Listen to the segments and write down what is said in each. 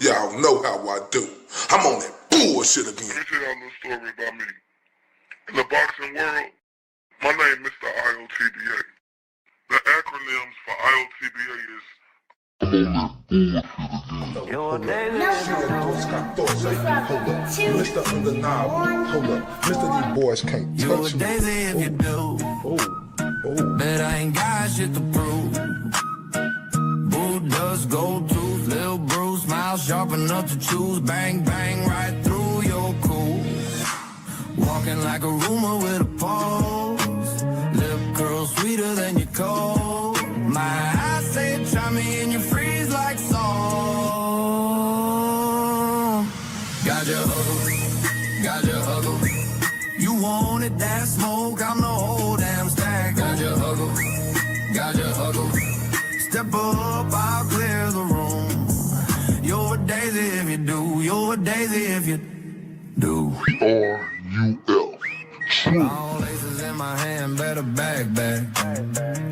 Y'all know how I do. I'm on that bullshit again. Let me tell y'all a little story about me. In the boxing world, my name is Mr. IOTBA. The acronyms for IOTBA is Your days Got thoughts like hold up. Mr. Undeniable, hold up. Mr. These boys can't touch me. days if you do. Bet I ain't got shit to prove. Boo does go to Lil Bruce, smile sharp enough to choose. Bang, bang, right through your cool. Walking like a rumor with a pulse. Lip curl sweeter than your cold. My eyes say try me and you freeze like salt. Got your huggle. You wanted that smoke, I'm the whole damn stack. Got your huggle. Step up, I'll clear the room. You're a daisy if you do. You're a daisy if you do. R-U-L. All laces in my hand, better back.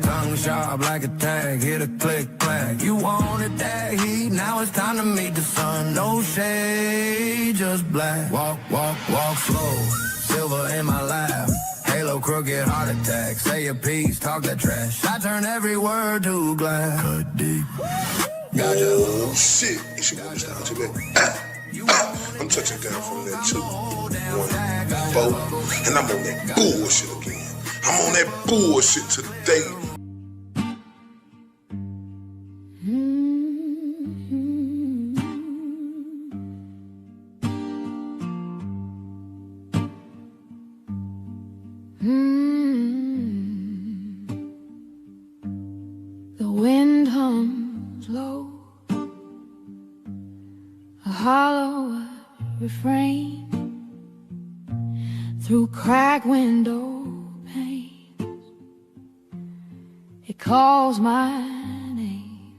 Tongue sharp like a tag, hit a click, clack. You wanted that heat, now it's time to meet the sun. No shade, just black. Walk slow, silver in my lap. Halo, crooked, heart attack. Say a piece, talk that trash. I turn every word to glass. Cut deep. Got your Oh shit, it's your boy Mr. IOTBA. I'm touching down from that 2, 1, 4, and I'm on that bullshit again. I'm on that bullshit today. The wind hums low, a hollow refrain through cracked window panes. It calls my name.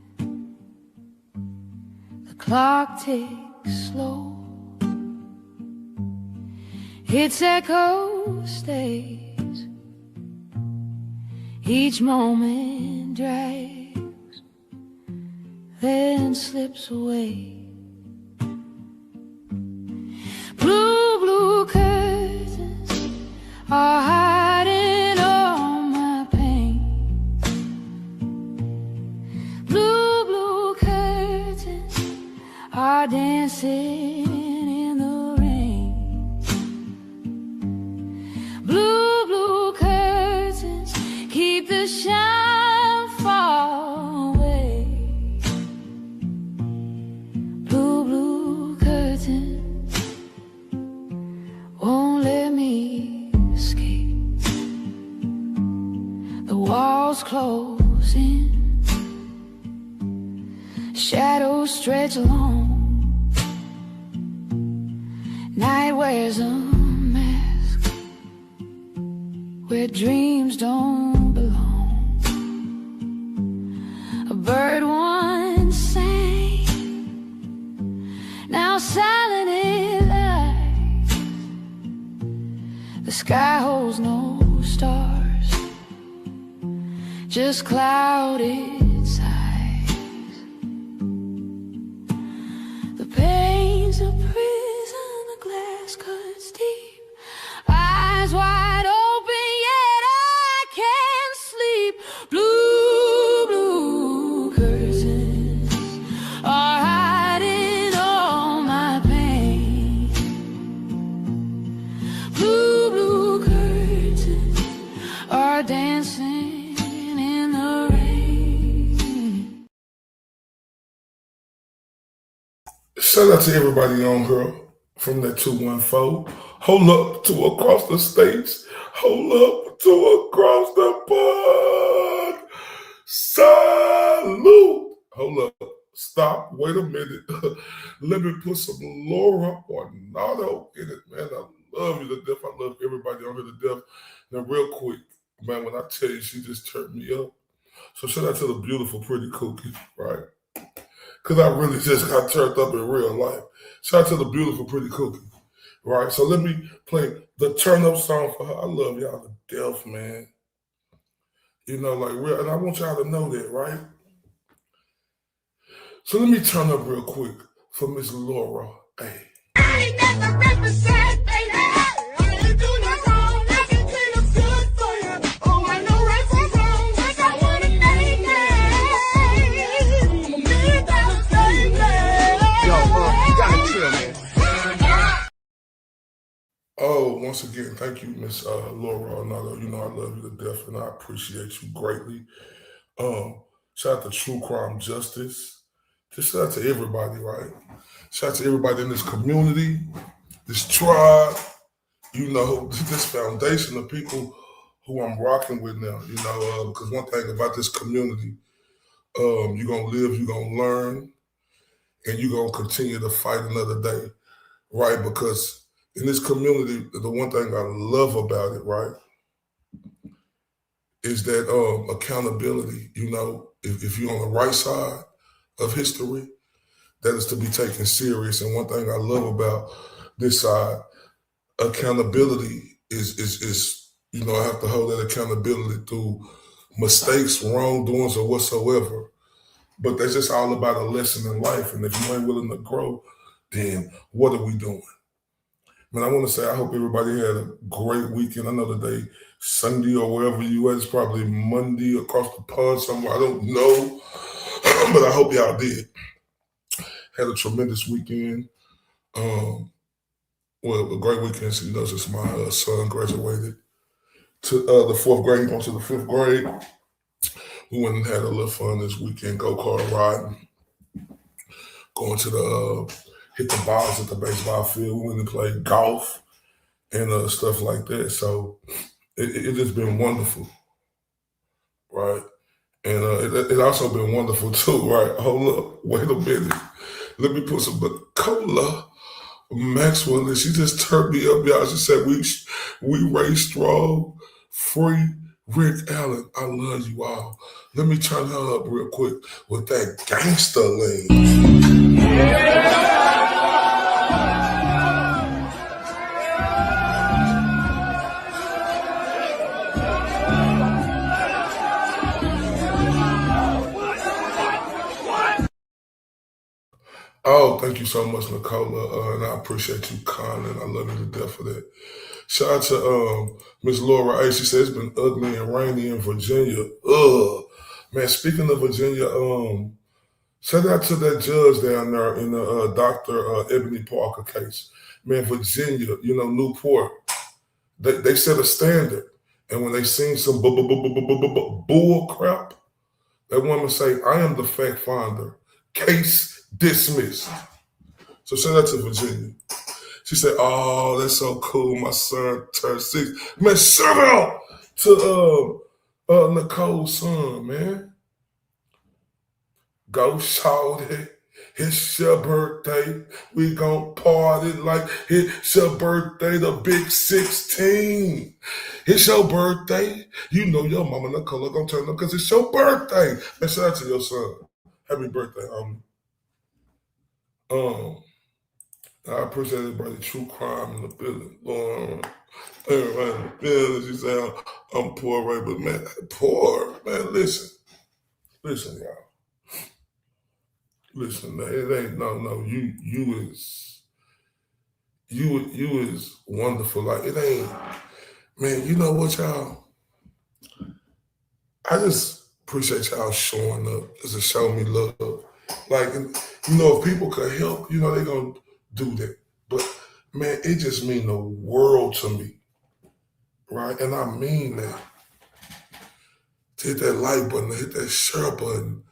The clock ticks slow. Its echo stays. Each moment drags, then slips away. Blue curtains are hiding all my pain. Blue curtains are dancing in the rain. Blue curtains keep the shine far away. Blue curtains won't let me escape. The walls close in, shadows stretch long. Night wears a mask where dreams don't belong. A bird once sang, now silent it lies. The sky holds no stars, just clouded sighs. The pain's a prison, the glass cuts deep. Eyes wide open, yet I can't sleep. Blue curtains are hiding all my pain. Blue curtains are dancing in the rain. shout out to everybody on here from that 214. Hold up to across the states. Hold up to across the pond. Salute. Hold up. Stop. Wait a minute. Let me put some Laura Ornato in it, man. I love you to death. I love everybody on here to death. Now, real quick, man, when I tell you she just turned me up. So shout out to the beautiful, pretty Cookie, right? Because I really just got turned up in real life. Shout out to the beautiful, pretty Cookie, right? So let me play the turn up song for her. I love y'all to death, man. You know, like real, and I want y'all to know that, right? So let me turn up real quick for Miss Laura A. I ain't never represent, baby. I ain't do no wrong. I can clean up good for you. Oh, I know right from wrong. Cause I wanna thank you. Me, that baby. Yo, you gotta chill, man. Oh, once again, thank you, Miss Laura Arnado. You know I love you to death, and I appreciate you greatly. Shout out to True Crime Justice. Just shout out to everybody, right? Shout out to everybody in this community, this tribe, you know, this foundation of people who I'm rocking with now, you know, because one thing about this community, you're going to live, you're going to learn, and you're going to continue to fight another day, right? Because in this community, the one thing I love about it, right, is that accountability. You know, if you're on the right side of history, that is to be taken serious. And one thing I love about this side, accountability is you know, I have to hold that accountability through mistakes, wrongdoings, or whatsoever. But that's just all about a lesson in life. And if you ain't willing to grow, then what are we doing? Man, I want to say I hope everybody had a great weekend. I know today, Sunday or wherever you at, it's probably Monday across the pond somewhere. I don't know, but I hope y'all did. Had a tremendous weekend. Well, a great weekend. So, you know, since my son graduated to the fourth grade, going to the fifth grade. We went and had a little fun this weekend, go-kart riding, going to the hit the balls at the baseball field. We went and played golf and stuff like that. So it just been wonderful, right? And it also been wonderful too, right? Hold up, wait a minute. Let me put some cola. Maxwell, and she just turned me up, y'all. She said, we raise strong, free Rick Allen. I love you all. Let me turn her up real quick with that gangster lean. Oh, thank you so much, Nicola, and I appreciate you, Con, and I love you to death for that. Shout out to Miss Laura A. She said it's been ugly and rainy in Virginia. Ugh. Man, speaking of Virginia, shout out to that judge down there in the Dr. Ebony Parker case. Man, Virginia, you know, Newport, they set a standard. And when they seen some bull crap, that woman say, I am the fact finder. Case dismissed. So shout out to Virginia. She said, oh, that's so cool. My son turned 6. Man, shout out to Nicole's son, man. Go shawty. It's your birthday. We gon' party like it's your birthday, the big 16. It's your birthday. You know your mama Nicole gonna turn up because it's your birthday. Man, shout out to your son. Happy birthday, I appreciate everybody. True crime in the building. Everybody in the building. She said I'm poor, right? But man, poor. Man, listen, y'all. Listen, it ain't no. You is wonderful. Like it ain't, man. You know what, y'all? I just appreciate y'all showing up just to show me love. Like, you know, if people could help, you know, they gonna do that. But man, it just mean the world to me, right? And I mean that. To hit that like button, to hit that share button,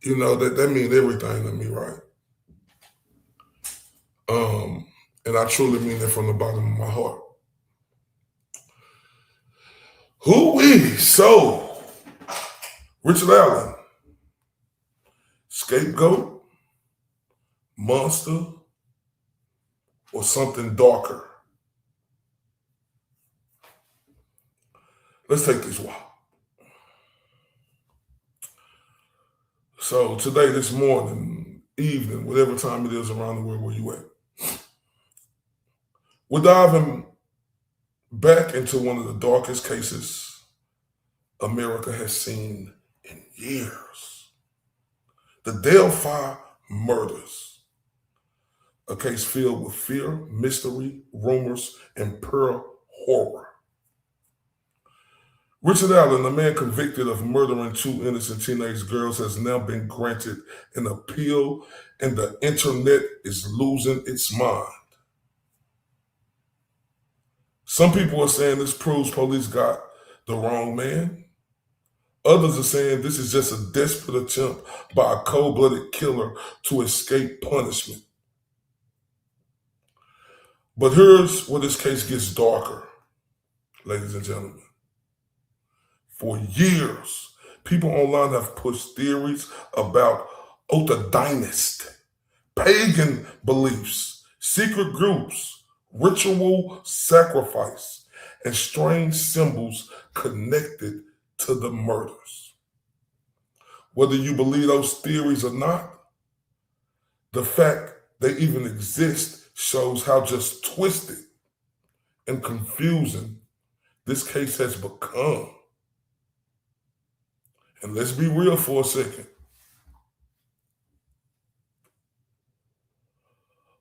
you know, that means everything to me, right? And I truly mean that from the bottom of my heart. So, Richard Allen, Scapegoat, monster, or something darker? Let's take this walk. So today, this morning, evening, whatever time it is around the world where you at, we're diving back into one of the darkest cases America has seen in years. The Delphi murders. a case filled with fear, mystery, rumors, and pure horror. Richard Allen, a man convicted of murdering 2 innocent teenage girls, has now been granted an appeal, and the internet is losing its mind. Some people are saying this proves police got the wrong man. Others are saying this is just a desperate attempt by a cold-blooded killer to escape punishment. But here's where this case gets darker, ladies and gentlemen. For years, people online have pushed theories about Odinists, pagan beliefs, secret groups, ritual sacrifice, and strange symbols connected to the murders. Whether you believe those theories or not, the fact they even exist shows how just twisted and confusing this case has become. And let's be real for a second.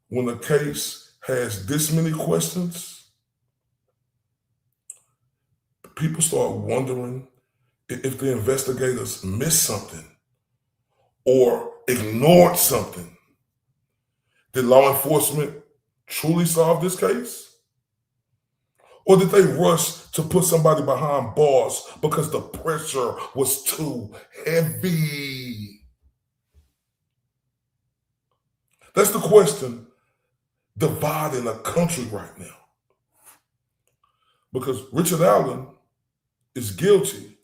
When a case has this many questions, people start wondering if the investigators missed something or ignored something. Did law enforcement truly solve this case? Or did they rush to put somebody behind bars because the pressure was too heavy? That's the question dividing a country right now. Because Richard Allen is guilty.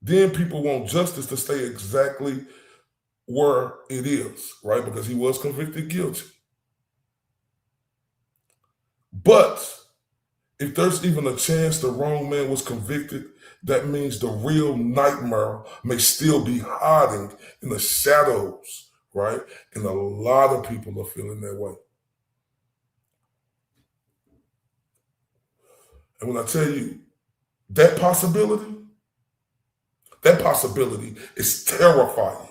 Then people want justice to stay exactly where it is, right? Because he was convicted guilty. But if there's even a chance the wrong man was convicted, that means the real nightmare may still be hiding in the shadows, right? And a lot of people are feeling that way. And when I tell you that possibility is terrifying.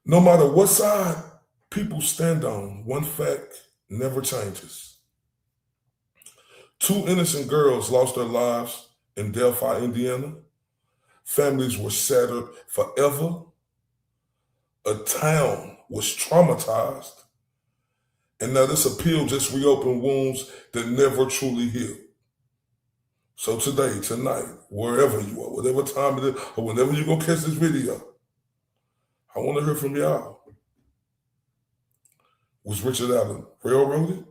No matter what side people stand on, one fact never changes. 2 innocent girls lost their lives in Delphi, Indiana. Families were shattered forever. A town was traumatized. And now this appeal just reopened wounds that never truly healed. So today, tonight, wherever you are, whatever time it is, or whenever you go catch this video, I want to hear from y'all. Was Richard Allen railroaded?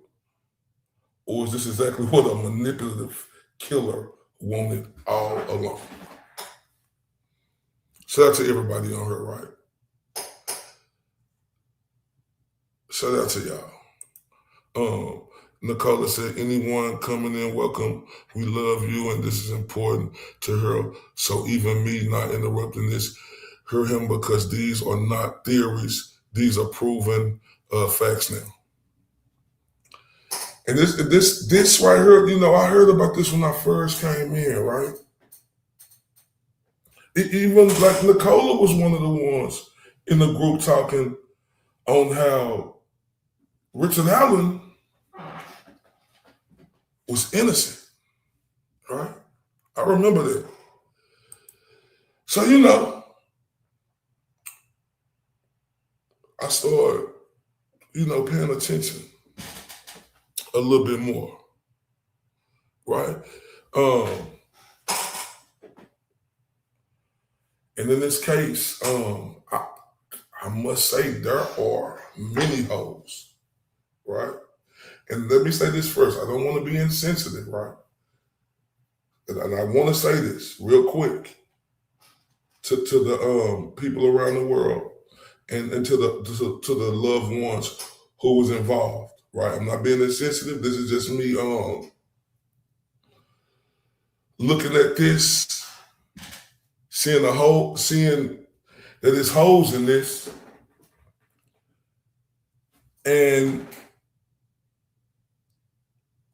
Or is this exactly what a manipulative killer wanted all along? Shout out to everybody on here, right? Shout out to y'all. Nicola said, anyone coming in, welcome. We love you, and this is important to her. So even me not interrupting this, hear him, because these are not theories. These are proven facts now. And this right here, you know, I heard about this when I first came in, right? Even like Nicola was one of the ones in the group talking on how Richard Allen was innocent, right? I remember that. So, you know, I started, you know, paying attention a little bit more, right? And in this case, I must say there are many holes, right? And let me say this first. I don't want to be insensitive, right? And I want to say this real quick to the people around the world and to the loved ones who was involved, right? I'm not being insensitive. This is just me looking at this, seeing that there's holes in this, and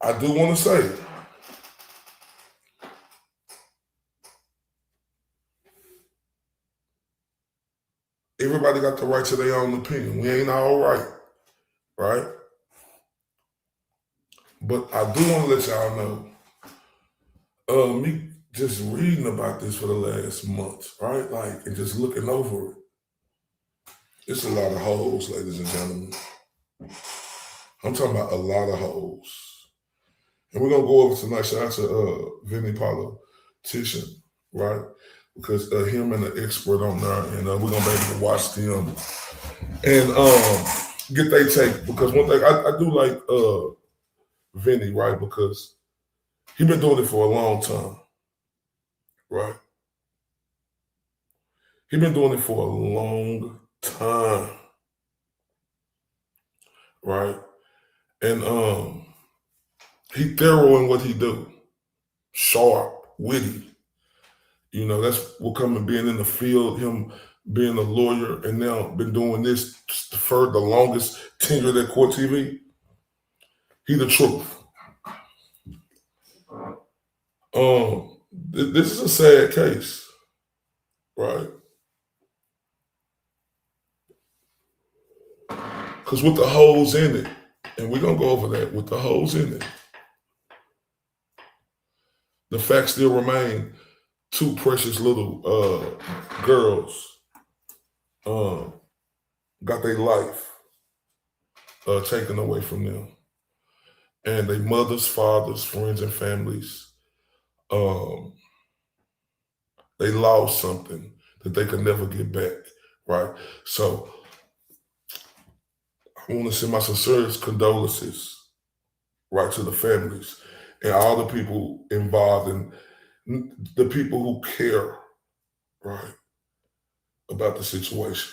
I do want to say, everybody got the right to their own opinion. We ain't all right, right? But I do want to let y'all know, me just reading about this for the last month, right? Like, and just looking over it. It's a lot of hoes, ladies and gentlemen. I'm talking about a lot of hoes. And we're going to go over tonight. Shout out to Vinny Politician, right? Because him and the expert on there, and we're going to be able to watch them and get their take. Because one thing, I do like Vinny, right? Because he been doing it for a long time, right? He been doing it for a long time, right? And he thorough in what he do. Sharp, witty. You know, that's what coming being in the field, him being a lawyer, and now been doing this for the longest tenure at Court TV. He the truth. This is a sad case, right? Because with the holes in it, and we're going to go over that, with the holes in it, the fact still remain, two precious little girls got their life taken away from them. And their mothers, fathers, friends, and families, they lost something that they could never get back, right? So I want to send my sincerest condolences, right, to the families and all the people involved and the people who care, right, about the situation.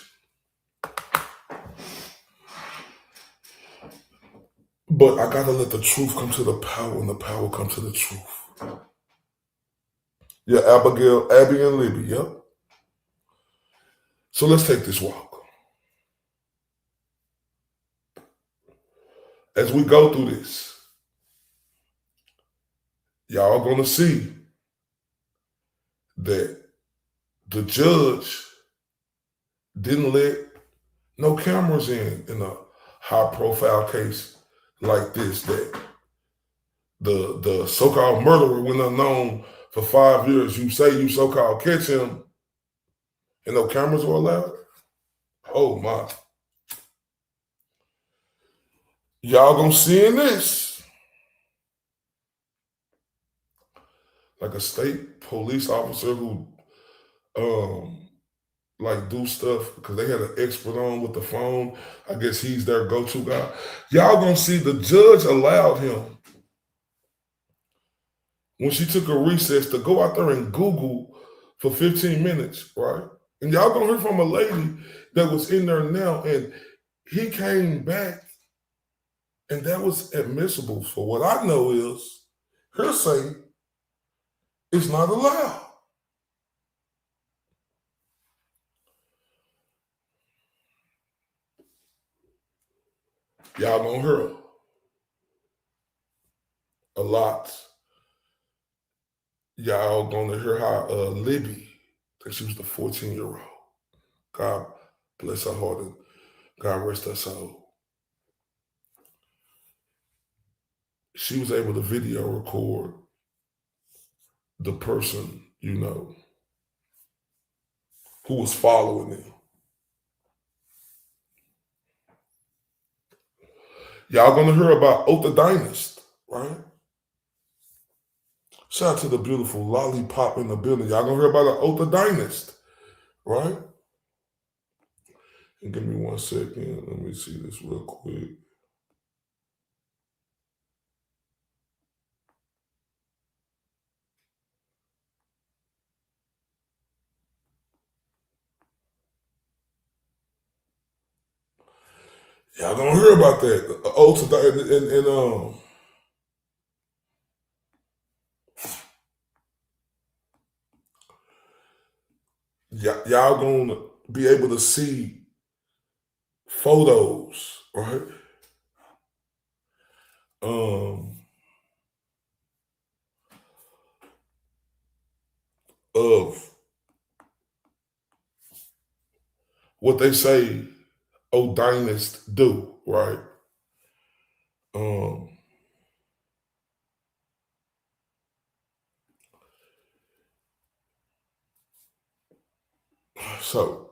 But I gotta let the truth come to the power and the power come to the truth. Yeah, Abby and Libby, yep. So let's take this walk. As we go through this, y'all gonna see that the judge didn't let no cameras in a high-profile case like this, that the so-called murderer went unknown for 5 years. You say you so-called catch him and no cameras were allowed? Oh my. Y'all gonna see in this like a state police officer who like do stuff because they had an expert on with the phone. I guess he's their go-to guy. Y'all gonna see the judge allowed him, when she took a recess, to go out there and Google for 15 minutes, right? And y'all gonna hear from a lady that was in there now, and he came back, and that was admissible. For what I know is hearsay is not allowed. Y'all gonna hear a lot. Y'all gonna hear how Libby, I think she was the 14-year-old. God bless her heart and God rest her soul. She was able to video record the person, you know, who was following them. Y'all gonna hear about Odinists, right? Shout out to the beautiful lollipop in the building. Y'all gonna hear about an Odinist, right? And give me 1 second. Let me see this real quick. Y'all gonna hear about that. Y'all gonna be able to see photos, right? Of what they say Odinists do, right? So,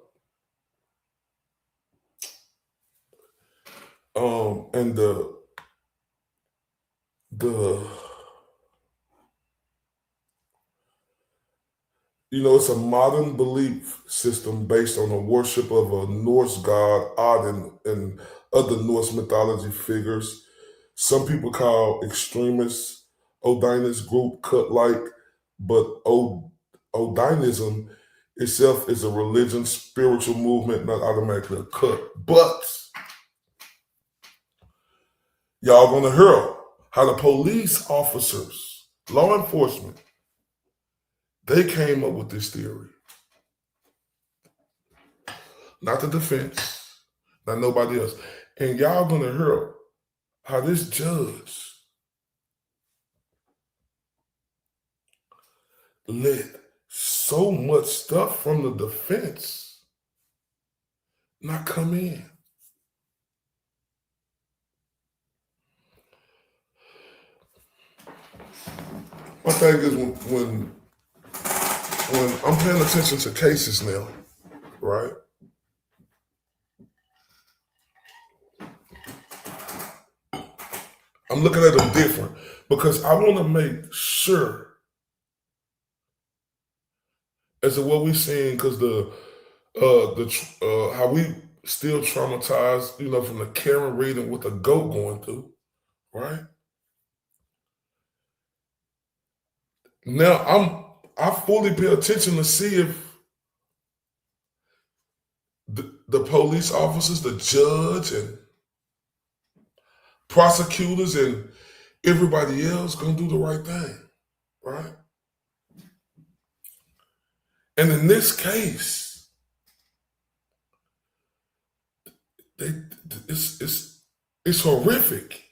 and the it's a modern belief system based on the worship of a Norse god, Odin, and other Norse mythology figures. Some people call extremists Odinist group cut-like, but Odinism itself is a religion, spiritual movement, not automatically a cut. But y'all gonna hear how the police officers, law enforcement, they came up with this theory. Not the defense, not nobody else. And y'all gonna hear how this judge let so much stuff from the defense not come in. My thing is when I'm paying attention to cases now, right? I'm looking at them different because I want to make sure as to what we're seeing, because how we still traumatized, from the Karen Reed and what the goat going through, right? Now I fully pay attention to see if the police officers, the judge, and prosecutors, and everybody else gonna do the right thing, right? And in this case, it's horrific,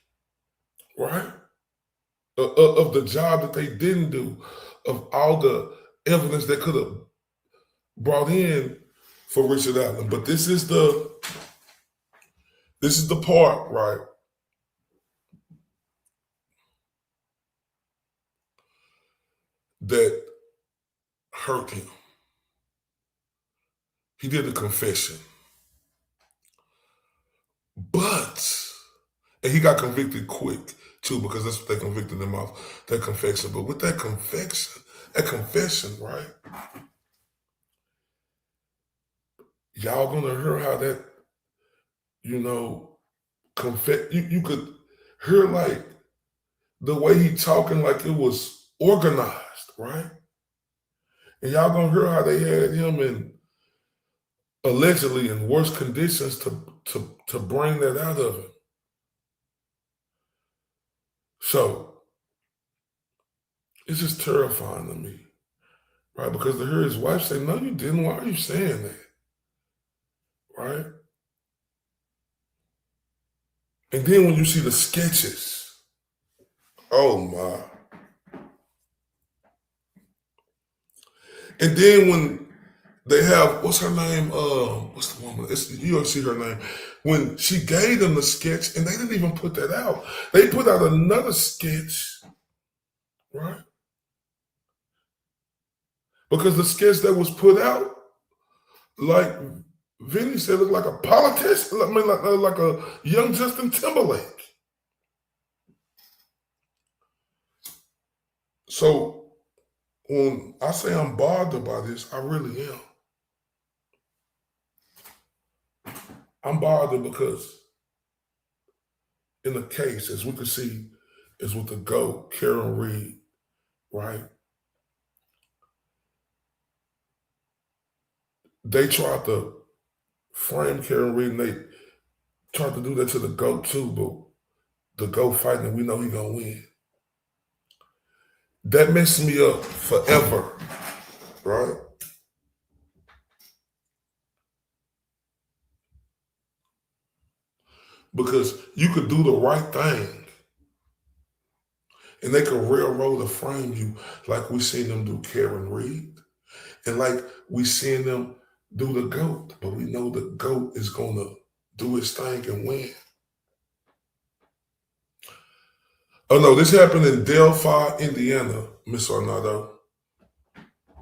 right? Of the job that they didn't do, of all the evidence they could have brought in for Richard Allen. But this is the part, right, that hurt him. He did a confession. And he got convicted quick too, because that's what they convicted him of, that confession. But with that confession, right? Y'all gonna hear how that, you could hear like the way he talking like it was organized, right? And y'all gonna hear how they had him in allegedly in worse conditions to bring that out of him. So it's just terrifying to me, right? Because to hear his wife say, "No, you didn't. Why are you saying that?" Right? And then when you see the sketches, oh my. And then when they have, what's her name? What's the woman? You don't see her name. When she gave them the sketch, and they didn't even put that out. They put out another sketch, right? Because the sketch that was put out, like Vinny said, looked like a politician. I mean, like a young Justin Timberlake. So when I say I'm bothered by this, I really am. I'm bothered because in the case, as we can see, is with the GOAT, Karen Reed, right? They tried to frame Karen Reed, and they tried to do that to the GOAT too, but the GOAT fighting, we know he gonna win. That messed me up forever, right? Because you could do the right thing and they could railroad or frame you like we seen them do Karen Reed, and like we seen them do the GOAT, but we know the GOAT is going to do his thing and win. Oh, no, this happened in Delphi, Indiana, Miss Arnado.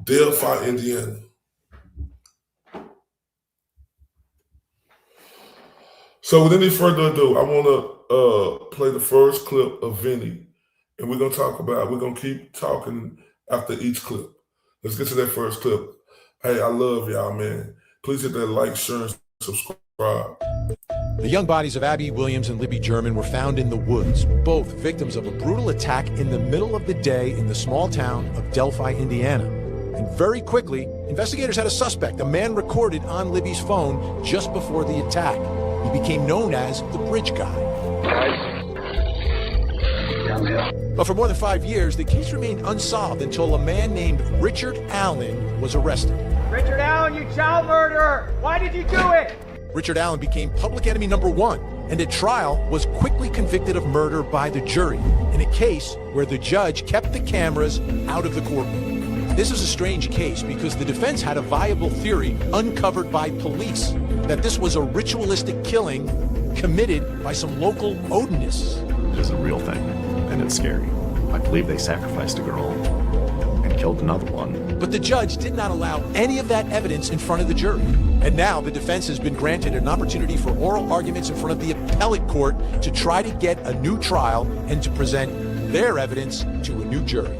Delphi, Indiana. So with any further ado, I want to play the first clip of Vinny, and we're going to keep talking after each clip. Let's get to that first clip. Hey, I love y'all, man. Please hit that like, share, and subscribe. The young bodies of Abby Williams and Libby German were found in the woods, both victims of a brutal attack in the middle of the day in the small town of Delphi, Indiana. And very quickly, investigators had a suspect, a man recorded on Libby's phone just before the attack. He became known as the Bridge Guy. But for more than 5 years, the case remained unsolved until a man named Richard Allen was arrested. Richard Allen, you child murderer! Why did you do it? Richard Allen became public enemy number one, and at trial was quickly convicted of murder by the jury in a case where the judge kept the cameras out of the courtroom. This is a strange case because the defense had a viable theory uncovered by police that this was a ritualistic killing committed by some local Odinists. It is a real thing, and it's scary. I believe they sacrificed a girl and killed another one. But the judge did not allow any of that evidence in front of the jury. And now the defense has been granted an opportunity for oral arguments in front of the appellate court to try to get a new trial and to present their evidence to a new jury.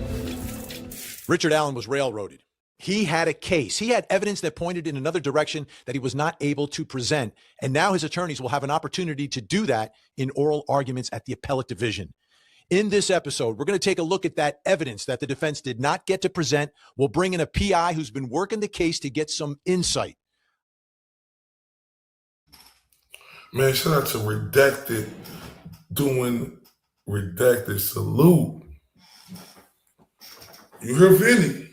Richard Allen was railroaded. He had a case. He had evidence that pointed in another direction that he was not able to present. And now his attorneys will have an opportunity to do that in oral arguments at the appellate division. In this episode, we're going to take a look at that evidence that the defense did not get to present. We'll bring in a PI who's been working the case to get some insight. Man, shout out to Redacted doing Redacted salute. You hear Vinny?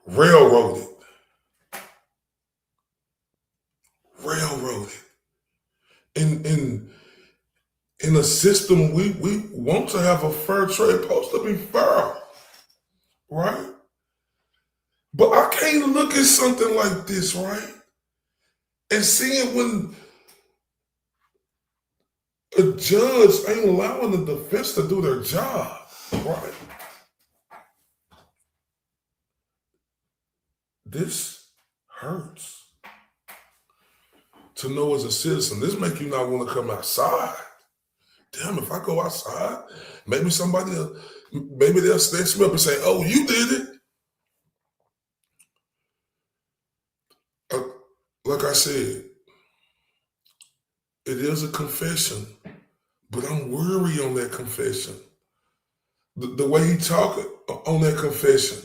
Railroaded. In a system, we want to have a fair trade, supposed to be fair, right? But I can't look at something like this, right? And seeing when a judge ain't allowing the defense to do their job, right? This hurts. To know as a citizen, this make you not want to come outside. Damn, if I go outside, maybe they'll snatch me up and say, oh, you did it. Like I said, it is a confession, but I'm worried on that confession. The way he talked on that confession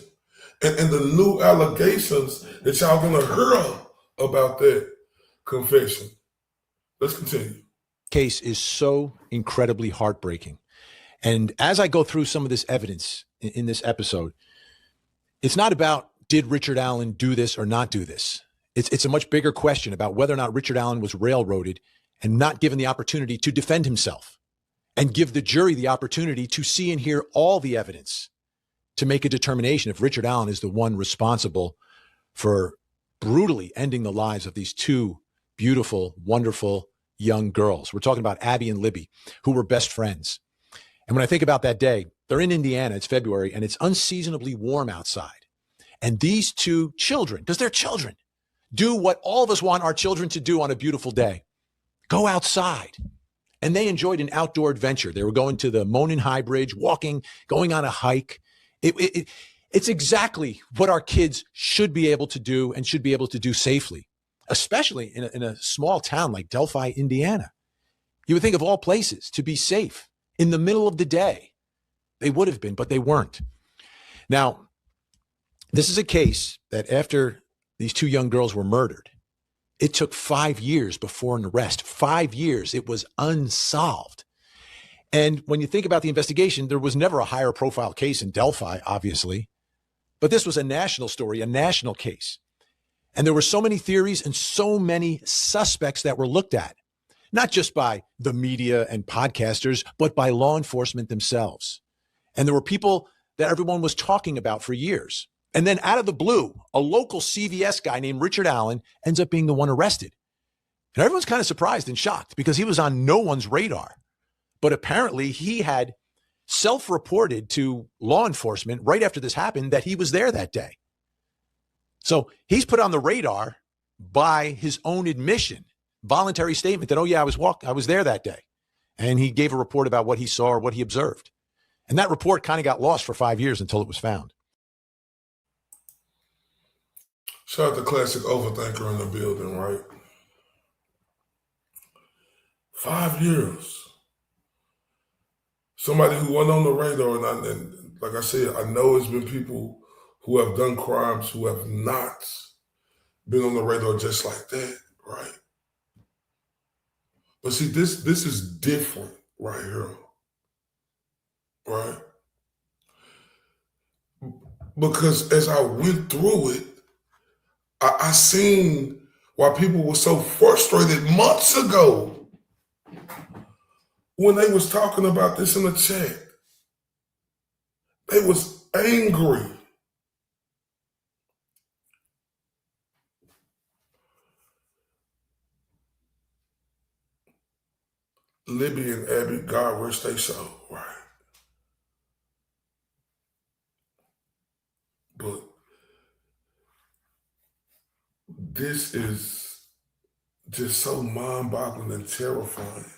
and the new allegations that y'all gonna hear about that confession. Let's continue. Case is so incredibly heartbreaking. And as I go through some of this evidence in this episode, it's not about did Richard Allen do this or not do this. It's a much bigger question about whether or not Richard Allen was railroaded and not given the opportunity to defend himself and give the jury the opportunity to see and hear all the evidence to make a determination if Richard Allen is the one responsible for brutally ending the lives of these two beautiful, wonderful young girls. We're talking about Abby and Libby, who were best friends. And when I think about that day, they're in Indiana, it's February, and it's unseasonably warm outside. And these two children, because they're children, do what all of us want our children to do on a beautiful day. Go outside. And they enjoyed an outdoor adventure. They were going to the Monon High Bridge, walking, going on a hike. It's exactly what our kids should be able to do and should be able to do safely, especially in a small town like Delphi, Indiana. You would think of all places to be safe in the middle of the day. They would have been, but they weren't. Now, this is a case that after these two young girls were murdered, it took 5 years before an arrest. 5 years. It was unsolved. And when you think about the investigation, there was never a higher profile case in Delphi, obviously. But this was a national story, a national case. And there were so many theories and so many suspects that were looked at, not just by the media and podcasters, but by law enforcement themselves. And there were people that everyone was talking about for years. And then out of the blue, a local CVS guy named Richard Allen ends up being the one arrested. And everyone's kind of surprised and shocked because he was on no one's radar. But apparently he had self-reported to law enforcement right after this happened that he was there that day. So he's put on the radar by his own admission, voluntary statement that, oh yeah, I was there that day. And he gave a report about what he saw or what he observed. And that report kind of got lost for 5 years until it was found. Shout out to Classic Overthinker in the building, right? 5 years. Somebody who wasn't on the radar, and like I said, I know it's been people who have done crimes who have not been on the radar just like that, right? But see, this is different right here, right? Because as I went through it, I seen why people were so frustrated months ago when they was talking about this in the chat. They was angry. Libby and Abby, God rest they soul, right? But this is just so mind-boggling and terrifying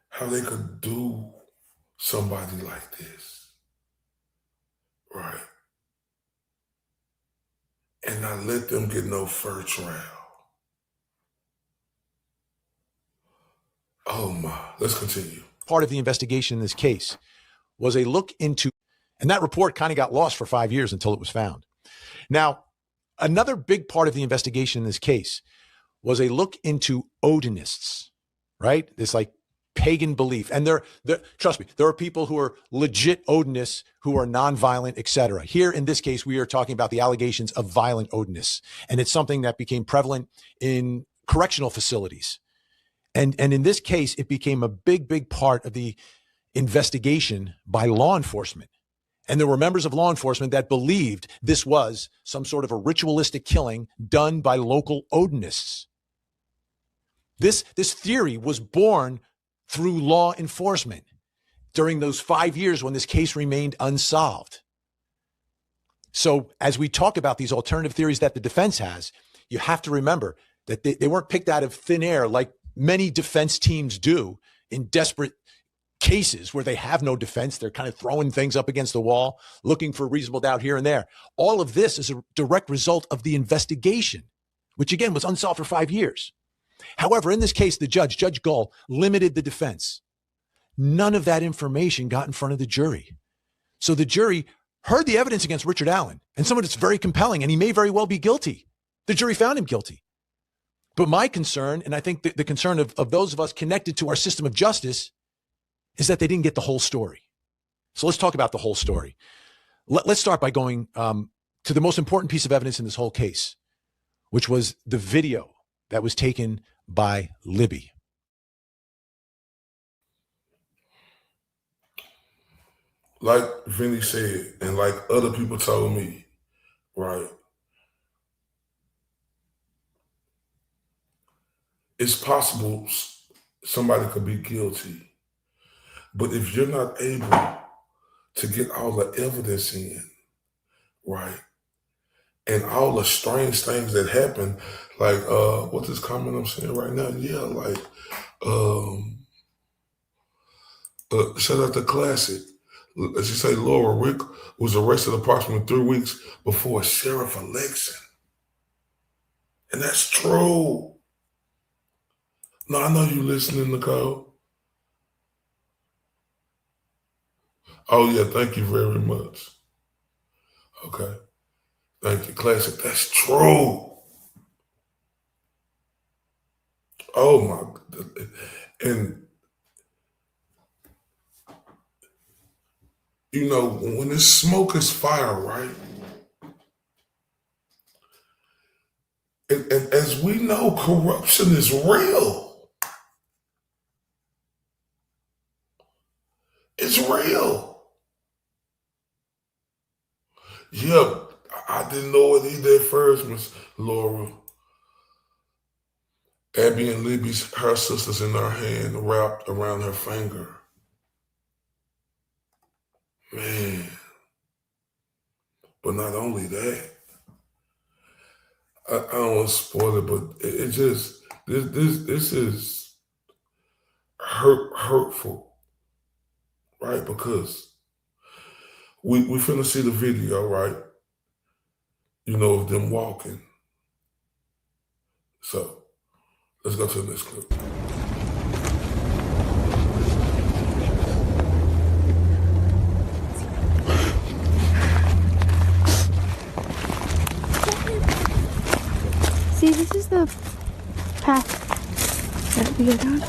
how they could do somebody like this, right? And not let them get no fair trial. Oh my, let's continue. Part of the investigation in this case was a look into, and that report kind of got lost for 5 years until it was found. Now, another big part of the investigation in this case was a look into Odinists, right? This like pagan belief. And trust me, there are people who are legit Odinists who are nonviolent, etc. Here in this case, we are talking about the allegations of violent Odinists. And it's something that became prevalent in correctional facilities. And in this case, it became a big, big part of the investigation by law enforcement. And there were members of law enforcement that believed this was some sort of a ritualistic killing done by local Odinists. This theory was born through law enforcement during those 5 years when this case remained unsolved. So as we talk about these alternative theories that the defense has, you have to remember that they weren't picked out of thin air like many defense teams do in desperate cases where they have no defense. They're kind of throwing things up against the wall, looking for reasonable doubt here and there. All of this is a direct result of the investigation, which again was unsolved for 5 years. However, in this case, Judge Gull, limited the defense. None of that information got in front of the jury. So the jury heard the evidence against Richard Allen, and some of it's very compelling, and he may very well be guilty. The jury found him guilty. But my concern, and I think the concern of those of us connected to our system of justice, is that they didn't get the whole story. So let's talk about the whole story. Let's start by going to the most important piece of evidence in this whole case, which was the video that was taken by Libby. Like Vinny said, and like other people told me, right? It's possible somebody could be guilty, but if you're not able to get all the evidence in, right, and all the strange things that happen, like what's this comment I'm saying right now? Yeah, like shout out to Classic. As you say, Laura Rick was arrested approximately 3 weeks before a sheriff election, and that's true. No, I know you listening, Nicole. Oh, yeah, thank you very much. Okay. Thank you, Classic. That's true. Oh, my God. And, you know, when there's smoke is fire, right? And as we know, corruption is real. It's real. Yeah, I didn't know it either at first, Miss Laura. Abby and Libby's, her sisters in her hand wrapped around her finger. Man. But not only that, I don't want to spoil it, but it just, this is hurtful, right? Because we finna see the video, right? You know, of them walking. So let's go to the next clip. See, this is the path that we go down.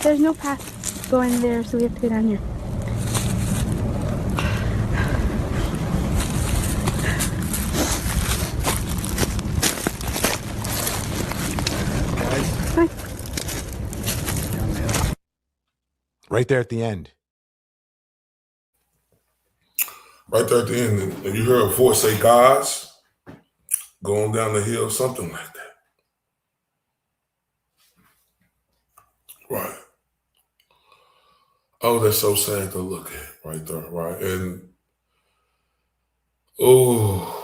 There's no path going there, so we have to go down here. Hi. Right there at the end. Right there at the end, and you hear a voice say, "Guys, going down the hill," something like that. Right. Oh, that's so sad to look at right there, right? And, oh,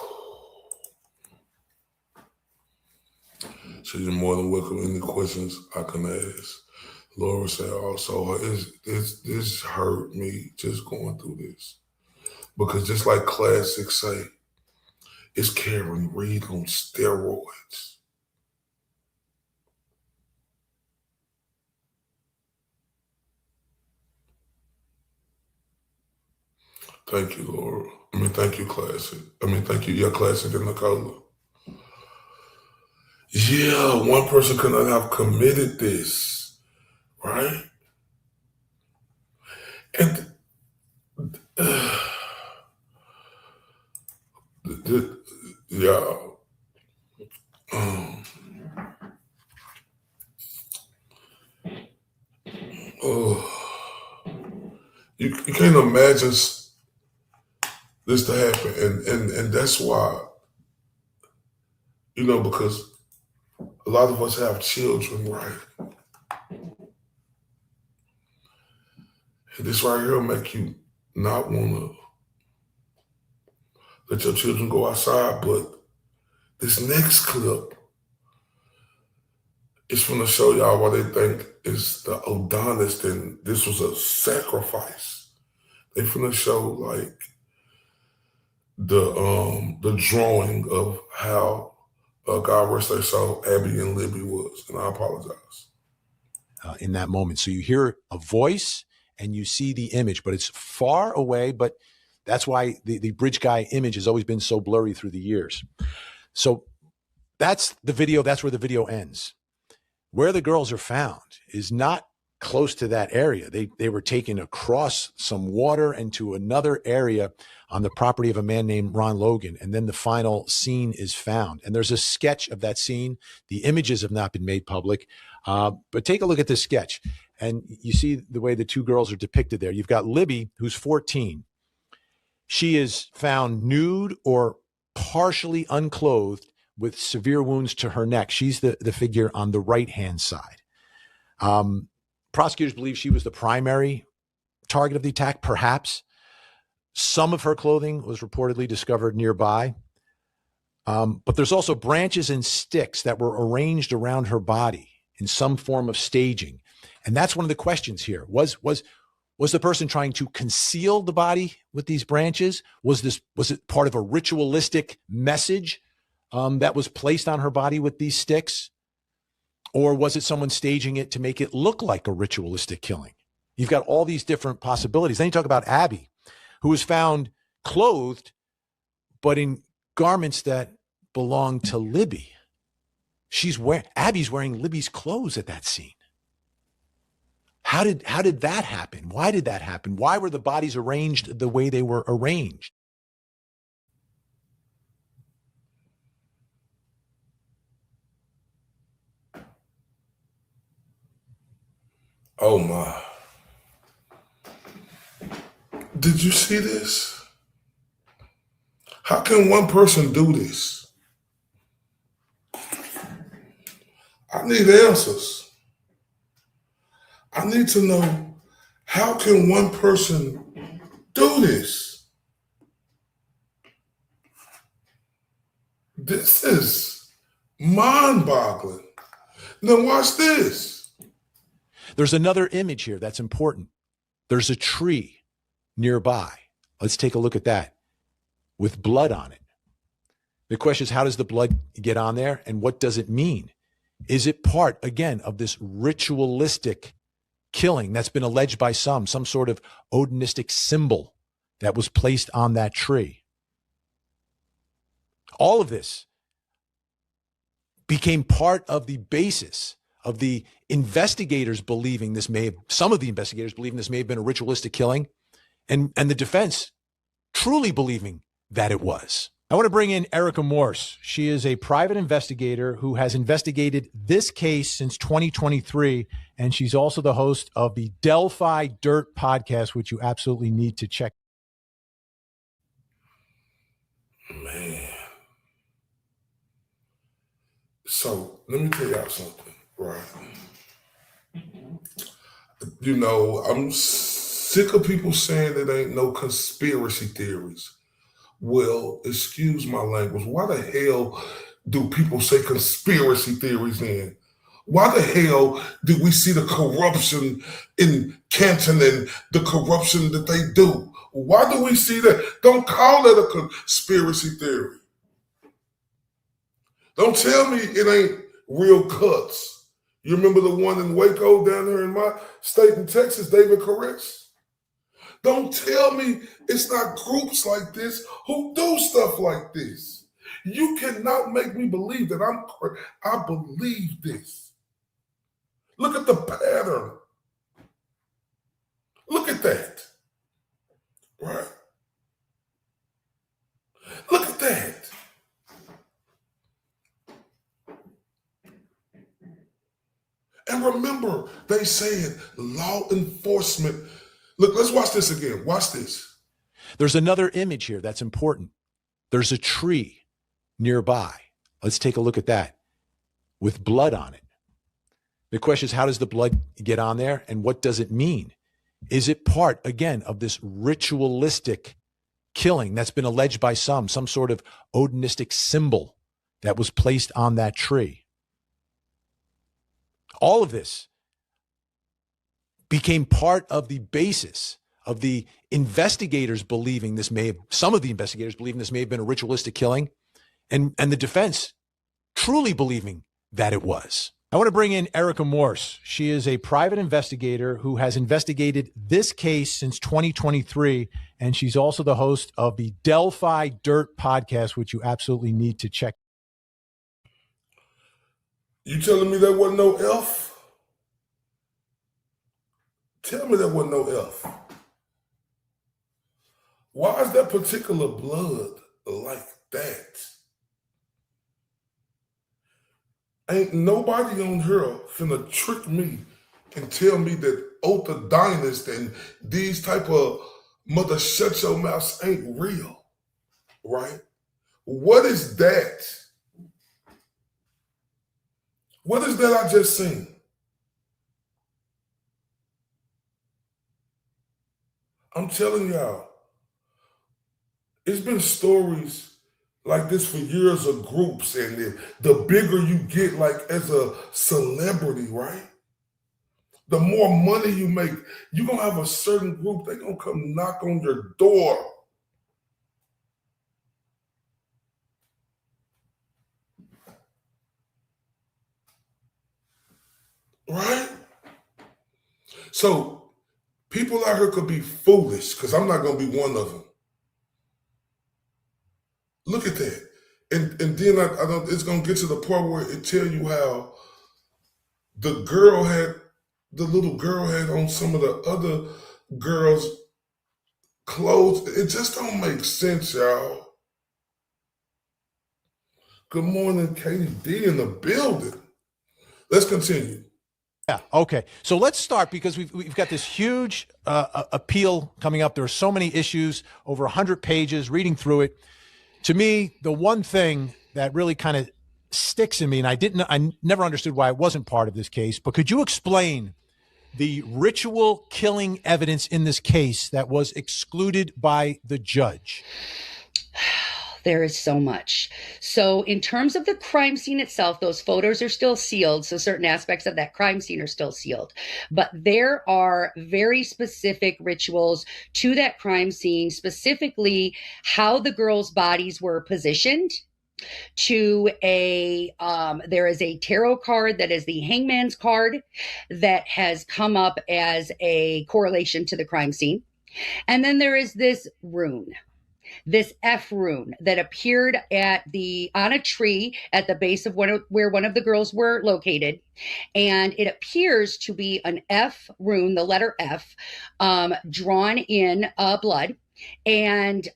so you're more than welcome. Any questions I can ask. Laura said also, this hurt me just going through this. Because just like classics say, it's Karen Reed on steroids. Thank you, Laura. Thank you, Classic. Thank you, Classic and Nicola. Yeah, one person could not have committed this, right? And yeah. Oh, you can't imagine this to happen, and that's why, because a lot of us have children, right? And this right here will make you not want to let your children go outside. But this next clip is going to show y'all what they think is the Odinists, and this was a sacrifice. They finna show like the drawing of how God rest their soul, Abby and Libby was, and I apologize. In that moment. So you hear a voice and you see the image, but it's far away, but that's why the bridge guy image has always been so blurry through the years. So that's the video. That's where the video ends. Where the girls are found is not close to that area. They were taken across some water and to another area on the property of a man named Ron Logan. And then the final scene is found. And there's a sketch of that scene. The images have not been made public. But take a look at this sketch. And you see the way the two girls are depicted there. You've got Libby, who's 14. She is found nude or partially unclothed with severe wounds to her neck. She's the figure on the right-hand side. Prosecutors believe she was the primary target of the attack, perhaps. Some of her clothing was reportedly discovered nearby. But there's also branches and sticks that were arranged around her body in some form of staging. And that's one of the questions here. Was the person trying to conceal the body with these branches? Was it part of a ritualistic message that was placed on her body with these sticks? Or was it someone staging it to make it look like a ritualistic killing? You've got all these different possibilities. Then you talk about Abby, who was found clothed, but in garments that belong to Libby. Abby's wearing Libby's clothes at that scene. How did that happen? Why did that happen? Why were the bodies arranged the way they were arranged? Oh my. Did you see this? How can one person do this? I need answers. I need to know, how can one person do this? This is mind-boggling. Now watch this. There's another image here that's important. There's a tree nearby. Let's take a look at that with blood on it. The question is, how does the blood get on there and what does it mean? Is it part, again, of this ritualistic killing that's been alleged by some sort of Odinistic symbol that was placed on that tree? All of this became part of the basis of the investigators believing this may have, some of the investigators believing this may have been a ritualistic killing, and the defense truly believing that it was. I want to bring in Erica Morse. She is a private investigator who has investigated this case since 2023, and she's also the host of the Delphi Dirt podcast, which you absolutely need to check. Man. So let me tell y'all something, right? You know, I'm sick of people saying it ain't no conspiracy theories. Well, excuse my language. Why the hell do people say conspiracy theories then? Why the hell do we see the corruption in Canton and the corruption that they do? Why do we see that? Don't call it a conspiracy theory. Don't tell me it ain't real cuts. You remember the one in Waco down there in my state in Texas, David Koresh? Don't tell me it's not groups like this who do stuff like this. You cannot make me believe that I believe this. Look at the pattern. Look at that. Right? Look at that. And remember, they said law enforcement. Look, let's watch this again. Watch this. There's another image here that's important. There's a tree nearby. Let's take a look at that with blood on it. The question is, how does the blood get on there and what does it mean? Is it part, again, of this ritualistic killing that's been alleged by some sort of Odinistic symbol that was placed on that tree? All of this became part of the basis of the investigators believing this may have, some of the investigators believing this may have been a ritualistic killing, and the defense truly believing that it was. I want to bring in Erica Morse. She is a private investigator who has investigated this case since 2023, and she's also the host of the Delphi Dirt podcast, which you absolutely need to check. You telling me there wasn't no F? Tell me there wasn't no F. Why is that particular blood like that? Ain't nobody on here finna trick me and tell me that Odinists and these type of mother shut your mouth ain't real, right? What is that? What is that I just seen? I'm telling y'all, it's been stories like this for years of groups, and the bigger you get, like as a celebrity, right? The more money you make, you're gonna have a certain group, they're gonna come knock on your door. Right? So people out here could be foolish, because I'm not gonna be one of them. Look at that. And then I don't, it's gonna get to the part where it tell you how the little girl had on some of the other girls' clothes. It just don't make sense, y'all. Good morning, Katie D in the building. Let's continue. Yeah. Okay. So let's start because we've got this huge appeal coming up. There are so many issues, over 100 pages. Reading through it, to me, the one thing that really kind of sticks in me, and I never understood why it wasn't part of this case. But could you explain the ritual killing evidence in this case that was excluded by the judge? There is so much. So in terms of the crime scene itself, those photos are still sealed. So certain aspects of that crime scene are still sealed. But there are very specific rituals to that crime scene, specifically how the girls' bodies were positioned. There is a tarot card that is the Hangman's card that has come up as a correlation to the crime scene. And then there is this rune. This F rune that appeared on a tree at the base of where one of the girls were located. And it appears to be an F rune, the letter F, drawn in blood. And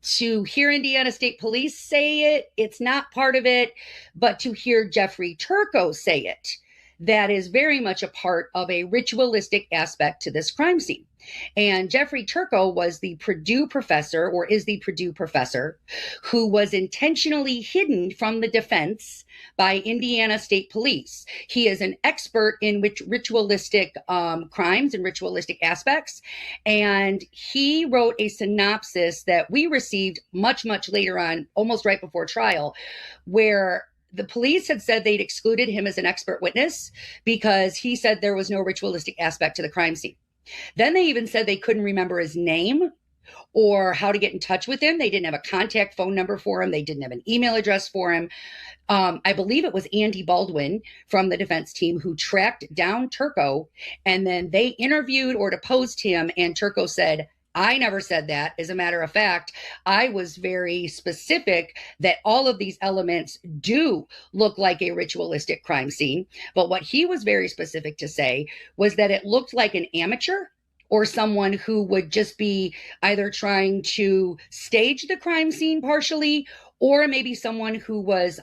to hear Indiana State Police say it, it's not part of it, but to hear Jeffrey Turco say it, that is very much a part of a ritualistic aspect to this crime scene. And Jeffrey Turco was the Purdue professor, or is the Purdue professor, who was intentionally hidden from the defense by Indiana State Police. He is an expert in ritualistic crimes and ritualistic aspects. And he wrote a synopsis that we received much, much later on, almost right before trial, where the police had said they'd excluded him as an expert witness because he said there was no ritualistic aspect to the crime scene. Then they even said they couldn't remember his name or how to get in touch with him. They didn't have a contact phone number for him. They didn't have an email address for him. I believe it was Andy Baldwin from the defense team who tracked down Turco, and then they interviewed or deposed him, and Turco said, I never said that. As a matter of fact, I was very specific that all of these elements do look like a ritualistic crime scene. But what he was very specific to say was that it looked like an amateur or someone who would just be either trying to stage the crime scene partially, or maybe someone who was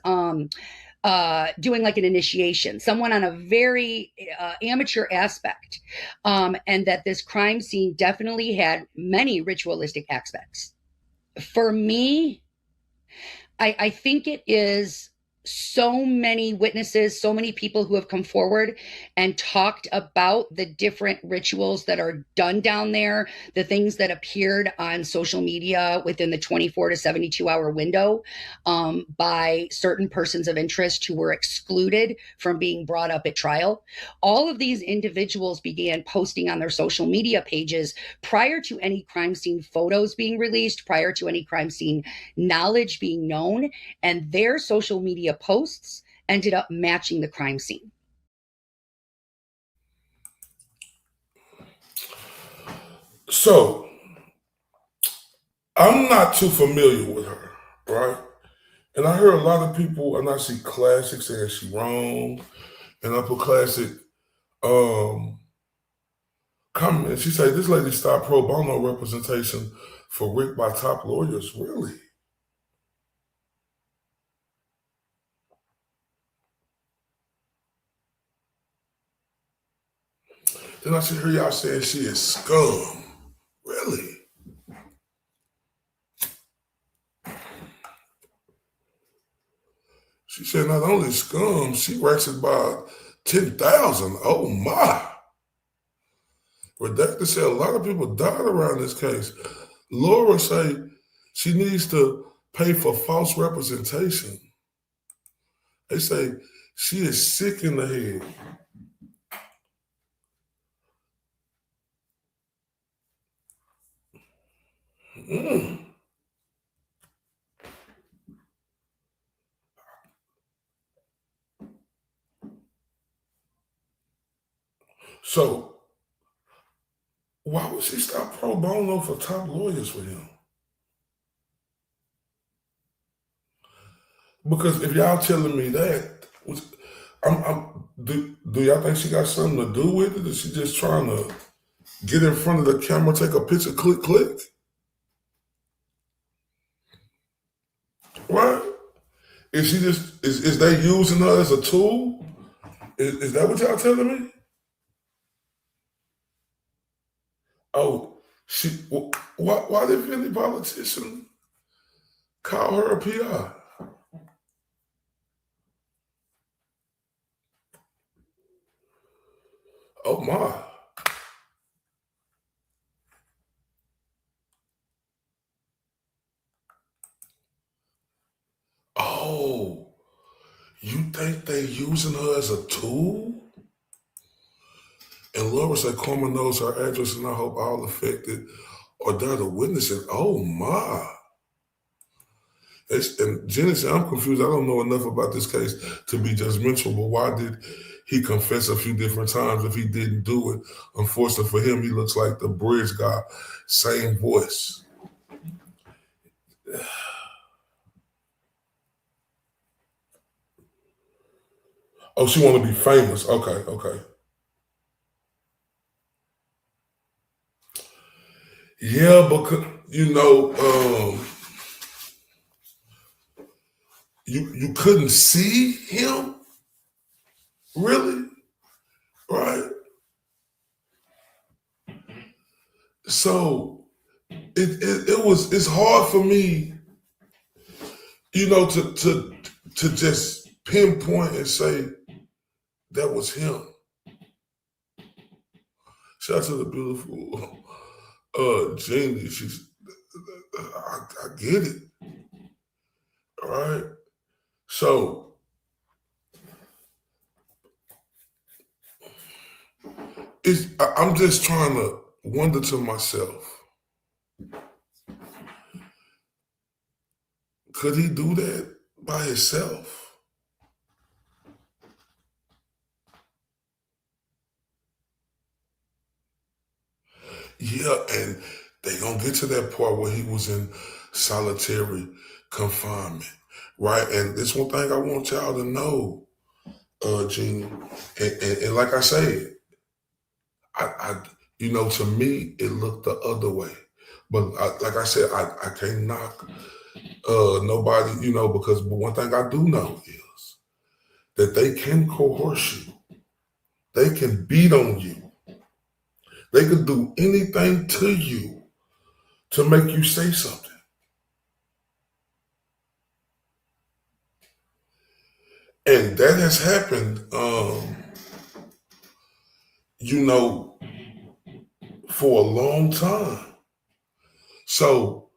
doing like an initiation, someone on a very amateur aspect, and that this crime scene definitely had many ritualistic aspects. For me, I think it is so many witnesses, so many people who have come forward and talked about the different rituals that are done down there, the things that appeared on social media within the 24 to 72 hour window by certain persons of interest who were excluded from being brought up at trial. All of these individuals began posting on their social media pages prior to any crime scene photos being released, prior to any crime scene knowledge being known, and their social media posts ended up matching the crime scene. So I'm not too familiar with her, right? And I hear a lot of people, and I see classic saying she wrong, and I put classic comment, and she say this lady stopped pro bono representation for Rick by top lawyers. Really? Then I should hear y'all saying she is scum. Really? She said not only scum, she ranks it by 10,000. Oh my. Redacted said a lot of people died around this case. Laura say she needs to pay for false representation. They say she is sick in the head. So, why would she stop pro bono for top lawyers for him? Because if y'all telling me that, do y'all think she got something to do with it? Is she just trying to get in front of the camera, take a picture, click, click? Right? Is she just is they using her as a tool? Is that what y'all telling me? Oh, why did any politician call her a PI? Oh my. Oh, you think they using her as a tool? And Laura said Corman knows her address, and I hope all affected or there to witness it. Oh my. And Jenny said, I'm confused. I don't know enough about this case to be judgmental, but why did he confess a few different times if he didn't do it? Unfortunately for him, he looks like the bridge guy, same voice. Oh, she want to be famous. Okay. Yeah, because, you couldn't see him, really, right? So it's hard for me, to just pinpoint and say that was him. Shout out to the beautiful Jeannie. I get it. All right. So I'm just trying to wonder to myself, could he do that by himself? Yeah, and they gonna get to that part where he was in solitary confinement, right? And this one thing I want y'all to know, Jeannie, and like I said, I to me it looked the other way, but like I said, I can't knock nobody, but one thing I do know is that they can coerce you, they can beat on you. They could do anything to you to make you say something. And that has happened, for a long time. So,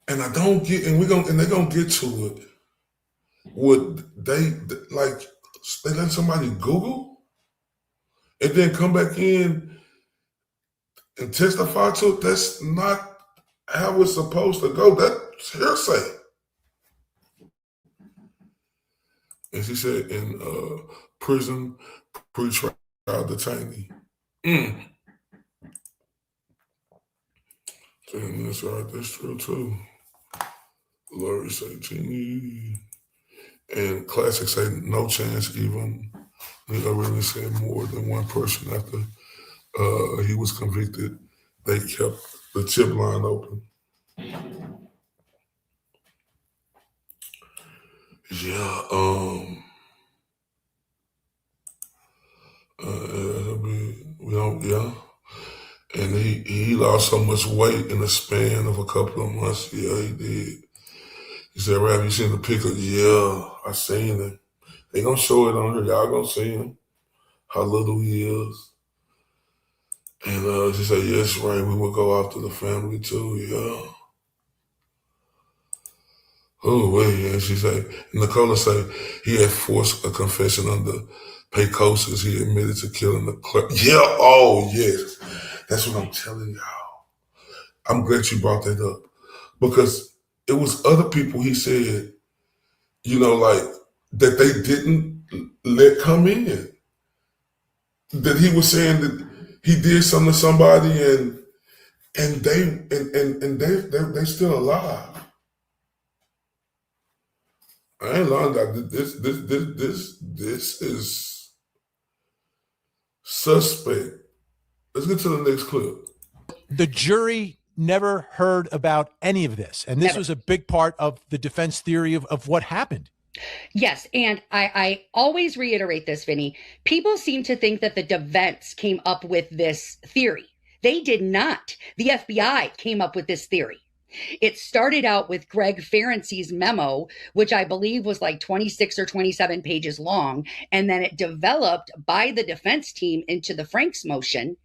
and I don't get, and they're gonna get to it. Would they let somebody Google and then come back in and testify to it? That's not how it's supposed to go. That's hearsay. And she said in prison, pre-trial detainee. And that's right, that's true too. Lori say Jeannie. And Classic say no chance even. He already said more than one person after he was convicted. They kept the tip line open. Yeah, and he lost so much weight in the span of a couple of months. Yeah, he did. He said, Rap, you seen the picture? Yeah, I seen it. They gonna show it on here. Y'all gonna see him, how little he is. And she said, yes, right, we will go after the family too, yeah. Oh, wait, and she said, Nicola said he had forced a confession under Pecos. He admitted to killing the clerk. Yeah, oh, yes. That's what I'm telling y'all. I'm glad you brought that up because it was other people he said, that they didn't let come in. That he was saying that he did something to somebody and they still alive. I ain't lying. This is suspect. Let's get to the next clip. The jury never heard about any of this. And this Never. was a big part of the defense theory of what happened. Yes, and I always reiterate this, Vinny. People seem to think that the defense came up with this theory. They did not. The FBI came up with this theory. It started out with Greg Ferenczi's memo, which I believe was like 26 or 27 pages long, and then it developed by the defense team into the Franks motion,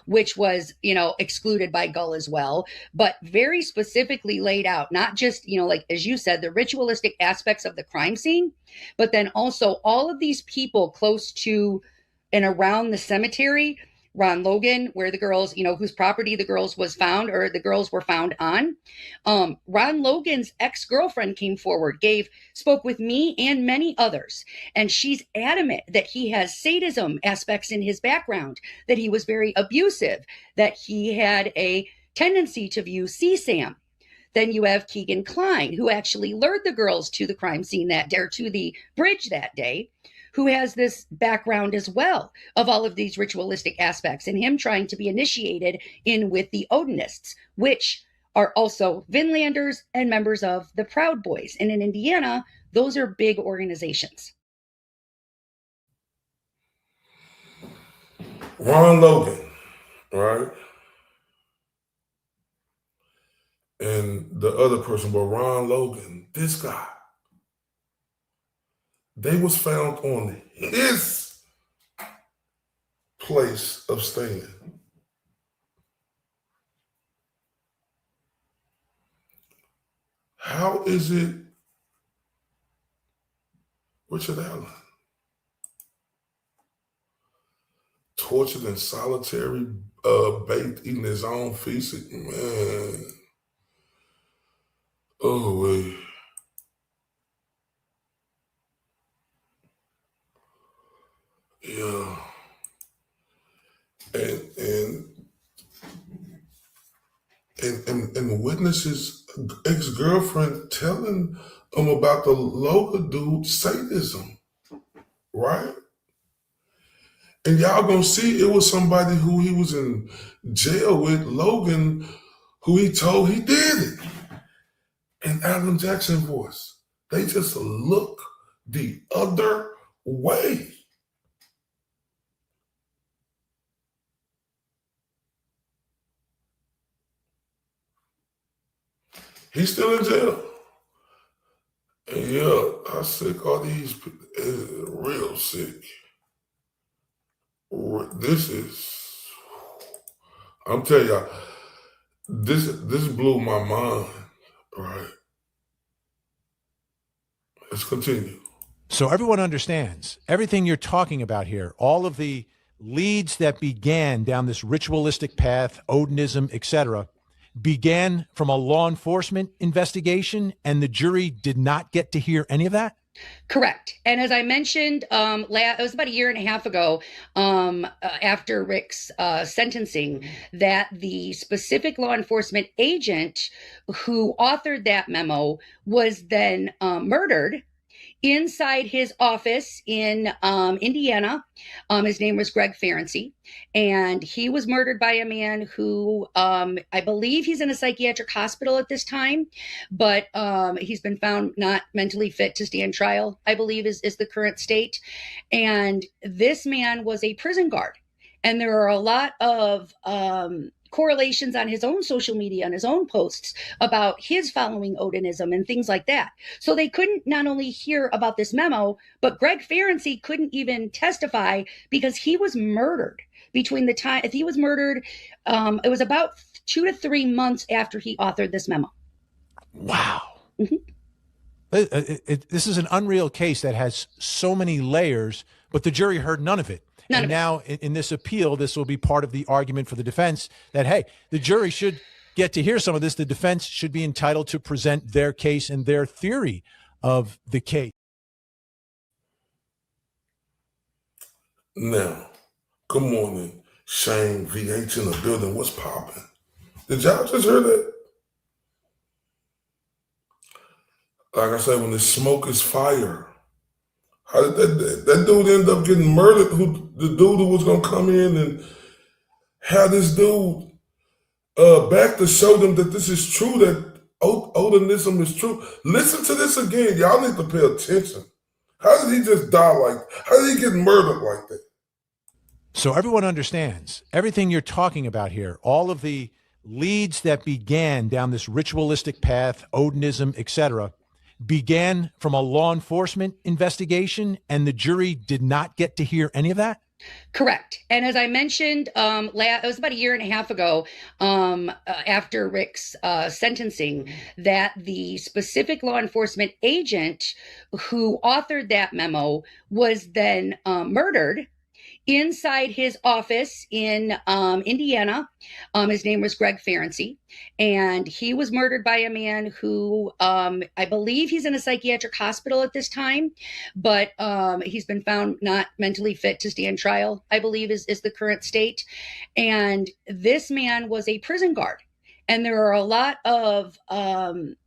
which was, excluded by Gull as well, but very specifically laid out, not just, like, as you said, the ritualistic aspects of the crime scene, but then also all of these people close to and around the cemetery, Ron Logan, where the girls, whose property the girls was found or the girls were found on. Ron Logan's ex-girlfriend came forward, spoke with me and many others. And she's adamant that he has sadism aspects in his background, that he was very abusive, that he had a tendency to view CSAM. Then you have Keegan Klein, who actually lured the girls to the crime scene that day, or to the bridge that day, who has this background as well of all of these ritualistic aspects, and him trying to be initiated in with the Odinists, which are also Vinlanders and members of the Proud Boys. And in Indiana, those are big organizations. Ron Logan, right? And the other person, but Ron Logan, this guy, they was found on his place of staying. How is it Richard Allen tortured in solitary, baked, eating his own feces? Man. Oh, wait. Yeah. And witnesses ex-girlfriend telling him about the local dude sadism, right? And y'all gonna see it was somebody who he was in jail with, Logan, who he told he did it. In Adam Jackson voice. They just look the other way. He's still in jail. And yeah, I sick all these people, real sick. This is, I'm telling y'all, this blew my mind, right? Let's continue. So everyone understands everything you're talking about here, all of the leads that began down this ritualistic path, Odinism, etc., began from a law enforcement investigation, and the jury did not get to hear any of that? Correct. And as I mentioned, it was about a year and a half ago, after Rick's sentencing, that the specific law enforcement agent who authored that memo was then murdered inside his office in Indiana. His name was Greg Ferenczi, and he was murdered by a man who I believe he's in a psychiatric hospital at this time, but he's been found not mentally fit to stand trial, I believe is the current state. And this man was a prison guard. And there are a lot of correlations on his own social media, on his own posts about his following Odinism and things like that. So they couldn't not only hear about this memo, but Greg Ferenczi couldn't even testify because he was murdered between the time, if he was murdered, it was about 2 to 3 months after he authored this memo. Wow. Mm-hmm. This is an unreal case that has so many layers, but the jury heard none of it. And now in this appeal, this will be part of the argument for the defense that, hey, the jury should get to hear some of this. The defense should be entitled to present their case and their theory of the case. Now, good morning, Shane VH in the building. What's popping? Did y'all just hear that? Like I said, when the smoke is fire. How did that dude end up getting murdered? The dude who was gonna come in and have this dude back to show them that this is true, that Odinism is true. Listen to this again. Y'all need to pay attention. How did he just die like that? How did he get murdered like that? So everyone understands everything you're talking about here, all of the leads that began down this ritualistic path, Odinism, etc., began from a law enforcement investigation, and the jury did not get to hear any of that? Correct. And as I mentioned, it was about a year and a half ago, after Rick's sentencing, that the specific law enforcement agent who authored that memo was then murdered inside his office in Indiana. His name was Greg Ferenczi, and he was murdered by a man who I believe he's in a psychiatric hospital at this time, but he's been found not mentally fit to stand trial, I believe is the current state. And this man was a prison guard. And there are a lot of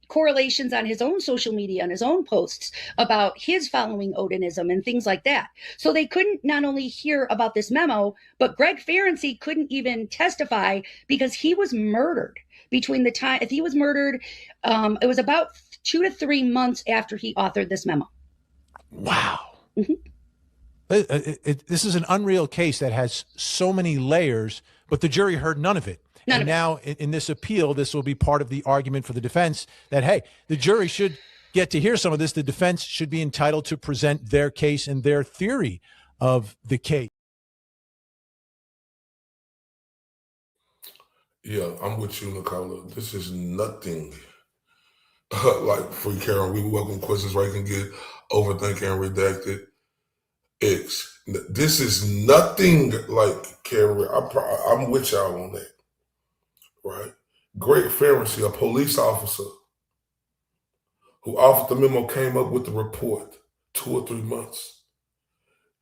correlations on his own social media, on his own posts about his following Odinism and things like that. So they couldn't not only hear about this memo, but Greg Ferenczi couldn't even testify because he was murdered between the time, if he was murdered, it was about 2 to 3 months after he authored this memo. Wow. Mm-hmm. This is an unreal case that has so many layers, but the jury heard none of it. And now in this appeal, this will be part of the argument for the defense that, hey, the jury should get to hear some of this. The defense should be entitled to present their case and their theory of the case. Yeah, I'm with you, Nicola. This is nothing like Free Karen. We welcome questions where you can get overthinking and redacted. This is nothing like Karen. I'm with y'all on that. Right? Greg Ferenczi, a police officer who authored the memo, came up with the report 2 or 3 months.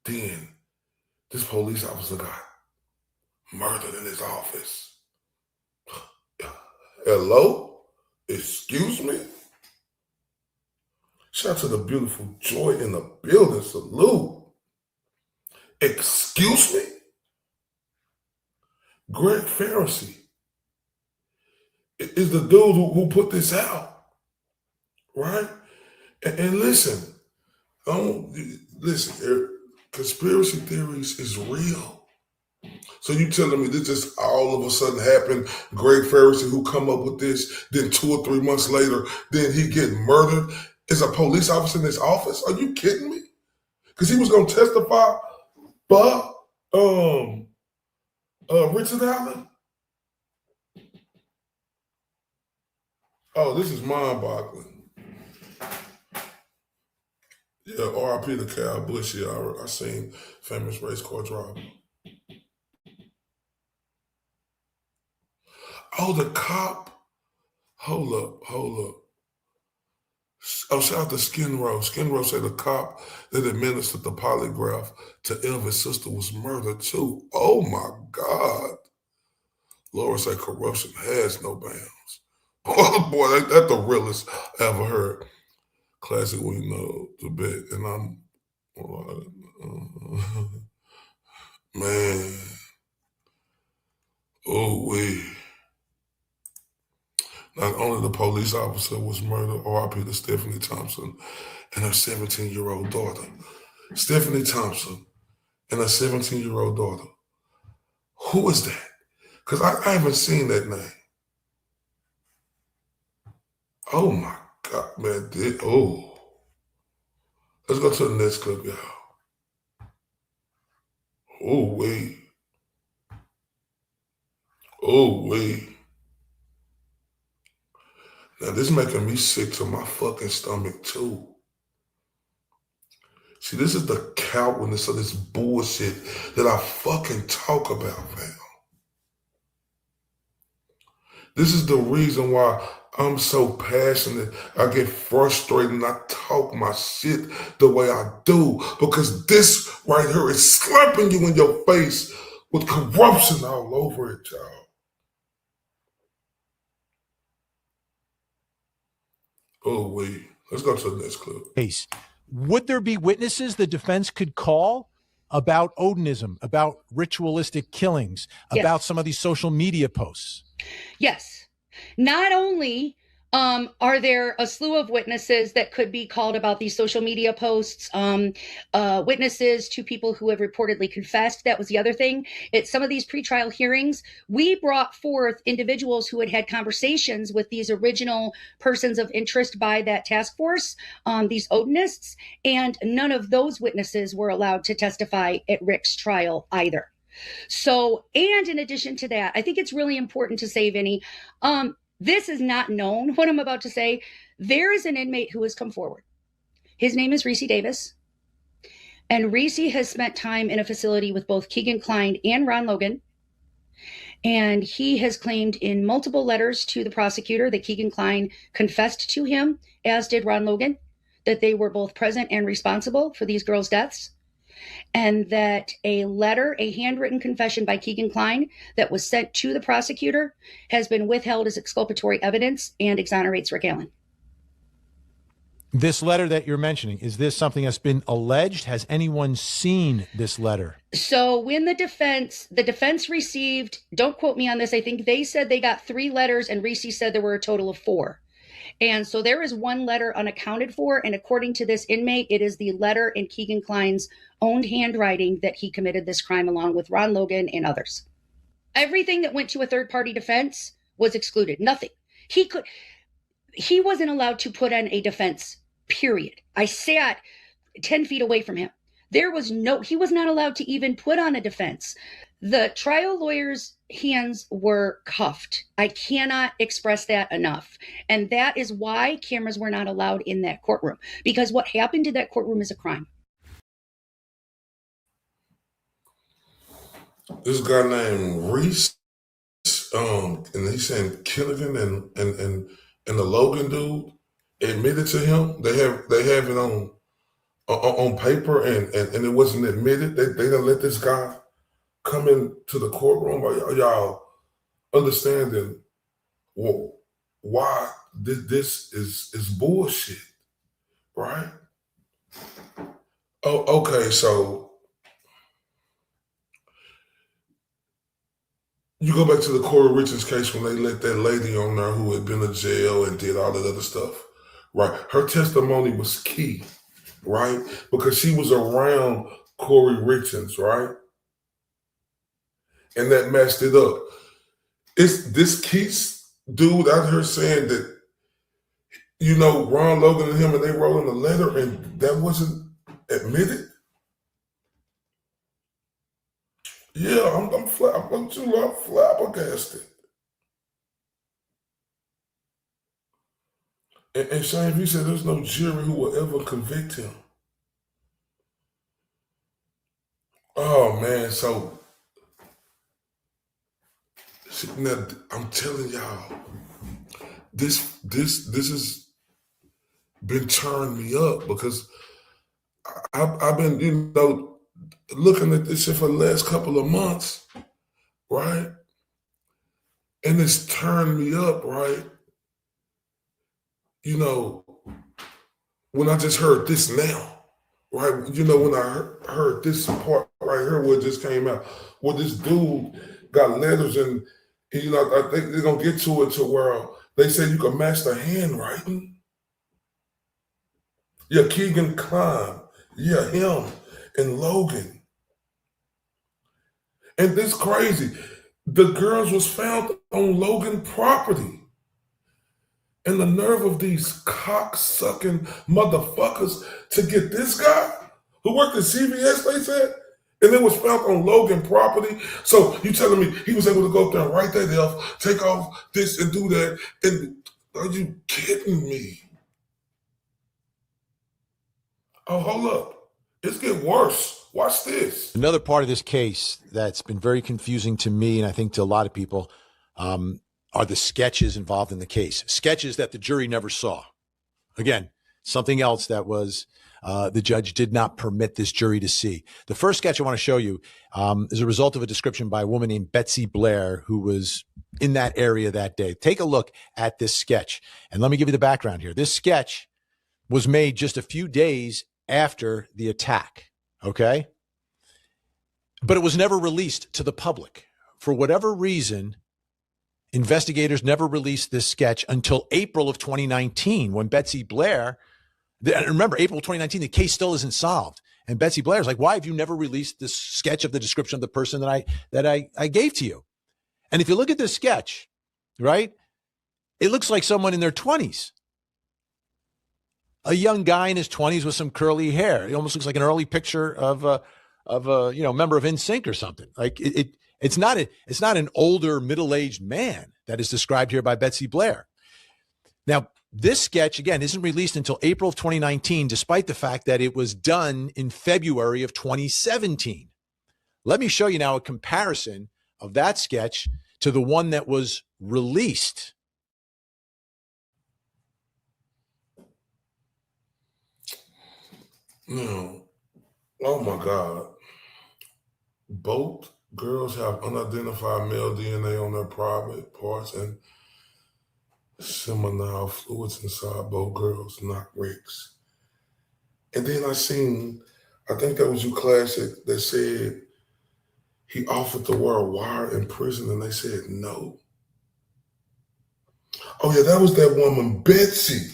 Then this police officer got murdered in his office. Hello? Excuse me? Shout out to the beautiful Joy in the building. Salute. Excuse me? Greg Ferenczi is the dude who put this out, right? And listen, conspiracy theories is real. So you telling me this just all of a sudden happened? Greg Ferenczi, who come up with this, then 2 or 3 months later, then he get murdered as a police officer in his office? Are you kidding me? Because he was going to testify, but Richard Allen. Oh, this is mind-boggling. Yeah, R.I.P. to Cal Bush. Yeah, I seen famous race car driver. Oh, the cop. Hold up. Oh, shout out to Skin Row. Skin Row said the cop that administered the polygraph to Elvis' sister was murdered too. Oh my God. Laura said corruption has no bounds. Oh boy, that's the realest I ever heard. Classic, we know the bit, and I'm man. Oh wait. Not only the police officer was murdered, R.I.P. to Stephanie Thompson and her 17-year-old daughter. Stephanie Thompson and her 17-year-old daughter. Who is that? Because I haven't seen that name. Oh my God, man. Let's go to the next clip, y'all. Oh, wait. Now, this is making me sick to my fucking stomach, too. See, this is the cowardness of this bullshit that I fucking talk about, man. This is the reason why I'm so passionate. I get frustrated and I talk my shit the way I do, because this right here is slapping you in your face with corruption all over it, y'all. Oh, wait. Let's go to the next clip. Would there be witnesses the defense could call about Odinism, about ritualistic killings, Yes. about some of these social media posts. Yes. Not only are there a slew of witnesses that could be called about these social media posts, witnesses to people who have reportedly confessed. That was the other thing. At some of these pretrial hearings, we brought forth individuals who had had conversations with these original persons of interest by that task force, these Odinists, and none of those witnesses were allowed to testify at Rick's trial either. So, and in addition to that, I think it's really important to say, Vinny, this is not known, what I'm about to say. There is an inmate who has come forward. His name is Reese Davis. And Reese has spent time in a facility with both Keegan Kline and Ron Logan. And he has claimed in multiple letters to the prosecutor that Keegan Kline confessed to him, as did Ron Logan, that they were both present and responsible for these girls' deaths. And that a letter, a handwritten confession by Keegan Kline that was sent to the prosecutor has been withheld as exculpatory evidence and exonerates Rick Allen. This letter that you're mentioning, is this something that's been alleged? Has anyone seen this letter? So when the defense received, don't quote me on this, I think they said they got 3 letters and Reese said there were a total of 4. And so there is 1 letter unaccounted for. And according to this inmate, it is the letter in Keegan Kline's own handwriting that he committed this crime along with Ron Logan and others. Everything that went to a third-party defense was excluded. Nothing. He wasn't allowed to put on a defense, period. I sat 10 feet away from him. He was not allowed to even put on a defense. The trial lawyer's hands were cuffed. I cannot express that enough. And that is why cameras were not allowed in that courtroom, because what happened in that courtroom is a crime. This guy named Reese, and he's saying Killigan and the Logan dude admitted to him. They have it on paper, and it wasn't admitted. They didn't let this guy come into the courtroom. Are y'all understanding why this is bullshit, right? Oh, okay, so you go back to the Corey Richards case when they let that lady on there who had been to jail and did all that other stuff, right? Her testimony was key, right? Because she was around Corey Richards, right? And that messed it up. It's this Keats dude out here saying that, Ron Logan and him, and they wrote in a letter and that wasn't admitted. Yeah, I'm flabbergasted. And Shane, he said there's no jury who will ever convict him. Oh man, so now I'm telling y'all, this has been turning me up because I've been, looking at this shit for the last couple of months, right? And it's turned me up, right? When I just heard this now, right? When I heard this part right here where it just came out, where this dude got letters and I think they're going to get to it to where they say you can match the handwriting. Yeah, Keegan Kline. Yeah, him and Logan. And this crazy. The girls was found on Logan property. And the nerve of these cock-sucking motherfuckers to get this guy who worked at CVS, they said, and it was found on Logan property. So you telling me he was able to go up there and write that F, take off this and do that? And are you kidding me? Oh, hold up. It's getting worse. Watch this. Another part of this case that's been very confusing to me, and I think to a lot of people, are the sketches involved in the case. Sketches that the jury never saw. Again, something else that was the judge did not permit this jury to see. The first sketch I want to show you is a result of a description by a woman named Betsy Blair, who was in that area that day. Take a look at this sketch. And let me give you the background here. This sketch was made just a few days after the attack, okay? But it was never released to the public. For whatever reason, investigators never released this sketch until April of 2019, when Betsy Blair, remember, April 2019, the case still isn't solved. And Betsy Blair's like, why have you never released this sketch of the description of the person that I gave to you? And if you look at this sketch, right, it looks like someone in their 20s. A young guy in his 20s with some curly hair. It almost looks like an early picture of a member of NSYNC or something. Like it's not an older middle-aged man that is described here by Betsy Blair. Now, this sketch, again, isn't released until April of 2019, despite the fact that it was done in February of 2017. Let me show you now a comparison of that sketch to the one that was released. No. Oh my God. Both girls have unidentified male DNA on their private parts and seminal fluids inside both girls, not Rick's. And then I think that was you, Classic, that said he offered to wear a wire in prison and they said no. Oh yeah, that was that woman, Betsy.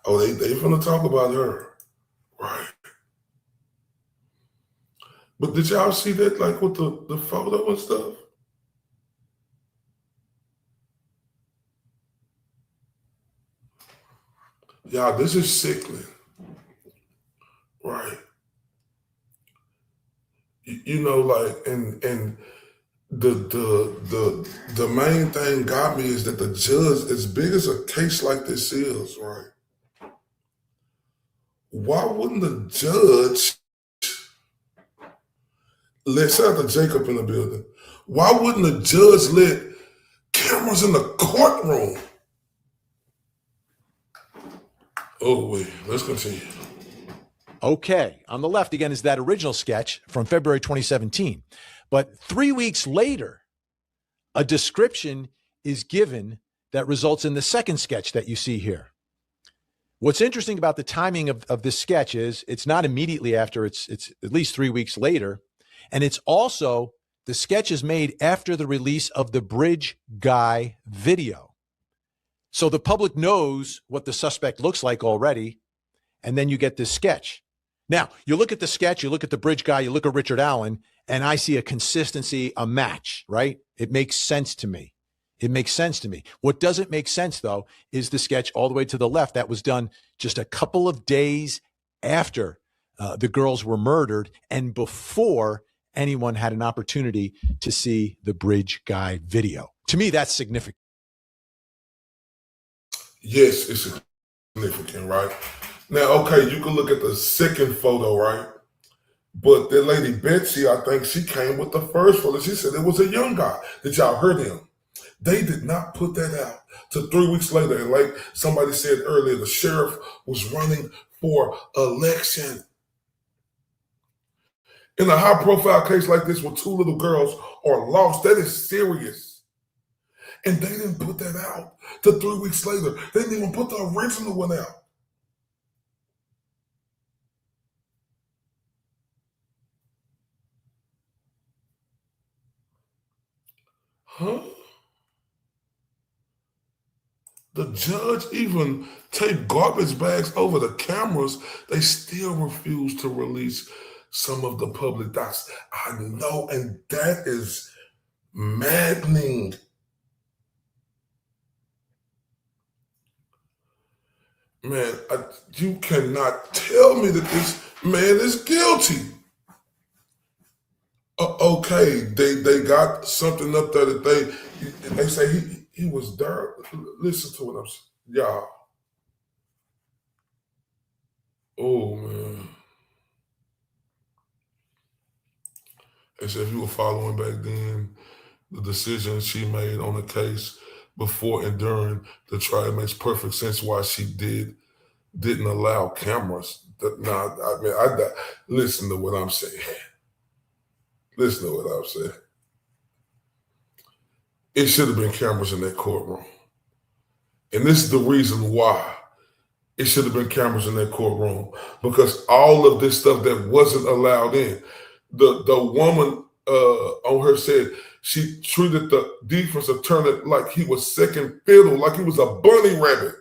Oh, they finna talk about her. Right. But did y'all see that, like with the photo and stuff? Y'all, this is sickening. Right. You know, like, and the main thing got me is that the judge, as big as a case like this is, right? Why wouldn't the judge, let's have Jacob in the building, why wouldn't the judge let cameras in the courtroom? Oh, wait, let's continue. Okay, on the left again is that original sketch from February 2017. But 3 weeks later, a description is given that results in the second sketch that you see here. What's interesting about the timing of this sketch is it's not immediately after, it's at least 3 weeks later. And it's also, the sketch is made after the release of the Bridge Guy video. So the public knows what the suspect looks like already, and then you get this sketch. Now, you look at the sketch, you look at the Bridge Guy, you look at Richard Allen, and I see a consistency, a match, right? It makes sense to me. It makes sense to me. What doesn't make sense, though, is the sketch all the way to the left that was done just a couple of days after the girls were murdered and before anyone had an opportunity to see the Bridge Guy video. To me, that's significant. Yes, it's significant, right? Now, okay, you can look at the second photo, right? But that lady Betsy, I think she came with the first photo. She said it was a young guy. Did y'all heard him? They did not put that out till 3 weeks later. And like somebody said earlier, the sheriff was running for election. In a high-profile case like this where two little girls are lost, that is serious. And they didn't put that out till 3 weeks later. They didn't even put the original one out. Huh? The judge even take garbage bags over the cameras. They still refuse to release some of the public docs. I know, and that is maddening. Man, you cannot tell me that this man is guilty. Okay, they got something up there that they say he was there. Listen to what I'm saying, y'all. Oh man, as if you were following back then, the decision she made on the case before and during the trial makes perfect sense why she didn't allow cameras. Listen to what I'm saying. Listen to what I'm saying. It should have been cameras in that courtroom. And this is the reason why it should have been cameras in that courtroom, because all of this stuff that wasn't allowed in, the woman on her said she treated the defense attorney like he was second fiddle, like he was a bunny rabbit.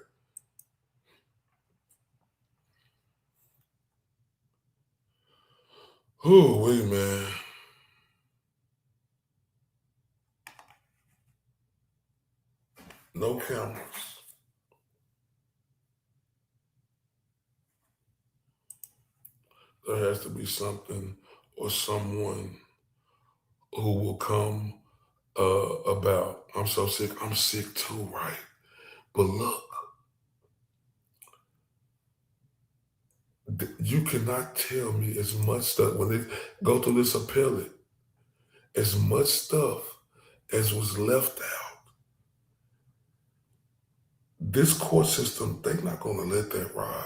Oh, wait, man. No cameras. There has to be something or someone who will come about. I'm so sick. I'm sick too, right? But look, you cannot tell me as much stuff when they go through this appellate, as much stuff as was left out. This court system, they're not going to let that ride.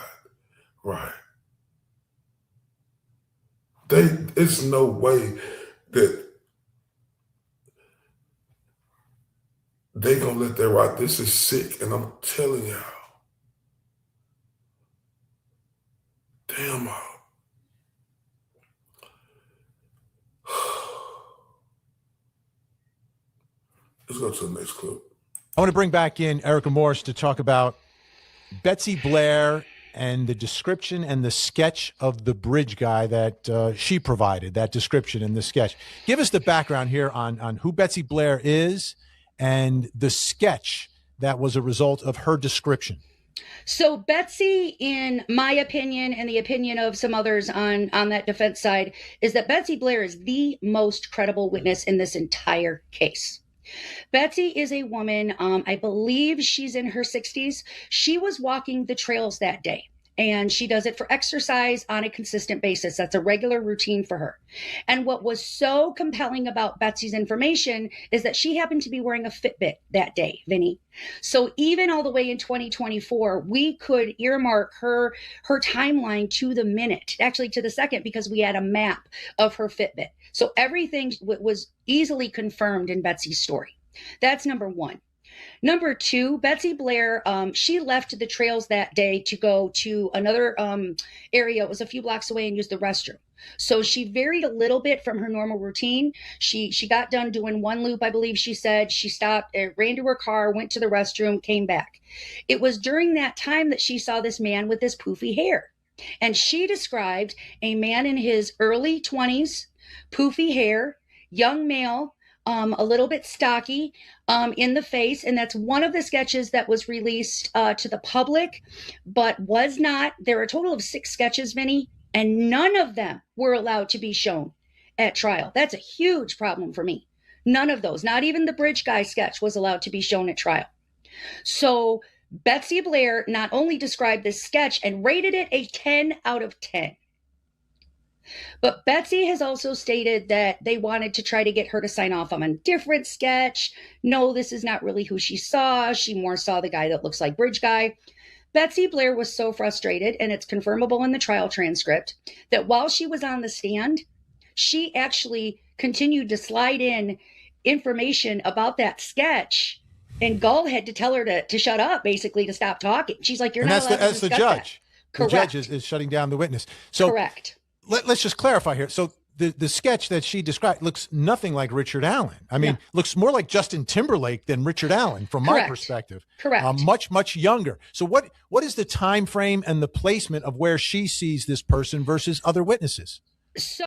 Right. It's no way that they going to let that ride. This is sick, and I'm telling y'all. Damn. Let's go to the next clip. I want to bring back in Erica Morse to talk about Betsy Blair and the description and the sketch of the bridge guy that she provided, that description in the sketch. Give us the background here on who Betsy Blair is and the sketch that was a result of her description. So Betsy, in my opinion, and the opinion of some others on that defense side, is that Betsy Blair is the most credible witness in this entire case. Betsy is a woman, I believe she's in her 60s. She was walking the trails that day, and she does it for exercise on a consistent basis. That's a regular routine for her. And what was so compelling about Betsy's information is that she happened to be wearing a Fitbit that day, Vinny. So even all the way in 2024, we could earmark her timeline to the minute, actually to the second, because we had a map of her Fitbit. So everything was easily confirmed in Betsy's story. That's number one. Number two, Betsy Blair, she left the trails that day to go to another area. It was a few blocks away and used the restroom. So she varied a little bit from her normal routine. She got done doing one loop, I believe she said. She stopped, ran to her car, went to the restroom, came back. It was during that time that she saw this man with this poofy hair. And she described a man in his early 20s, poofy hair, young male, a little bit stocky in the face. And that's one of the sketches that was released to the public, but was not. There are a total of 6 sketches, Vinny, and none of them were allowed to be shown at trial. That's a huge problem for me. None of those, not even the bridge guy sketch, was allowed to be shown at trial. So Betsy Blair not only described this sketch and rated it a 10 out of 10, but Betsy has also stated that they wanted to try to get her to sign off on a different sketch. No, this is not really who she saw. She more saw the guy that looks like Bridge Guy. Betsy Blair was so frustrated, and it's confirmable in the trial transcript, that while she was on the stand, she actually continued to slide in information about that sketch, and Gull had to tell her to shut up, basically, to stop talking. She's like, you're not allowed to discuss the judge. That. Correct. The judge is shutting down the witness. So correct. Let's just clarify here. So the sketch that she described looks nothing like Richard Allen. I mean, looks more like Justin Timberlake than Richard Allen from my perspective. Correct. Much younger. So what is the time frame and the placement of where she sees this person versus other witnesses? So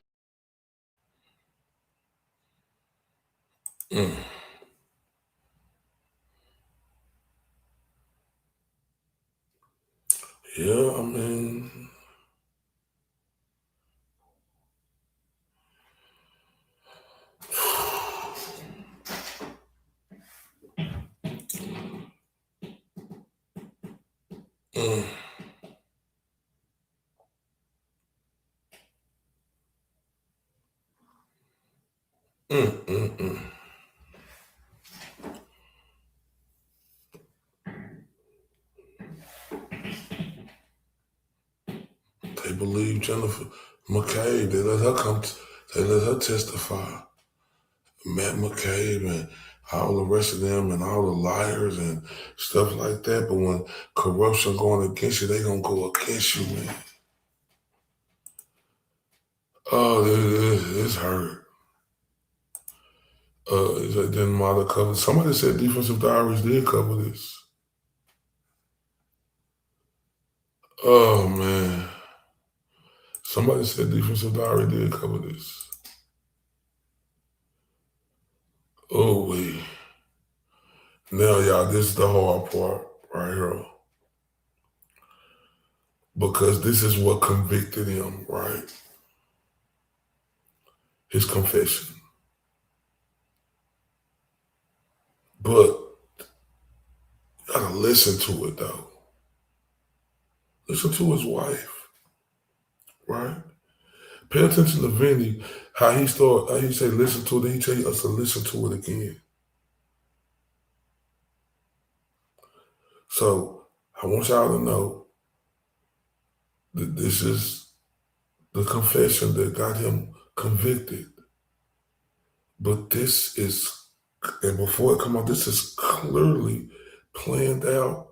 Yeah, I mean, They believe Jennifer McCabe. They let her testify. Matt McCabe and all the rest of them and all the liars and stuff like that. But when corruption going against you, they gonna go against you, man. Oh, this hurt. It didn't matter cover. Somebody said Defensive Diaries did cover this. Oh man. Somebody said Defensive Diary did cover this. Oh wait. Now y'all, this is the hard part right here. Because this is what convicted him, right? His confession. But you gotta listen to it though. Listen to his wife, right? Pay attention to Vinny, how he say listen to it, then he tell us to listen to it again. So I want y'all to know that this is the confession that got him convicted. But this is, and before it come out, this is clearly planned out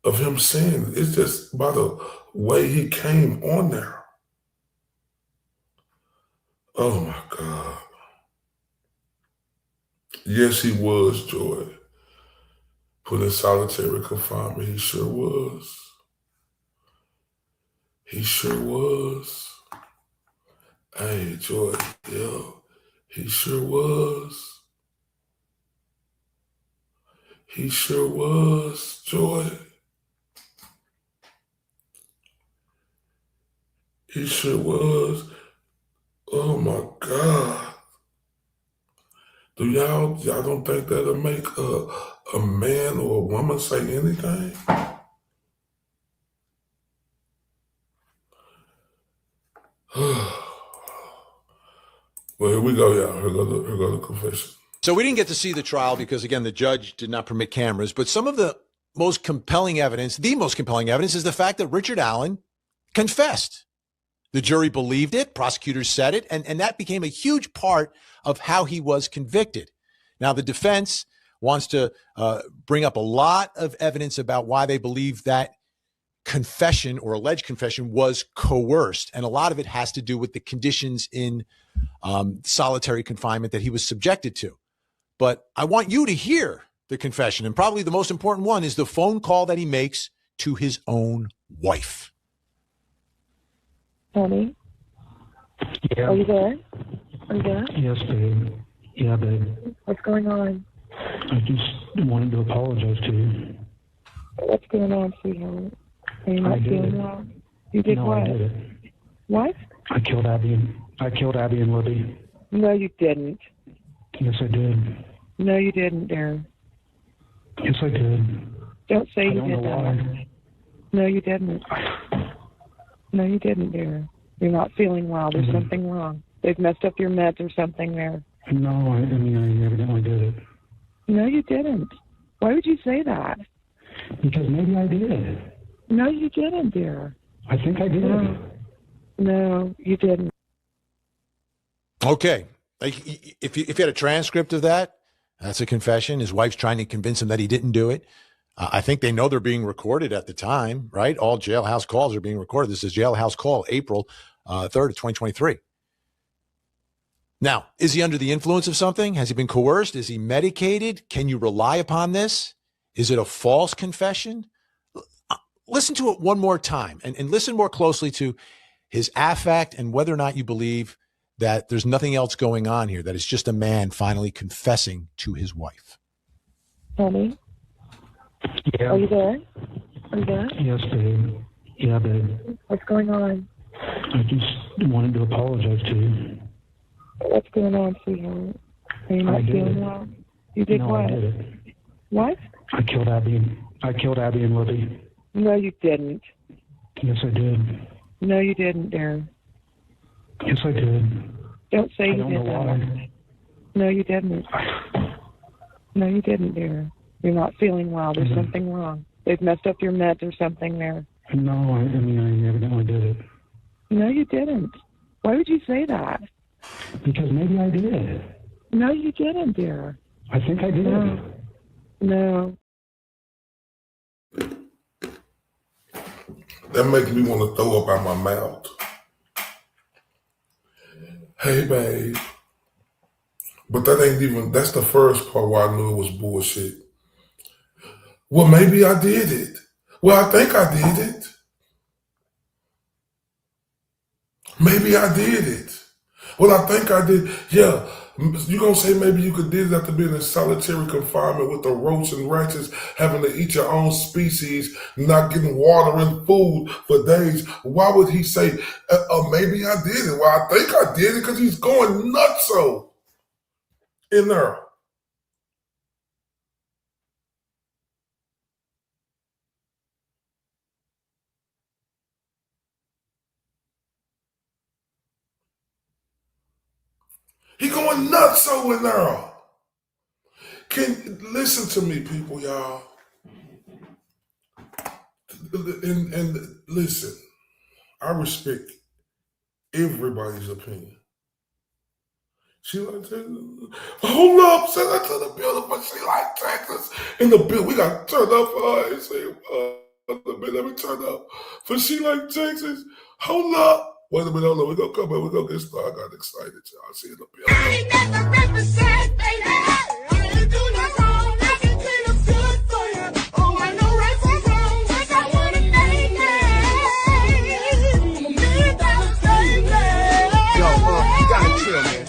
of him saying it. It's just by the way he came on there. Oh my God. Yes, he was, Joy. Put in solitary confinement. He sure was. He sure was. Hey, Joy, yeah, he sure was. He sure was, Joy. He sure was. Oh my God. Do y'all don't think that'll make a man or a woman say anything? Well, here we go, y'all. Here go the confession. So we didn't get to see the trial because, again, the judge did not permit cameras. But some of the most compelling evidence, is the fact that Richard Allen confessed. The jury believed it. Prosecutors said it. And that became a huge part of how he was convicted. Now, the defense wants to bring up a lot of evidence about why they believe that confession or alleged confession was coerced. And a lot of it has to do with the conditions in solitary confinement that he was subjected to. But I want you to hear the confession. And probably the most important one is the phone call that he makes to his own wife. Honey? Yeah. Are you there? Are you there? Yes, babe. Yeah, babe. What's going on? I just wanted to apologize to you. What's going on, sweetheart? Are you not feeling well? You did what? I did it. What? I killed Abby and Libby. No, you didn't. Yes, I did. No, you didn't, Darren. Yes, I did. Don't say I you don't did know that. why. No, you didn't. No, you didn't, Darren. You're not feeling well. There's something wrong. They've messed up your meds or something there. No, I evidently did it. No, you didn't. Why would you say that? Because maybe I did. No, you didn't, dear. I think I did. No, you didn't. Okay. If you had a transcript of that, that's a confession. His wife's trying to convince him that he didn't do it. I think they know they're being recorded at the time, right? All jailhouse calls are being recorded. This is jailhouse call, April 3rd of 2023. Now, is he under the influence of something? Has he been coerced? Is he medicated? Can you rely upon this? Is it a false confession? Listen to it one more time and listen more closely to his affect and whether or not you believe that there's nothing else going on here, that it's just a man finally confessing to his wife. Honey? Yeah. Are you there? Are you there? Yes, babe. Yeah, babe. What's going on? I just wanted to apologize to you. What's going on, sweetheart? Are you not feeling well? You did no, what? I did it. What? I killed Abby and Libby. No, you didn't. Yes, I did. No, you didn't, Darren. Yes, I did. Don't say I you don't did know that. why. No, you didn't. No, you didn't, Darren. You're not feeling well. There's something wrong. They've messed up your meds or something there. No, I evidently did it. No, you didn't. Why would you say that? Because maybe I did. No, you didn't, dear. I think I did. No. That makes me want to throw up out my mouth. Hey, babe. But that's the first part where I knew it was bullshit. Well, maybe I did it. Well, I think I did it. Maybe I did it. Well, I think I did. Yeah. You gonna say maybe you could did it after being in solitary confinement with the roaches and ratchets, having to eat your own species, not getting water and food for days. Why would he say, maybe I did it? Well, I think I did it because he's going nuts so in there. He going nuts so in there. Listen to me, people, y'all. And listen, I respect everybody's opinion. She like Texas. Hold up, send her to the building, but she like Texas. In the building, we got to turn up for her and say, let me turn up. For she like Texas. Hold up. Wait a minute, hold on. We're going to come back. We're going to get started. I got excited, y'all. See you in the building. I ain't never represent, baby. I ain't do nothing wrong. I can clean up good for you. Oh, I know right from wrong. 'Cause I want to make it. I'm a $1 million baby. Yo, you gotta chill, man.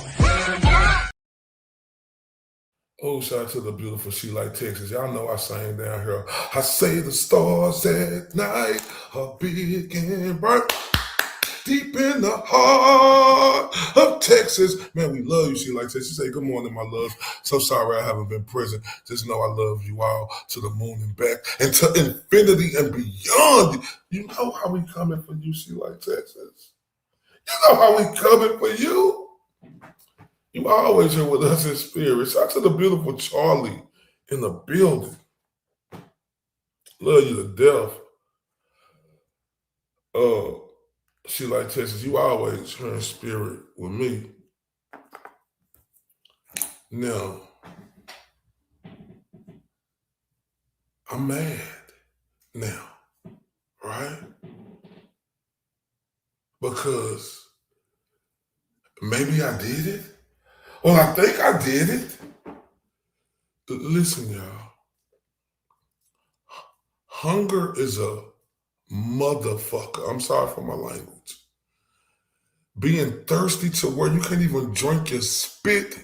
Oh, shout out to the beautiful She Like Texas. Y'all know I sang down here. I say the stars at night are big and bright. Deep in the heart of Texas. Man, we love you, She Like Texas. She say, good morning, my love. So sorry I haven't been present. Just know I love you all to the moon and back and to infinity and beyond. You know how we coming for you, She Like Texas. You know how we coming for you. You always here with us in spirit. Shout out to the beautiful Charlie in the building. Love you to death. She Like Texas, you always here in spirit with me. Now, I'm mad now, right? Because maybe I did it. Well, I think I did it. Listen, y'all. Hunger is a motherfucker. I'm sorry for my language. Being thirsty to where you can't even drink your spit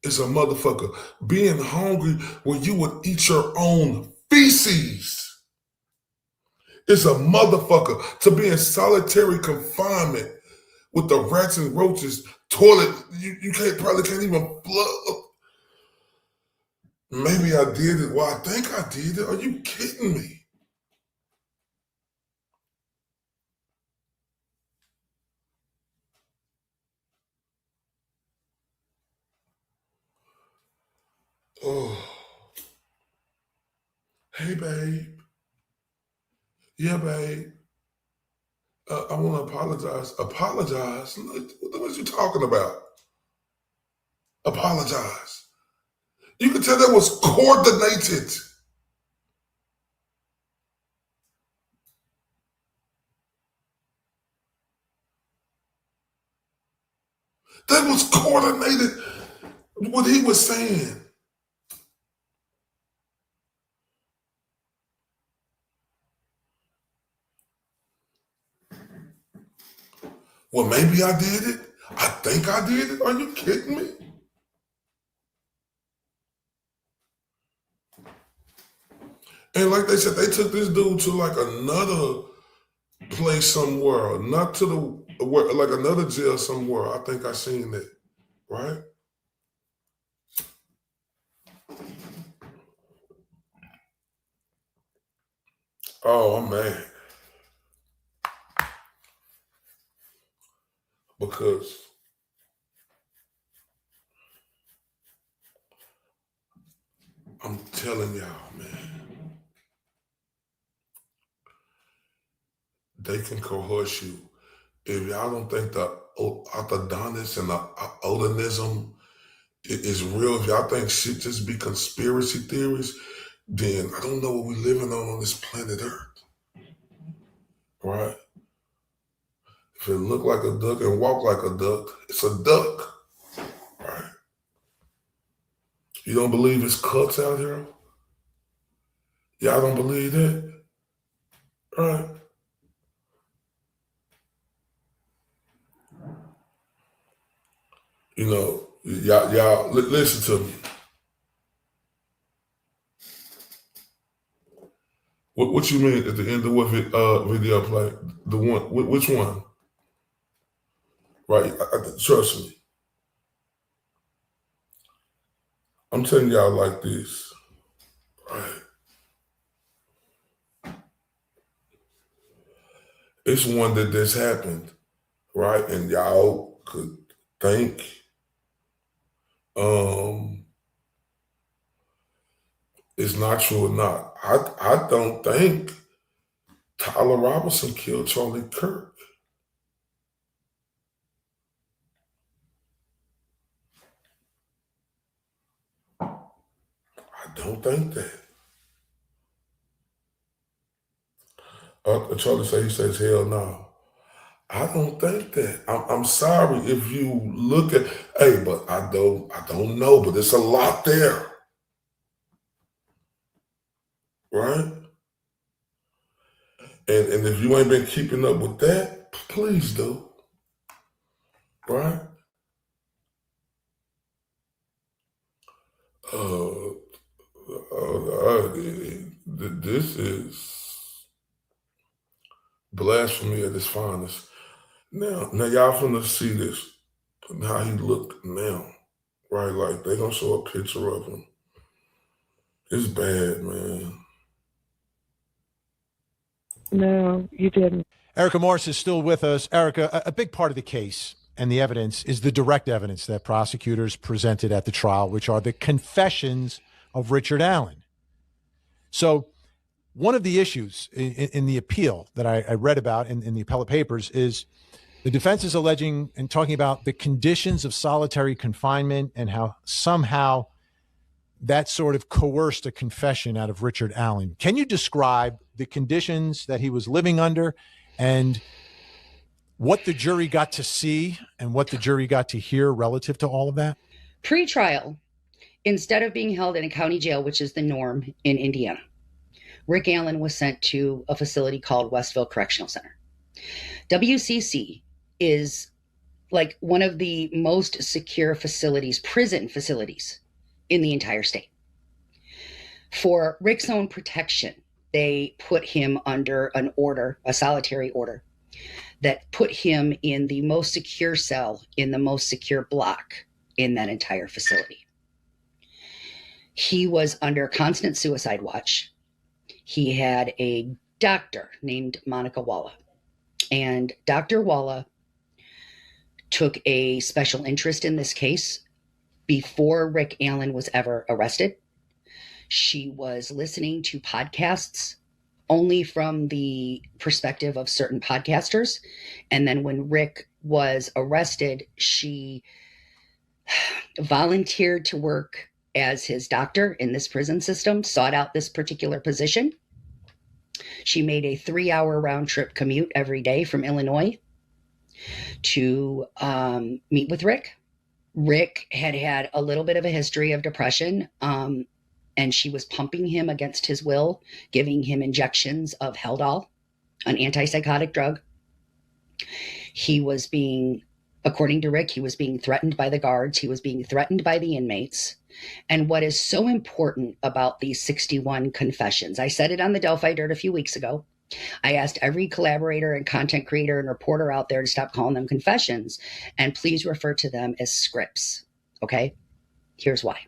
is a motherfucker. Being hungry where you would eat your own feces is a motherfucker. To be in solitary confinement with the rats and roaches, toilet, you probably can't even plug. Maybe I did it. Well, I think I did it. Are you kidding me? Oh. Hey, babe. Yeah, babe. I want to apologize. Apologize? What was you talking about? Apologize. You can tell that was coordinated. That was coordinated, what he was saying. Well, maybe I did it. I think I did it. Are you kidding me? And like they said, they took this dude to like another place somewhere, not to like another jail somewhere. I think I seen it, right? Oh, I'm mad. Because I'm telling y'all, man, they can coerce you. If y'all don't think the orthodontists and the Odinism is real, if y'all think shit just be conspiracy theories, then I don't know what we're living on this planet Earth, right? If it look like a duck and walk like a duck, it's a duck, right? You don't believe it's cuts out here? Y'all don't believe that? Right? You know, y'all listen to me. What you mean at the end of what video play? The one, which one? Right? Trust me. I'm telling y'all like this. Right? It's one that this happened, right? And y'all could think, it's not true or not. I don't think Tyler Robinson killed Charlie Kirk. I don't think that. Charlie he says, hell no. I don't think that. I'm sorry if you look at, hey, but I don't know, but it's a lot there. Right? And if you ain't been keeping up with that, please do. Right? This is blasphemy at its finest. Now y'all finna see this, how he looked now, right? Like they gonna show a picture of him. It's bad, man. No, you didn't. Erica Morris is still with us. Erica, a big part of the case and the evidence is the direct evidence that prosecutors presented at the trial, which are the confessions of Richard Allen. So one of the issues in the appeal that I read about in the appellate papers is the defense is alleging and talking about the conditions of solitary confinement and how somehow that sort of coerced a confession out of Richard Allen. Can you describe the conditions that he was living under and what the jury got to see and what the jury got to hear relative to all of that? Pre-trial, instead of being held in a county jail, which is the norm in Indiana, Rick Allen was sent to a facility called Westville Correctional Center. WCC is like one of the most secure facilities, prison facilities in the entire state. For Rick's own protection, they put him under an order, a solitary order, that put him in the most secure cell in the most secure block in that entire facility. He was under constant suicide watch. He had a doctor named Monica Walla, and Dr. Walla took a special interest in this case before Rick Allen was ever arrested. She was listening to podcasts only from the perspective of certain podcasters. And then when Rick was arrested, she volunteered to work as his doctor in this prison system, sought out this particular position. She made a 3-hour round trip commute every day from Illinois to meet with Rick. Rick had a little bit of a history of depression, and she was pumping him against his will, giving him injections of Haldol, an antipsychotic drug. He was being, according to Rick, he was being threatened by the guards. He was being threatened by the inmates. And what is so important about these 61 confessions, I said it on the Delphi Dirt a few weeks ago. I asked every collaborator and content creator and reporter out there to stop calling them confessions and please refer to them as scripts. Okay? Here's why.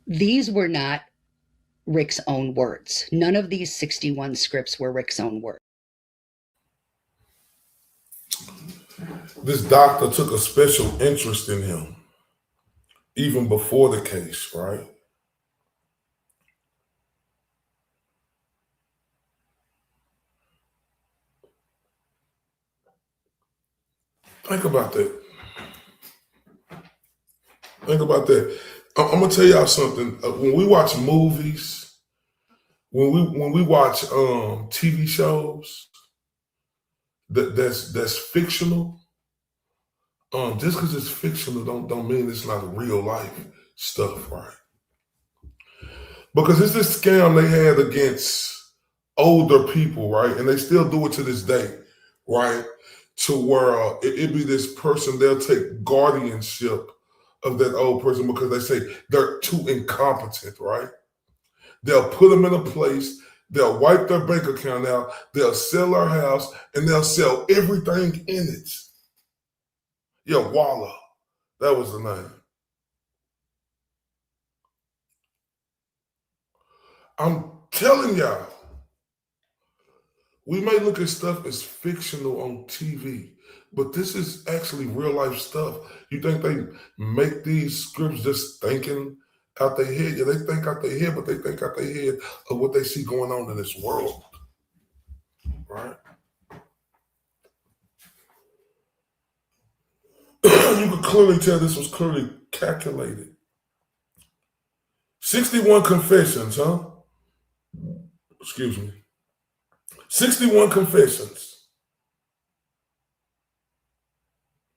These were not Rick's own words. None of these 61 scripts were Rick's own words. This doctor took a special interest in him, even before the case, right? Think about that. Think about that. I'm gonna tell y'all something. When we watch movies, when we watch TV shows that's fictional, Just because it's fictional don't mean it's not real life stuff, right? Because it's this scam they had against older people, right? And they still do it to this day, right? To where it be this person, they'll take guardianship of that old person because they say they're too incompetent, right? They'll put them in a place, they'll wipe their bank account out, they'll sell their house, and they'll sell everything in it. Yeah, Walla. That was the name. I'm telling y'all, we may look at stuff as fictional on TV, but this is actually real life stuff. You think they make these scripts just thinking out their head? Yeah, they think out their head, but they think out their head of what they see going on in this world, right? You could clearly tell this was clearly calculated. 61 confessions, huh? Excuse me. 61 confessions.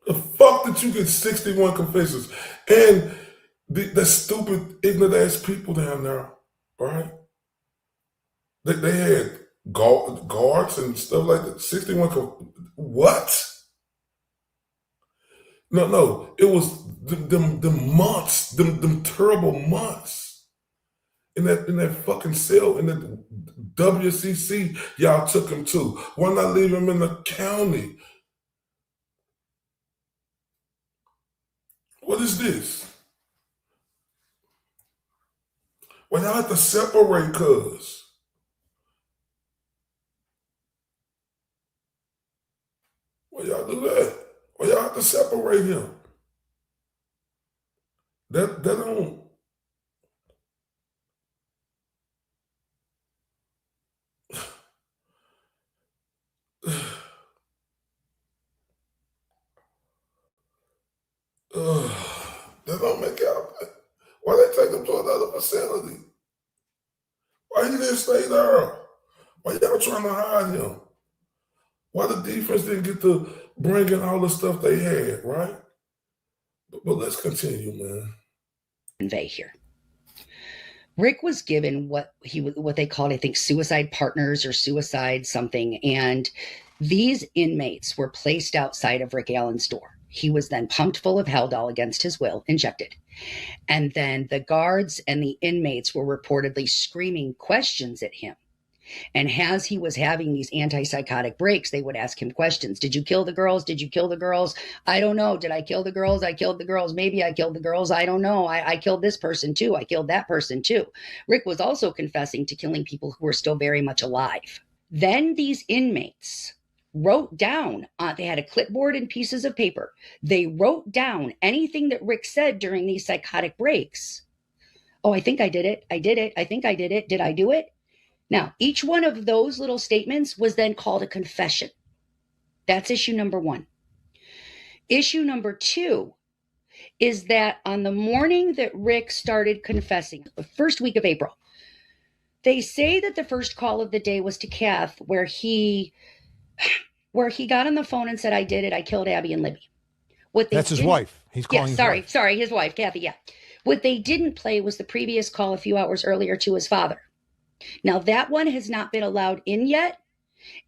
The fuck did you get 61 confessions? And the stupid, ignorant ass people down there, right? They had guards and stuff like that. 61 what? No. It was them months, them terrible months. In that fucking cell, in the WCC, y'all took him to. Why not leave him in the county? What is this? Well, y'all have to separate, cuz. Why y'all do that? Why y'all have to separate him? That don't. That don't make out. Why they take him to another facility? Why he didn't stay there? Why y'all trying to hide him? Why the defense didn't get to bring in all the stuff they had, right? But let's continue, man. Convey here. Rick was given what they called, I think, suicide partners or suicide something, and these inmates were placed outside of Rick Allen's door. He was then pumped full of Haldol against his will, injected. And then the guards and the inmates were reportedly screaming questions at him. And as he was having these antipsychotic breaks, they would ask him questions. Did you kill the girls? Did you kill the girls? I don't know. Did I kill the girls? I killed the girls. Maybe I killed the girls. I don't know. I killed this person too. I killed that person too. Rick was also confessing to killing people who were still very much alive. Then these inmates wrote down, they had a clipboard and pieces of paper. They wrote down anything that Rick said during these psychotic breaks. Oh, I think I did it. I did it. I think I did it. Did I do it? Now, each one of those little statements was then called a confession. That's issue number one. Issue number two is that on the morning that Rick started confessing, the first week of April, they say that the first call of the day was to Kath, where he got on the phone and said, I did it. I killed Abby and Libby. That's his wife. He's calling his wife. Sorry, his wife, Kathy, yeah. What they didn't play was the previous call a few hours earlier to his father. Now, that one has not been allowed in yet,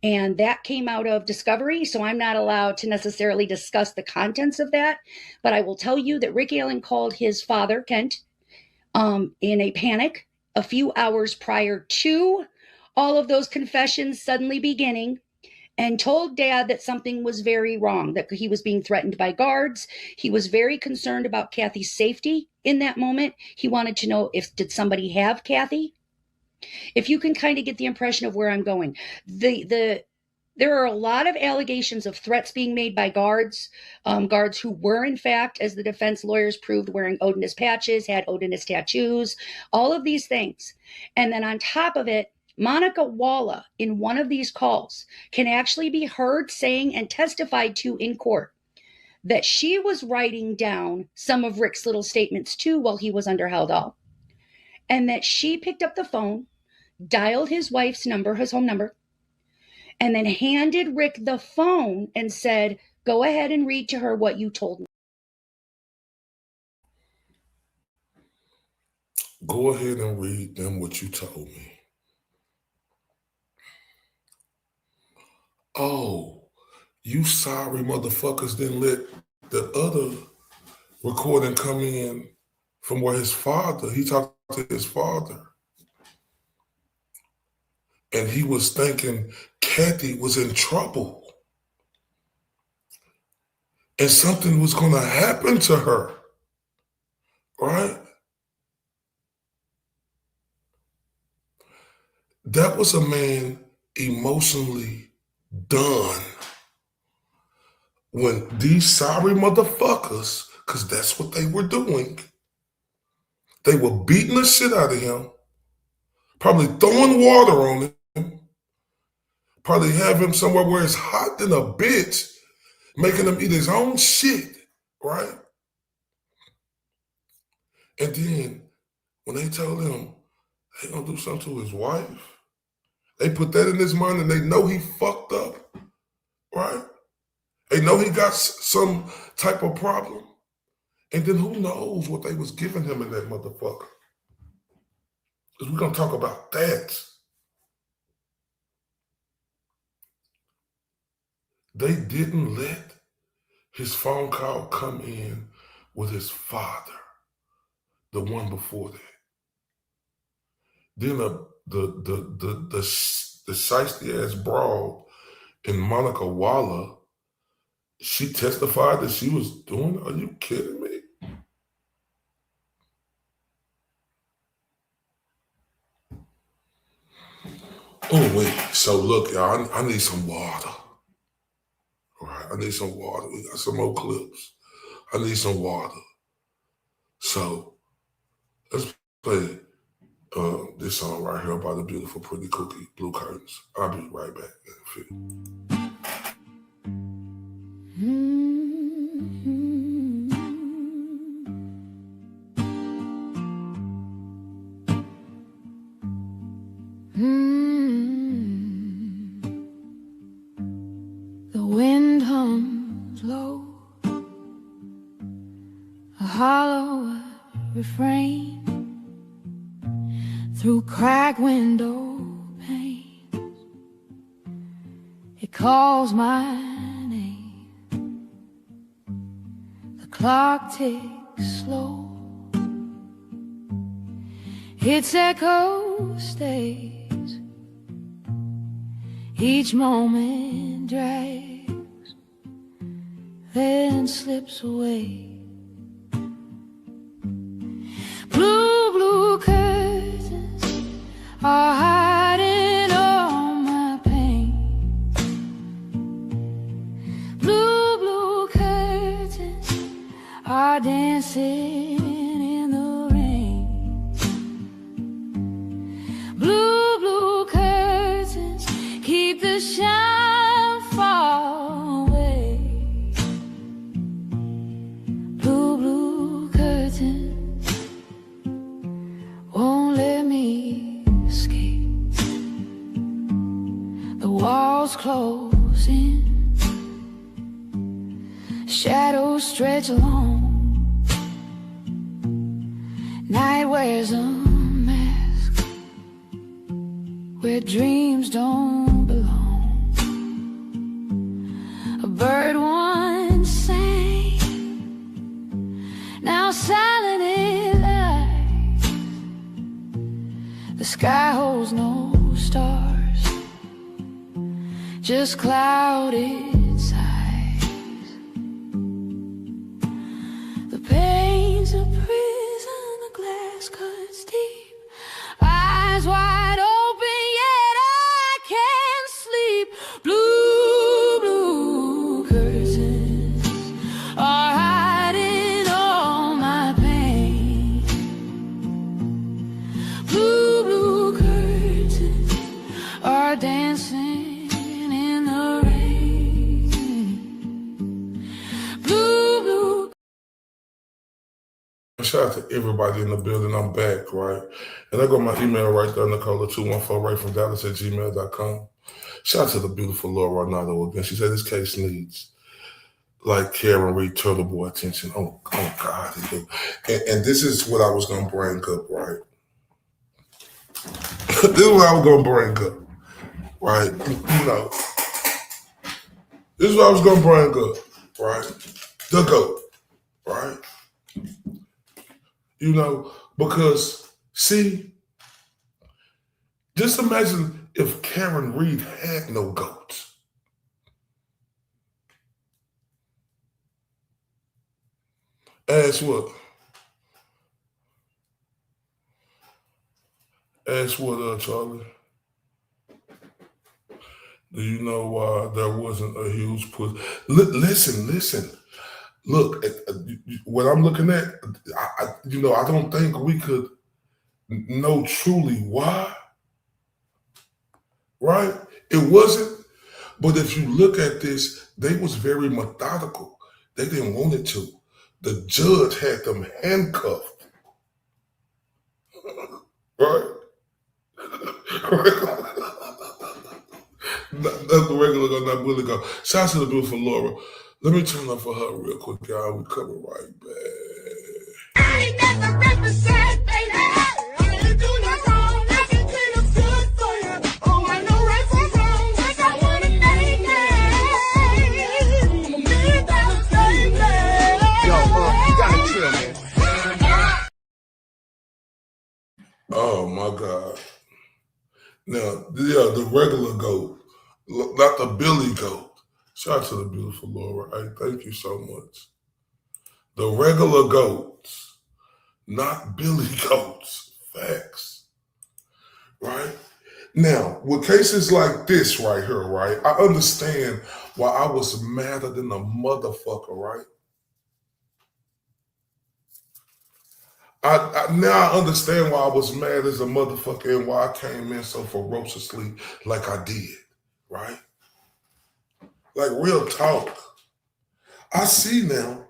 and that came out of discovery, so I'm not allowed to necessarily discuss the contents of that, but I will tell you that Rick Allen called his father, Kent, in a panic a few hours prior to all of those confessions suddenly beginning, and told Dad that something was very wrong, that he was being threatened by guards. He was very concerned about Kathy's safety in that moment. He wanted to know did somebody have Kathy? If you can kind of get the impression of where I'm going, there are a lot of allegations of threats being made by guards who were, in fact, as the defense lawyers proved, wearing Odinist patches, had Odinist tattoos, all of these things. And then on top of it, Monica Walla, in one of these calls, can actually be heard saying and testified to in court that she was writing down some of Rick's little statements too while he was under Haldol, and that she picked up the phone, dialed his wife's number, his home number, and then handed Rick the phone and said, Go ahead and read to her what you told me. Go ahead and read them what you told me. Oh, you sorry motherfuckers didn't let the other recording come in from where his father, he talked to his father. And he was thinking Kathy was in trouble. And something was going to happen to her. Right? That was a man emotionally done. When these sorry motherfuckers, because that's what they were doing, they were beating the shit out of him, probably throwing water on him, probably have him somewhere where it's hot than a bitch, making him eat his own shit, right? And then when they told him they gonna do something to his wife, they put that in his mind and they know he fucked up, right? They know he got some type of problem. And then who knows what they was giving him in that motherfucker. Because we're gonna talk about that. They didn't let his phone call come in with his father, the one before that. Then the shiesty ass broad in Monica Waller, she testified that she was doing it. Are you kidding me? Oh wait, so look, y'all, I need some water. All right, I need some water. We got some more clips. I need some water. So let's play this song right here by the beautiful Pretty Cookie, Blue Curtains. I'll be right back in a few. The wind hums low, a hollow refrain through cracked window panes. It calls my name. The clock ticks slow. Its echo stays. Each moment drags, then slips away. Blue, blue curtains are hiding all my pain. Blue, blue curtains are dancing in the rain. Blue, blue curtains keep the shine far away. Blue, blue curtains won't let me escape. The walls close in, shadows stretch along. Night wears a mask where dreams don't belong. A bird once sang, now silent it lies. The sky holds no stars, just clouded sighs. The pain's a prison, the glass cuts deep, eyes wide open, yet I can't sleep. Blue, blue curtains are hiding all my pain. Blue, blue curtains are dancing in the rain. Blue, blue. Shout out to everybody in the building. I'm back, right? And I got my email right there, Nicola214 right from Dallas@gmail.com. Shout out to the beautiful Laura Arnado again. She said this case needs like Karen Reed Turtle Boy attention. Oh God. And this is what I was going to bring up, right? This is what I was going to bring up, right? You know, this is what I was going to bring up, right? The GOAT, right? You know, because, see, just imagine if Karen Reed had no GOATs. Ask what? Charlie? Do you know why there wasn't a huge push? Listen. Look, what I'm looking at, I don't think we could know truly why, right? It wasn't, but if you look at this, they was very methodical. They didn't want it to. The judge had them handcuffed, right? That's the regular go, not bully go. Shout out to the beautiful Laura. Let me turn up for her real quick, y'all. We coming right back. I ain't never represent, baby. I ain't do nothing wrong. I can clean up good for you. Oh, I know right from wrong. Yes, I want to name it. Me, that's baby. Yo, you gotta chill, man. Oh my God. Now, yeah, the regular GOAT, not the Billy GOAT. Shout out to the beautiful Laura. Hey, thank you so much. The regular GOATs, not Billy GOATs. Facts. Right? Now, with cases like this right here, right, I understand why I was madder than a motherfucker, right? Now I understand why I was mad as a motherfucker and why I came in so ferociously like I did, right? Like real talk. I see now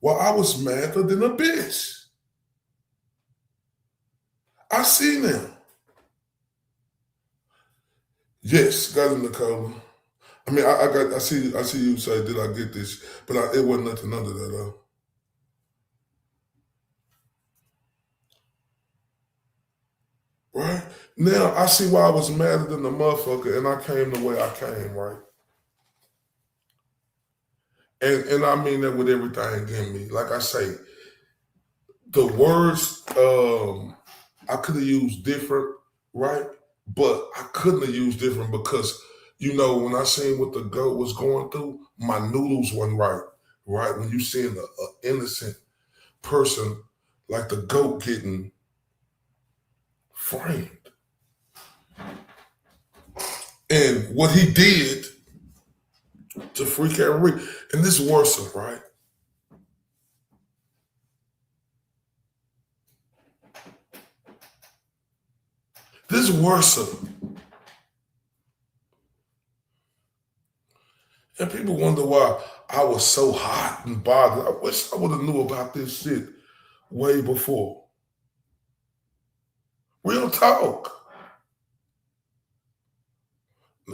why I was madder than a bitch. I see now. Yes, got in the cover. I mean, I see you say, did I get this? But it wasn't nothing under that, though. Right? Now, I see why I was madder than the motherfucker and I came the way I came, right? And I mean that with everything in me. Like I say, the words I could have used different, right? But I couldn't have used different because, when I seen what the GOAT was going through, my noodles wasn't right? When you seeing an innocent person like the GOAT getting framed. And what he did to free Karen Reed, and this worse, right? This worse. And people wonder why I was so hot and bothered. I wish I would have knew about this shit way before. Real talk.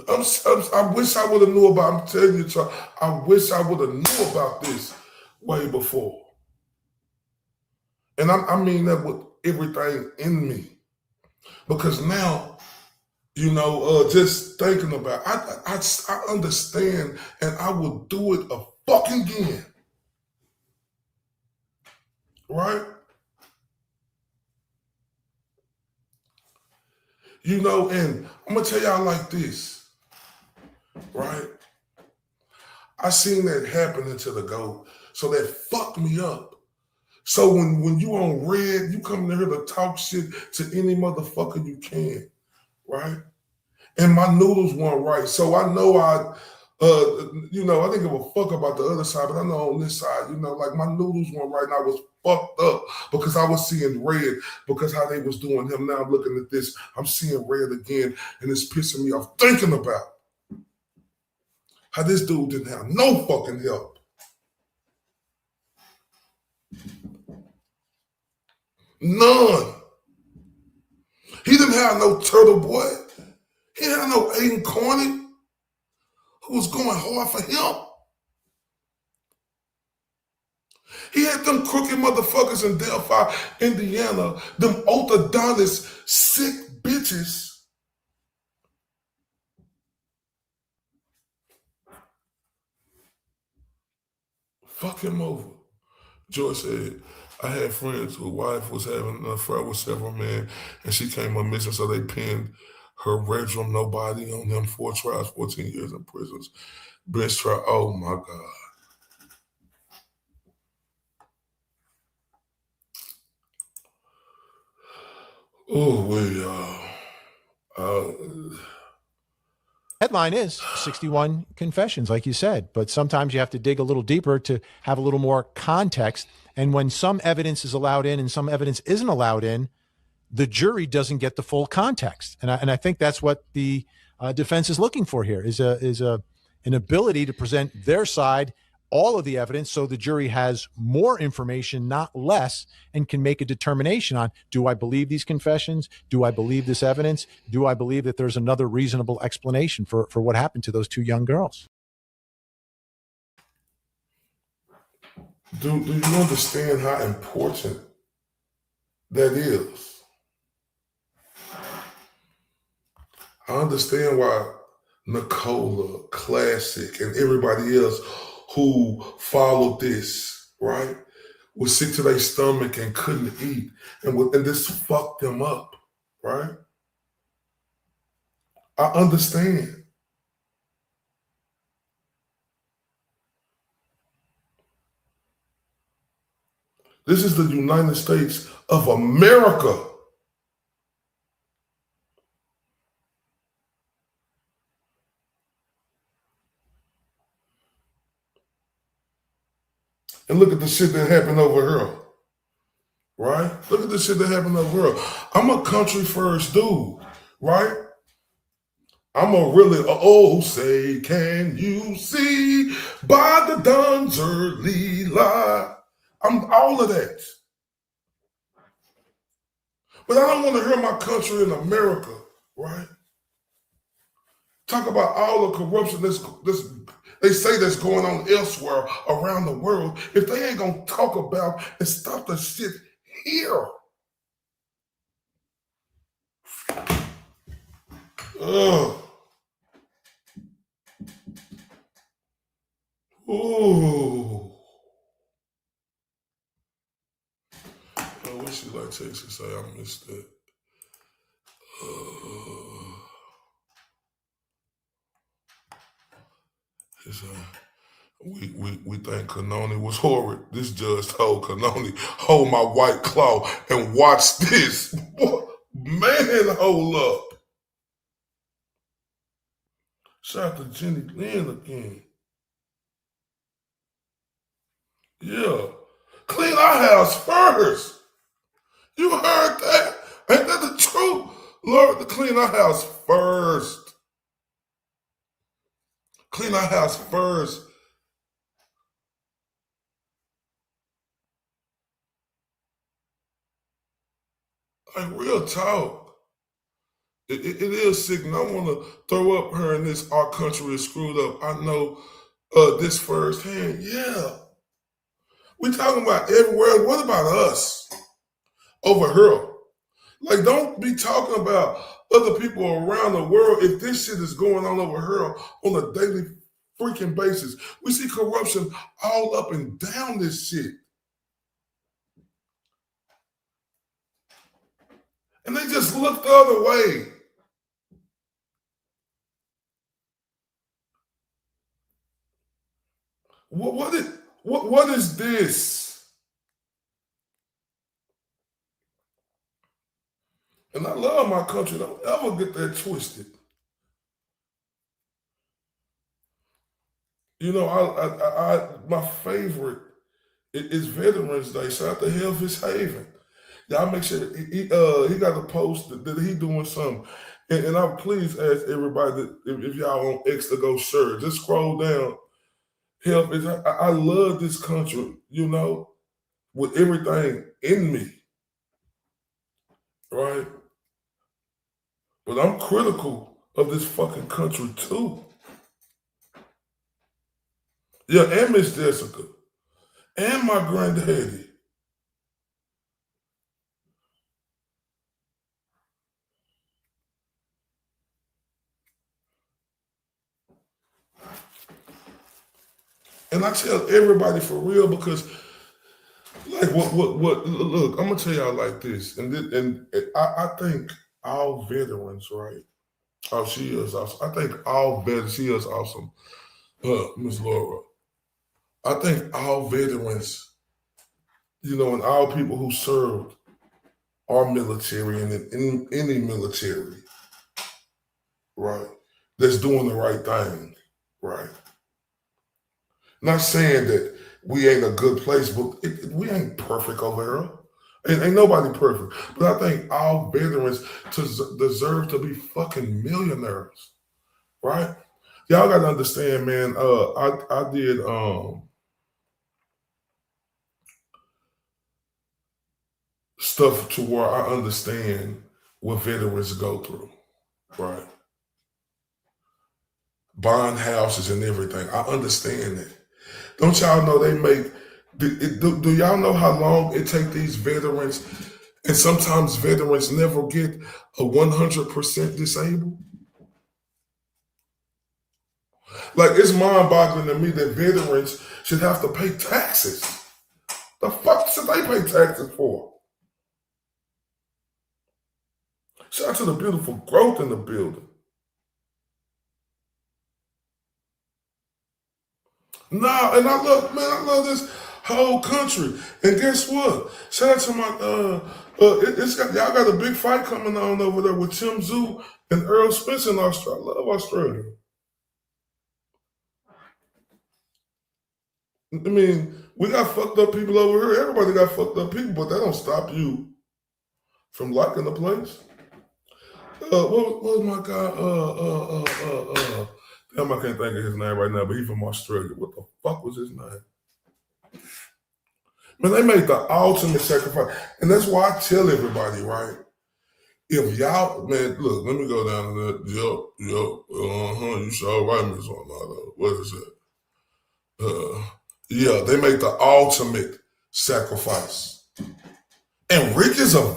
I wish I would have knew about, I'm telling you, Charles, I wish I would have knew about this way before. And I mean that with everything in me. Because now, just thinking about it, I understand and I will do it a fucking again. Right? And I'm going to tell y'all like this, right? I seen that happening to the GOAT, so that fucked me up. So when you on red, you come in here to talk shit to any motherfucker you can, right? And my noodles weren't right. So I know I didn't give a fuck about the other side, but I know on this side, like my noodles weren't right and I was fucked up because I was seeing red because how they was doing him. Now I'm looking at this, I'm seeing red again and it's pissing me off thinking about how this dude didn't have no fucking help. None. He didn't have no Turtle Boy. He didn't have no Aiden Cornyn who was going hard for him. He had them crooked motherfuckers in Delphi, Indiana, them Odinists, sick bitches. Fuck him over. George said, I had friends whose wife was having an affair with several men, and she came up missing, so they pinned her Reginald Nobody on him, 4 trials, 14 years in prisons. Bench trial, oh my God. Oh, Headline is 61 confessions, like you said, but sometimes you have to dig a little deeper to have a little more context. And when some evidence is allowed in and some evidence isn't allowed in, the jury doesn't get the full context. And I think that's what the defense is looking for here is an ability to present their side, all of the evidence, so the jury has more information, not less, and can make a determination on, do I believe these confessions? Do I believe this evidence? Do I believe that there's another reasonable explanation for what happened to those 2 young girls? Do you understand how important that is? I understand why Nicola, Classic, and everybody else who followed this, right, was sick to their stomach and couldn't eat, and this fucked them up, right? I understand. This is the United States of America. And look at the shit that happened over here. Right? Look at the shit that happened over here. I'm a country first dude, right? I'm a really, say, can you see by the dawn's early light? I'm all of that. But I don't want to hear my country in America, right? Talk about all the corruption they say that's going on elsewhere around the world. If they ain't gonna talk about and stop the shit here. Ugh. Ooh. I wish you like Texas say I missed that. We think Kanoni was horrid. This judge told Kanoni, hold my white claw and watch this. Man, hold up. Shout out to Jenny Lynn again. Yeah. Clean our house first. You heard that? Ain't that the truth? Lord, to clean our house first. Clean our house first. Like, real talk. It is sick, and I want to throw up her in this, our country is screwed up. I know this firsthand. Yeah. We talking about everywhere. What about us over here? Like, don't be talking about other people around the world if this shit is going on over here on a daily freaking basis. We see corruption all up and down this shit. And they just look the other way. What is this? And I love my country. Don't ever get that twisted. You know, I my favorite is Veterans Day. Shout out to Hellfish Haven. Y'all make sure he got a post that he doing something. And I please ask everybody that if y'all want X to go share. Just scroll down. I love this country, you know, with everything in me. Right? But I'm critical of this fucking country too. Yeah, and Miss Jessica. and my granddaddy. And I tell everybody for real because, like, what? Look, I'm gonna tell y'all like this, and I think all veterans, right? Oh, she is awesome. I think all veterans, she is awesome. Miss Laura. I think all veterans, and all people who served our military and in any military, right? That's doing the right thing, right? Not saying that we ain't a good place, but we ain't perfect over here. Ain't nobody perfect. But I think all veterans deserve to be fucking millionaires, right? Y'all gotta understand, man. I did stuff to where I understand what veterans go through, right? Buying houses and everything. I understand it. Don't y'all know they make, do y'all know how long it take these veterans, and sometimes veterans never get a 100% disabled? Like, it's mind-boggling to me that veterans should have to pay taxes. The fuck should they pay taxes for? Shout out to the beautiful growth in the building. Nah, and I love this whole country. And guess what? Shout out to my y'all got a big fight coming on over there with Tim Zoo and Earl Spence in Australia. I love Australia. I mean, we got fucked up people over here. Everybody got fucked up people, but that don't stop you from liking the place. What was my guy? Damn, I can't think of his name right now, but he's from Australia. What the fuck was his name? Man, they made the ultimate sacrifice. And that's why I tell everybody, right? If y'all, man, look, let me go down to that. Yup, you sure right, Miss Orlando. What is it? Yeah, they make the ultimate sacrifice. And Rick is I'm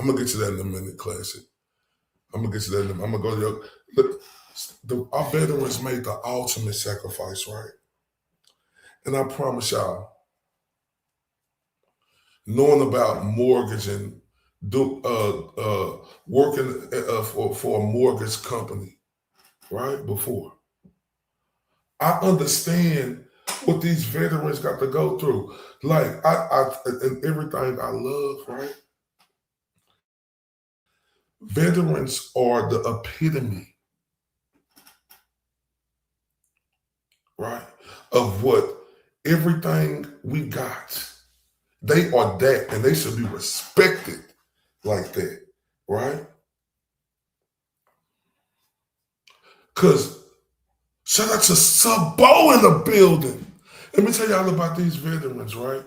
gonna get to that in a minute, Classic. I'm gonna go to look, our veterans made the ultimate sacrifice, right? And I promise y'all, knowing about mortgage and working for a mortgage company, right? Before, I understand what these veterans got to go through. Like I and everything I love, right? Veterans are the epitome, right, of what everything we got. They are that, and they should be respected like that, right? Because shout out to Sabo in the building. Let me tell y'all about these veterans, right?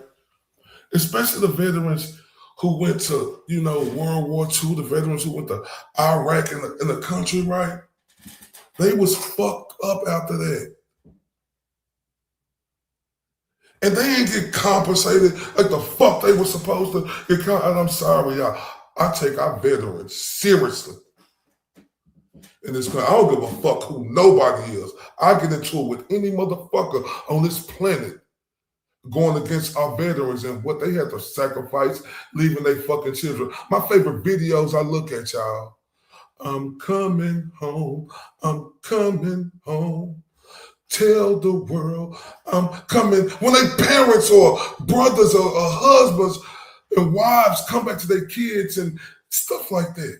Especially the veterans who went to, World War II, the veterans who went to Iraq in the country, right? They was fucked up after that. And they ain't get compensated like the fuck they were supposed to get compensated. And I'm sorry, y'all. I take our veterans seriously. In this country, I don't give a fuck who nobody is. I get into it with any motherfucker on this planet going against our veterans and what they had to sacrifice, leaving their fucking children. My favorite videos I look at, y'all. I'm coming home. I'm coming home. Tell the world I'm coming. When they parents or brothers or husbands and wives come back to their kids and stuff like that.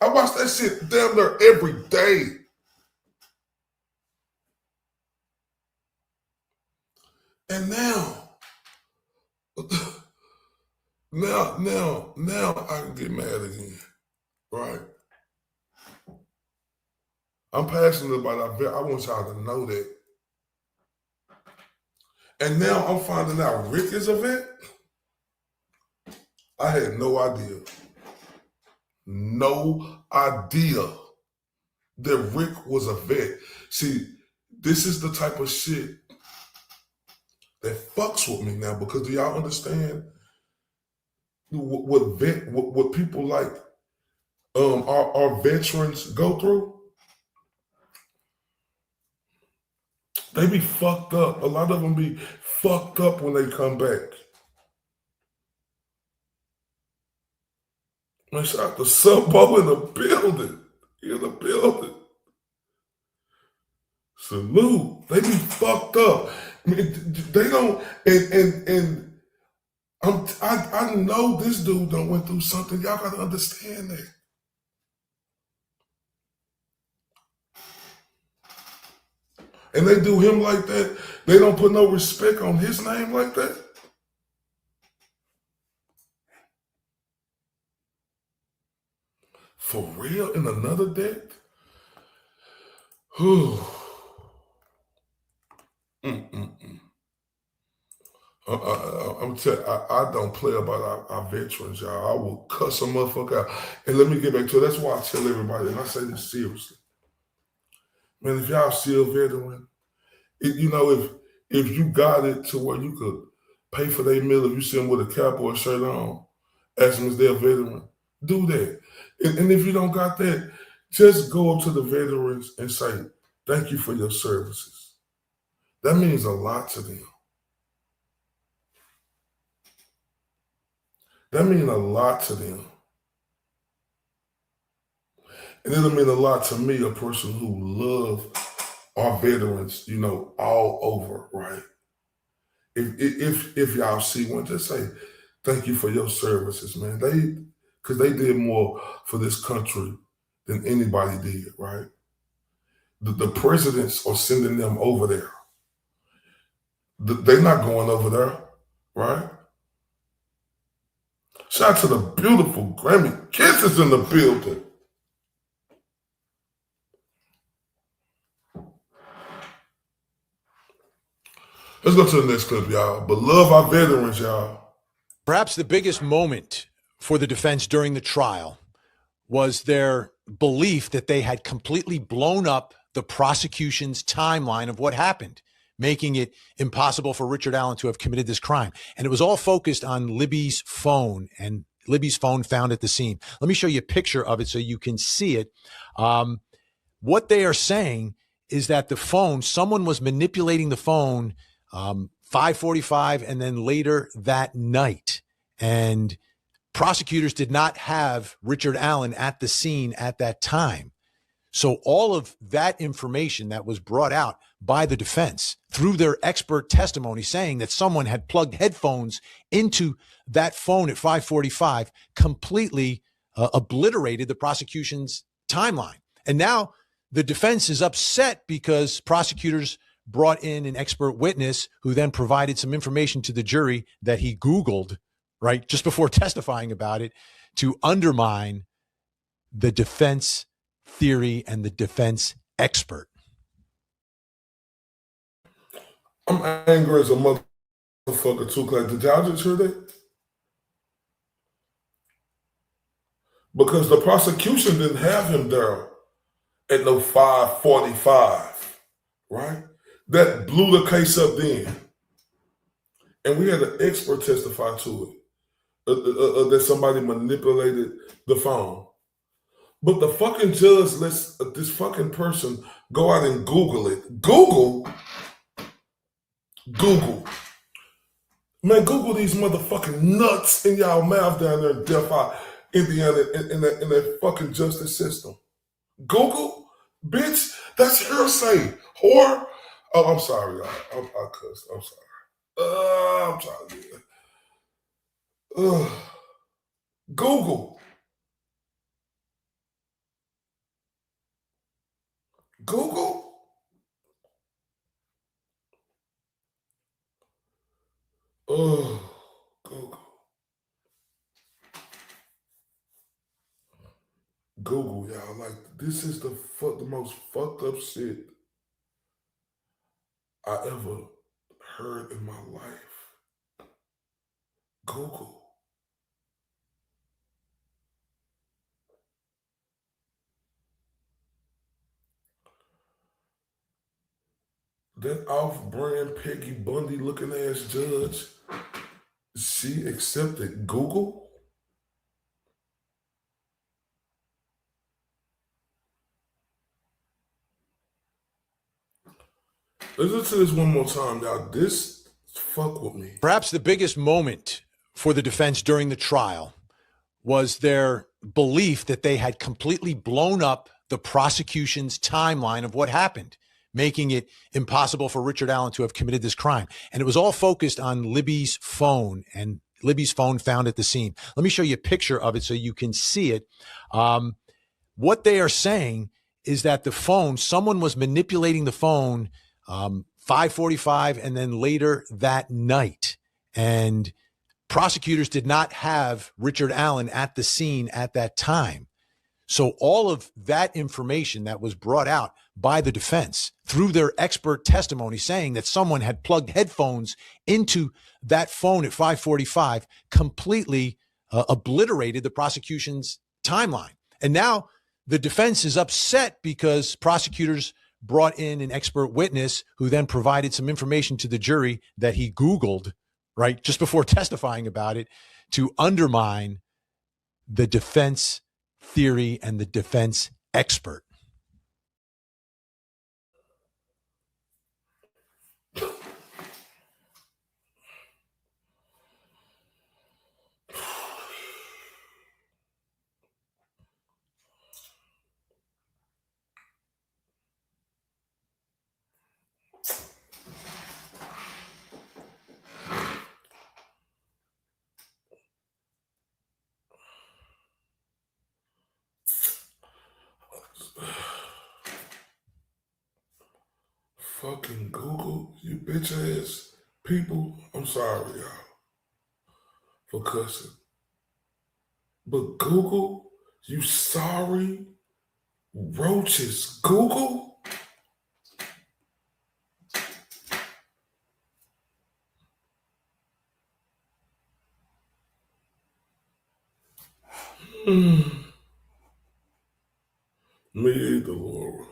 I watch that shit damn near every day. And now I can get mad again, right? I'm passionate about that. I want y'all to know that. And now I'm finding out Rick is a vet. I had no idea. No idea that Rick was a vet. See, this is the type of shit that fucks with me now, because do y'all understand what people like our veterans go through? They be fucked up. A lot of them be fucked up when they come back. Man, shout out to Subbo in the building. In the building. Salute. They be fucked up. I mean, they don't, and I know this dude done went through something. Y'all gotta understand that. And they do him like that. They don't put no respect on his name like that. For real? In another death? I'm telling you, I don't play about our veterans, y'all. I will cuss a motherfucker out. And let me get back to it. That's why I tell everybody, and I say this seriously. Man, if y'all still veteran, if you got it to where you could pay for their meal, if you see them with a cap or a shirt on, ask them if they're a veteran, do that. And if you don't got that, just go up to the veterans and say, thank you for your services. That means a lot to them. That means a lot to them. And it'll mean a lot to me, a person who loves our veterans, all over, right? If y'all see one, just say, thank you for your services, man. Because they did more for this country than anybody did, right? The presidents are sending them over there. They're not going over there, right? Shout out to the beautiful Grammy Kisses in the building. Let's go to the next clip, y'all. But love our veterans, y'all. Perhaps the biggest moment for the defense during the trial was their belief that they had completely blown up the prosecution's timeline of what happened, making it impossible for Richard Allen to have committed this crime. And it was all focused on Libby's phone, and Libby's phone found at the scene. Let me show you a picture of it so you can see it. What they are saying is that the phone, someone was manipulating the phone 5:45 and then later that night. And prosecutors did not have Richard Allen at the scene at that time. So all of that information that was brought out by the defense through their expert testimony saying that someone had plugged headphones into that phone at 5:45 completely obliterated the prosecution's timeline. And now the defense is upset because prosecutors brought in an expert witness who then provided some information to the jury that he Googled, right, just before testifying about it, to undermine the defense theory and the defense expert. I'm angry as a motherfucker too, because did y'all just hear that? Because the prosecution didn't have him there at no 5:45, right? That blew the case up then. And we had an expert testify to it, that somebody manipulated the phone. But the fucking judge lets this fucking person go out and Google it. Google? Man, Google these motherfucking nuts in y'all mouth down there in Delphi, Indiana, in that fucking justice system. Google? Bitch, that's hearsay. Whore? Oh, I'm sorry, y'all. I cussed. I'm sorry. I'm trying to do it. Google. Google? Google. Google, y'all. Like, this is the most fucked up shit I ever heard in my life. Google. that off-brand Peggy Bundy looking ass judge, she accepted Google? Listen to this one more time, y'all. This fuck with me. Perhaps the biggest moment for the defense during the trial was their belief that they had completely blown up the prosecution's timeline of what happened, making it impossible for Richard Allen to have committed this crime. And it was all focused on Libby's phone and Libby's phone found at the scene. Let me show you a picture of it so you can see it. What they are saying is that the phone, someone was manipulating the phone 5:45 and then later that night. And prosecutors did not have Richard Allen at the scene at that time. So all of that information that was brought out by the defense through their expert testimony saying that someone had plugged headphones into that phone at 5:45 completely obliterated the prosecution's timeline. And now the defense is upset because prosecutors brought in an expert witness who then provided some information to the jury that he Googled, right, just before testifying about it to undermine the defense theory and the defense expert. Fucking Google, you bitch ass people. I'm sorry, y'all, for cussing. But Google, you sorry roaches. Google? Me either, Laura.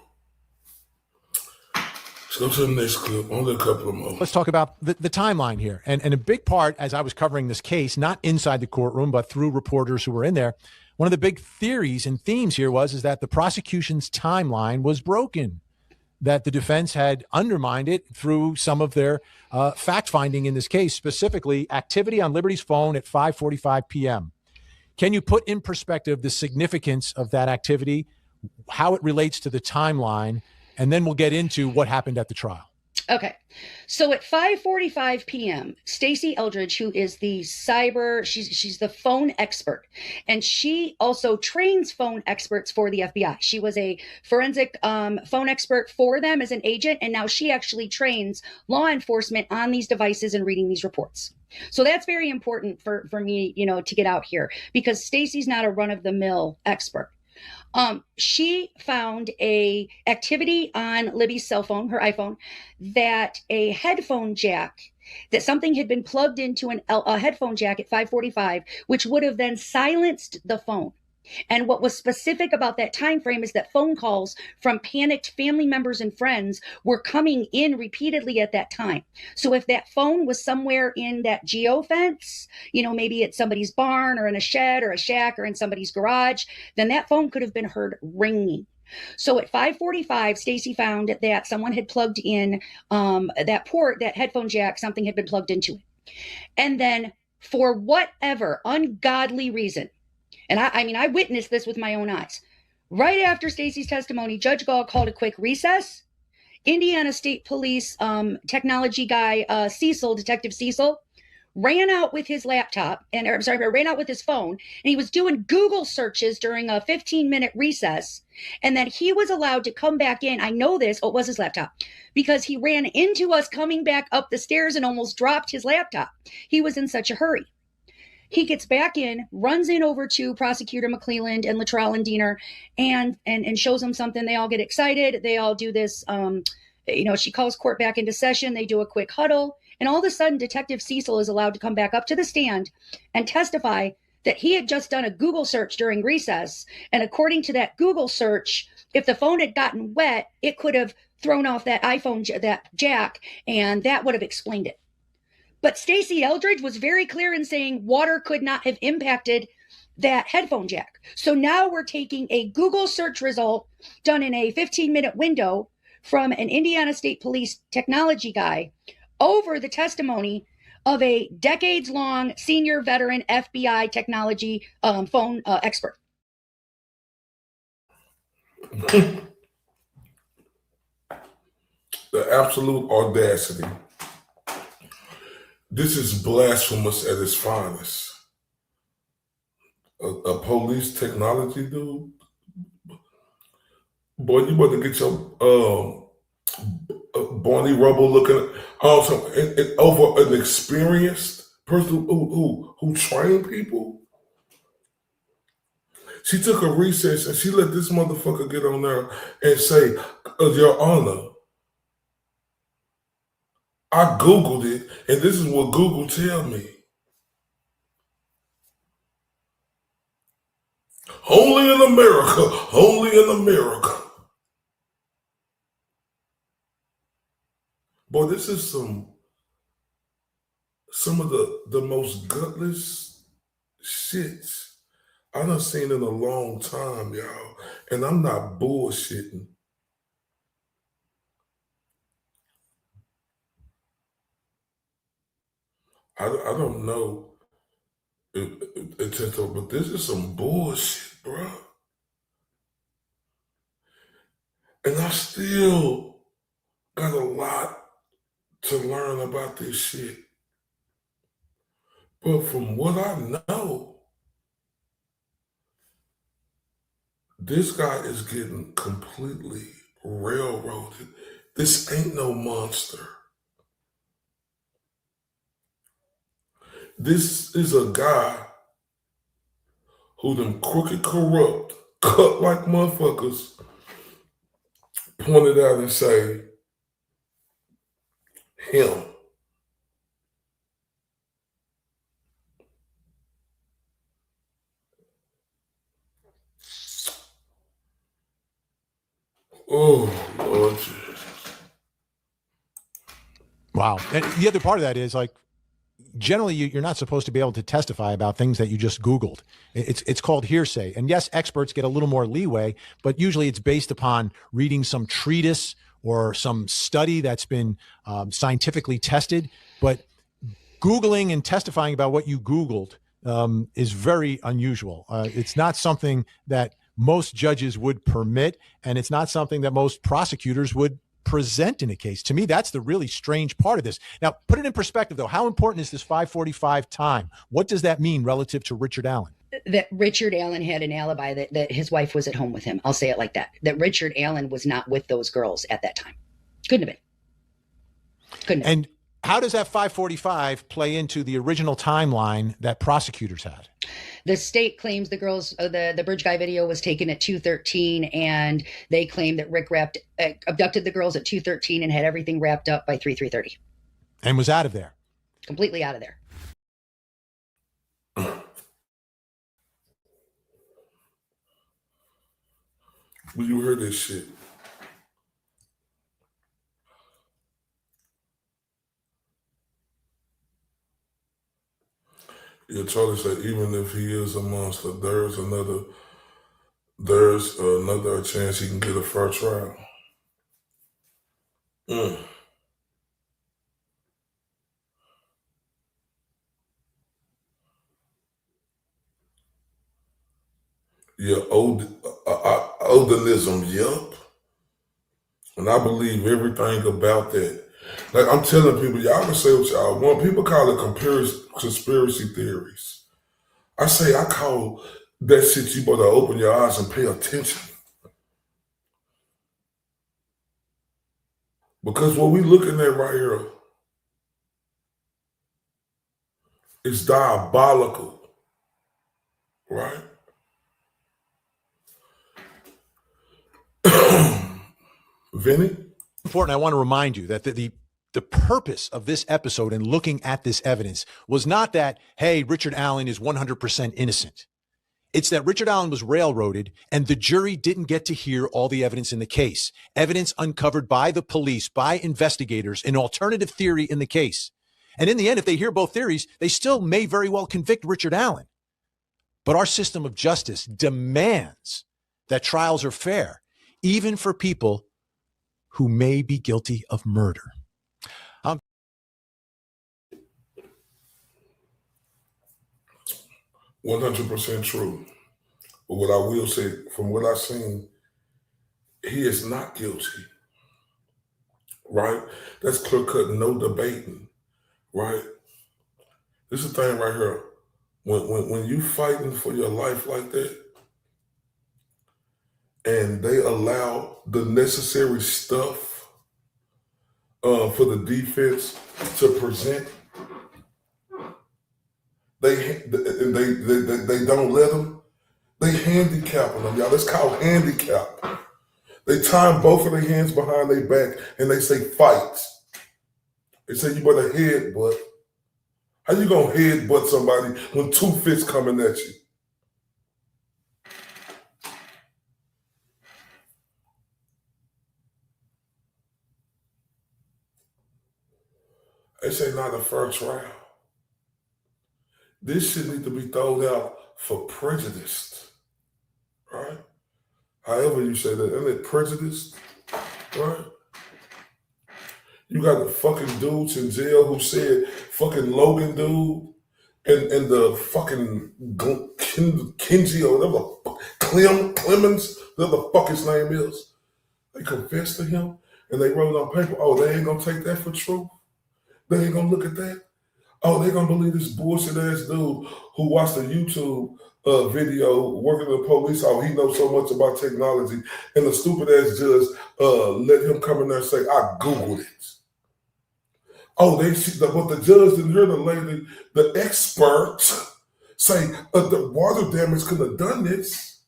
Let's go to the next clip. Only a couple of more. Let's talk about the timeline here. And a big part, as I was covering this case, not inside the courtroom, but through reporters who were in there, one of the big theories and themes here is that the prosecution's timeline was broken, that the defense had undermined it through some of their fact-finding in this case, specifically activity on Liberty's phone at 5:45 p.m. Can you put in perspective the significance of that activity, how it relates to the timeline, and then we'll get into what happened at the trial? Okay. So at 5:45 p.m., Stacey Eldridge, who is the she's the phone expert, and she also trains phone experts for the FBI. She was a forensic phone expert for them as an agent, and now she actually trains law enforcement on these devices and reading these reports. So that's very important for me, to get out here, because Stacey's not a run-of-the-mill expert. She found a activity on Libby's cell phone, her iPhone, that a headphone jack, that something had been plugged into a headphone jack at 5:45, which would have then silenced the phone. And what was specific about that time frame is that phone calls from panicked family members and friends were coming in repeatedly at that time. So if that phone was somewhere in that geofence, maybe at somebody's barn or in a shed or a shack or in somebody's garage, then that phone could have been heard ringing. So at 5:45, Stacey found that someone had plugged in that port, that headphone jack, something had been plugged into it. And then for whatever ungodly reason, and I witnessed this with my own eyes. Right after Stacey's testimony, Judge Gall called a quick recess. Indiana State Police technology guy, Detective Cecil, ran out with his laptop, ran out with his phone, and he was doing Google searches during a 15-minute recess. And then he was allowed to come back in. I know this, it was his laptop, because he ran into us coming back up the stairs and almost dropped his laptop. He was in such a hurry. He gets back in, runs in over to Prosecutor McClelland and Luttrell and Diener and shows them something. They all get excited. They all do this, she calls court back into session. They do a quick huddle. And all of a sudden, Detective Cecil is allowed to come back up to the stand and testify that he had just done a Google search during recess. And according to that Google search, if the phone had gotten wet, it could have thrown off that iPhone, that jack, and that would have explained it. But Stacey Eldridge was very clear in saying water could not have impacted that headphone jack. So now we're taking a Google search result done in a 15-minute window from an Indiana State Police technology guy over the testimony of a decades-long senior veteran FBI technology phone expert. The absolute audacity. This is blasphemous at its finest. A police technology dude? Boy, you better get your Barney Rubble looking over an experienced person who trained people. She took a recess and she let this motherfucker get on there and say, Your Honor, I Googled it, and this is what Google tell me. Only in America, only in America. Boy, this is some of the most gutless shits I done seen in a long time, y'all. And I'm not bullshitting. I don't know but this is some bullshit, bro. And I still got a lot to learn about this shit. But from what I know, this guy is getting completely railroaded. This ain't no monster. This is a guy who them crooked, corrupt, cut like motherfuckers pointed out and say, him. Oh, Lord Jesus. Wow. And the other part of that is, like, generally you're not supposed to be able to testify about things that you just Googled. It's called hearsay. And yes, experts get a little more leeway, but usually it's based upon reading some treatise or some study that's been scientifically tested. But Googling and testifying about what you Googled is very unusual. It's not something that most judges would permit, and it's not something that most prosecutors would present in a case. To me, that's the really strange part of this. Now, put it in perspective, though. How important is this 5:45 time? What does that mean relative to Richard Allen? That Richard Allen had an alibi, that his wife was at home with him. I'll say it like that. That Richard Allen was not with those girls at that time. Couldn't have been. Couldn't have. And how does that 5:45 play into the original timeline that prosecutors had? The state claims the girls, the bridge guy video was taken at 2:13, and they claim that Rick abducted the girls at 2:13 and had everything wrapped up by 3:30. And was out of there. Completely out of there. When you heard this shit, yeah, Charlie said, even if he is a monster, there's another chance he can get a fair trial. Yeah, Odinism, yup. And I believe everything about that. Like I'm telling people, y'all can say what y'all want. People call it conspiracy theories. I call that shit you better open your eyes and pay attention. Because what we looking at right here is diabolical, right? Vinny? Important. I want to remind you that the The purpose of this episode and looking at this evidence was not that, hey, Richard Allen is 100% innocent. It's that Richard Allen was railroaded and the jury didn't get to hear all the evidence in the case. Evidence uncovered by the police, by investigators, an alternative theory in the case. And in the end, if they hear both theories, they still may very well convict Richard Allen. But our system of justice demands that trials are fair, even for people who may be guilty of murder. 100% true. But what I will say, from what I've seen, he is not guilty, right? That's clear cut, no debating, right? This is the thing right here. When you fighting for your life like that, and they allow the necessary stuff for the defense to present, they don't let them. They handicapping them, y'all. That's called handicap. They tie both of their hands behind their back and they say fight. They say you better headbutt. How you gonna headbutt somebody when two fists coming at you? They say not a fair trial. This shit need to be thrown out for prejudice, right? However you say that, isn't it prejudice, right? You got the fucking dudes in jail who said fucking Logan dude and the fucking Kenji or whatever, Clemens, whatever the fuck his name is. They confessed to him and they wrote on paper, oh, they ain't gonna take that for truth. They ain't gonna look at that. Oh, they gonna believe this bullshit ass dude who watched a YouTube video working in the police. Oh, he knows so much about technology, and the stupid ass judge let him come in there and say, "I Googled it." Oh, but the judge didn't hear the lady, the expert, say the water damage could have done this,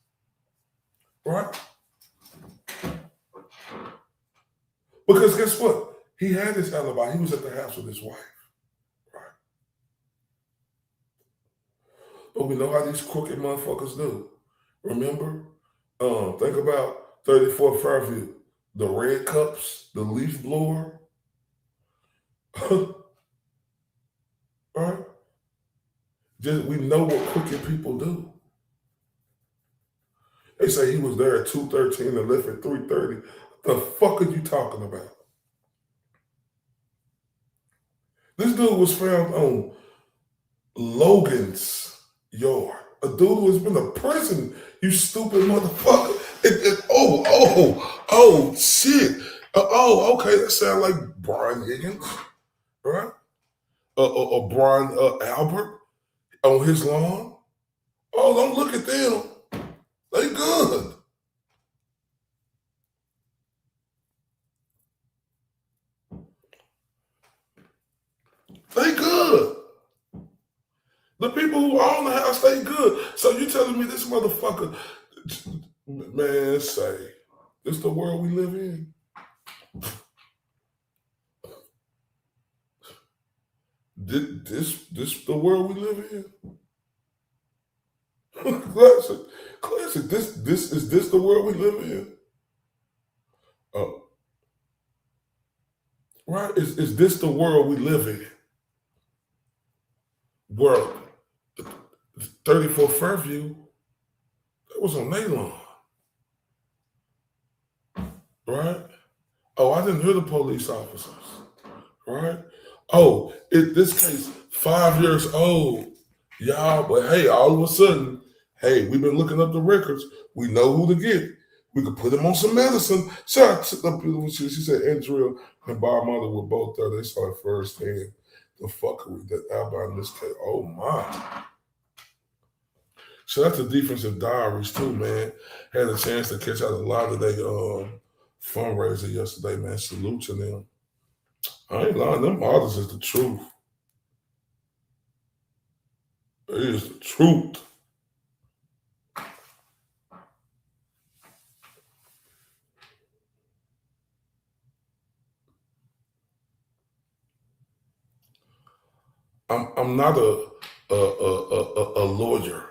right? Because guess what? He had his alibi. He was at the house with his wife. But we know how these crooked motherfuckers do. Remember? Think about 34 Fairview. The red cups, the leaf blower. Right? We know what crooked people do. They say he was there at 2:13 and left at 3:30. The fuck are you talking about? This dude was found on Logan's yard. A dude who has been to prison, you stupid motherfucker. Shit. Okay, that sounds like Brian Higgins, right? Or Brian Albert on his lawn. Oh, don't look at them. They good. They good. The people who own the house, they good. So you telling me this motherfucker, man, say, this the world we live in? This the world we live in? Classic. This is the world we live in? Right? Is this the world we live in? World. 34 Fairview, that was on their lawn. Right? Oh, I didn't hear the police officers. Right? Oh, this case, 5 years old. Y'all, but hey, all of a sudden, hey, we've been looking up the records. We know who to get. We could put him on some medicine. Shout out to the people. She said Andrea and Bob Mother were both there. They saw it firsthand. The fuckery that Alba in this case. Oh my. Shout out to Defensive Diaries too, man. Had a chance to catch out a lot of their fundraiser yesterday, man. Salute to them. I ain't lying, them artists is the truth. It is the truth. I'm not a lawyer,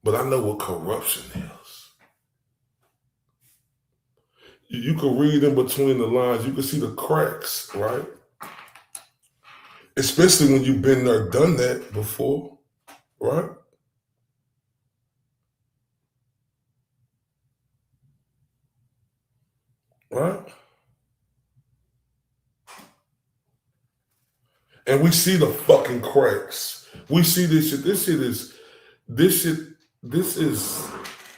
but I know what corruption is. You can read in between the lines. You can see the cracks, right? Especially when you've been there, done that before, right? Right? And we see the fucking cracks. We see this shit. This is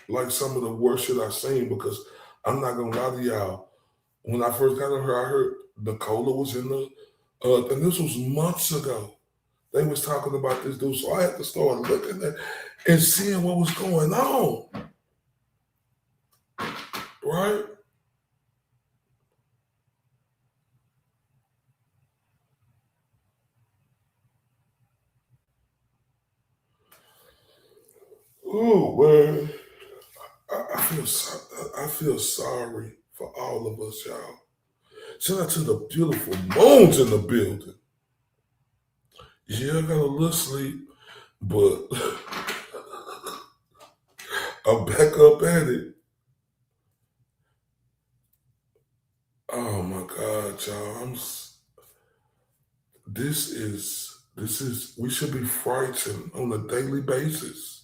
like some of the worst shit I've seen, because I'm not gonna lie to y'all. When I first got on her, I heard Nicola was in the, and this was months ago. They was talking about this dude, so I had to start looking at and seeing what was going on. Right? Oh man, I feel sorry for all of us, y'all. Shout out to the beautiful moons in the building. Yeah, I got a little sleep, but I'm back up at it. Oh my God, y'all! This is. We should be frightened on a daily basis.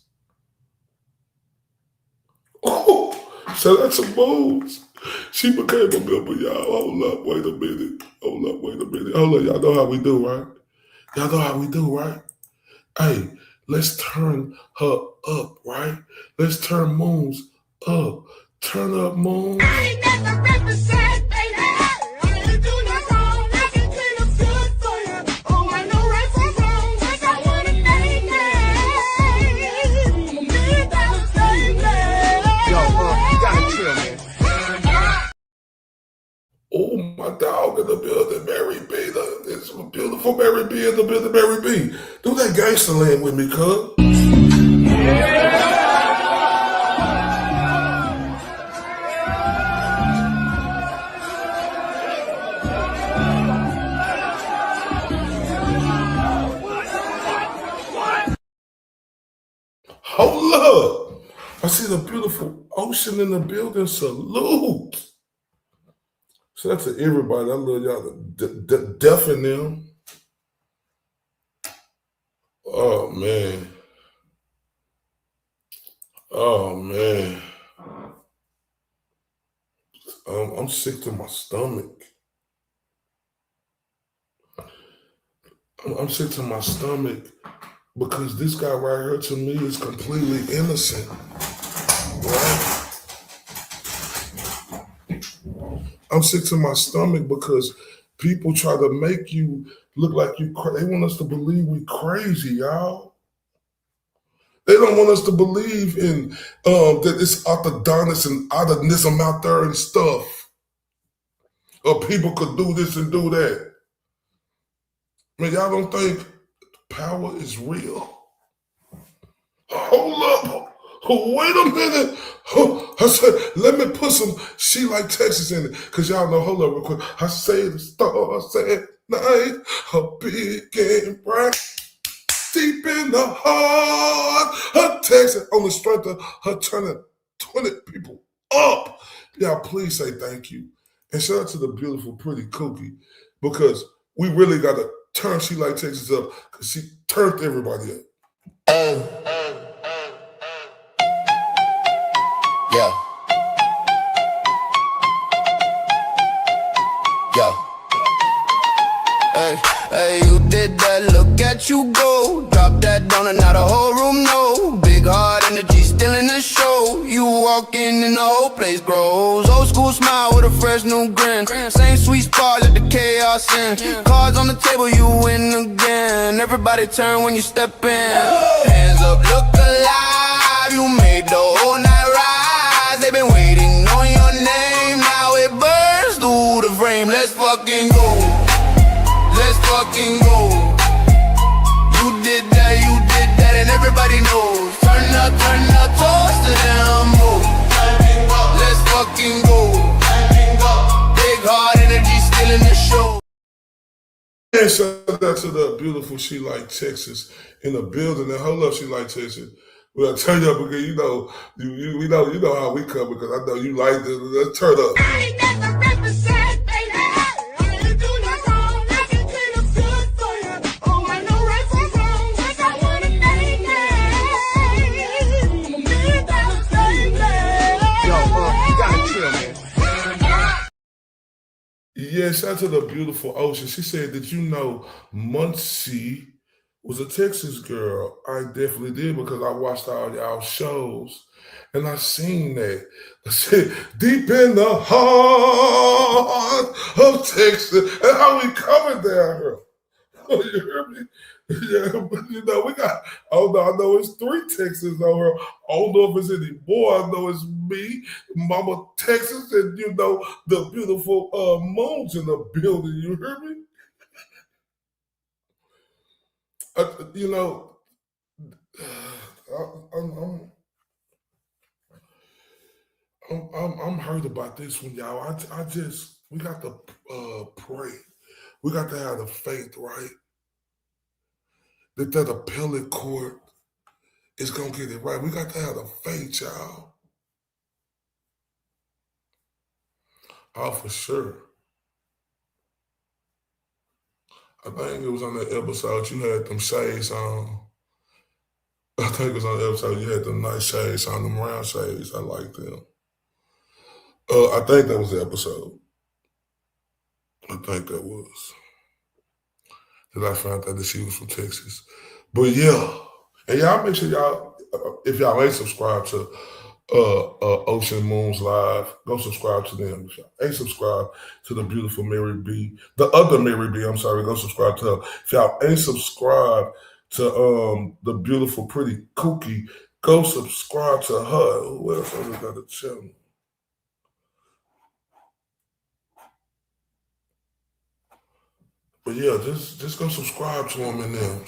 Oh, shout out to Moons. She became a member, y'all. Hold up, wait a minute. Hold up, y'all know how we do, right? Y'all know how we do, right? Hey, let's turn her up, right? Let's turn Moons up. Turn up, Moons. I ain't never represent, baby. I ain't do no wrong. I can clean up good for you. Oh, I know right from wrong. Yes, I want to thank me. Me, that baby. Yo, you gotta chill, man. Oh, my dog in the building, Mary B. It's a beautiful Mary B in the building, Mary B. Do that gangster land with me, cuz. Hold up. I see the beautiful ocean in the building. Salute. So that's to everybody. I love y'all to deafen them. Oh, man. Oh, man. I'm sick to my stomach. I'm sick to my stomach because this guy right here to me is completely innocent. Right? I'm sick to my stomach because people try to make you look like you crazy. They want us to believe we crazy, y'all. They don't want us to believe in that it's orthodontists and Odinism out there and stuff. Or people could do this and do that. Man, y'all don't think power is real? Hold up. Wait a minute. I said, let me put some She Like Texas in it. Because y'all know, hold up real quick. I say the stars at night, a big and bright, deep in the heart of Texas, on the strength of her turning 20 people up. Y'all please say thank you. And shout out to the beautiful, pretty Kookie, because we really got to turn She Like Texas up, because she turned everybody up. Yeah. Hey, you did that, look at you go. Drop that down and now the whole room know. Big heart energy still in the show. You walk in and the whole place grows. Old school smile with a fresh new grin. Same sweet spot, let the chaos in. Cards on the table, you win again. Everybody turn when you step in. Hands up, look alive. You made the whole night rise. They've been waiting on your name. Now it burns through the frame. Let's fucking go. Let's fucking go. You did that, and everybody knows. Turn up, toast to them, oh. Let's fucking go. Big heart energy still in the show. And shout out to the beautiful She Like Texas in the building. And hold up, She Like Texas. Well, I tell you because you know how we come because I know you like this. Let's turn up. I ain't never represent, baby. I ain't do no wrong. I can clean up good for you. Oh, I know right from wrong. Yes, I wanna make it. Me that baby. Yo, you gotta chill, man. Yeah, shout out to the beautiful Ocean. She said, did you know Muncie was a Texas girl? I definitely did because I watched all y'all shows and I seen that. I said, deep in the heart of Texas and how we coming down here. You hear me? Yeah, but you know, we got, I know it's 3 Texas on here. I don't know if it's any more. I know it's me, Mama Texas, and you know, the beautiful moons in the building. You hear me? You know, I'm hurt about this one, y'all. We got to pray. We got to have the faith, right? That appellate court is going to get it right. We got to have the faith, y'all. Oh, for sure. I think it was on that episode you had them shades on. I think it was on the episode you had them nice shades on, them round shades. I like them. I think that was the episode. I think that was. That I found out that she was from Texas. But yeah. And y'all make sure y'all, if y'all ain't subscribed to Ocean Moons Live, go subscribe to them. If y'all ain't subscribed to the beautiful Mary B, the other Mary B, I'm sorry, go subscribe to her. If y'all ain't subscribed to the beautiful, pretty Kookie, go subscribe to her. Who else has got a channel? But yeah, just go subscribe to them and them.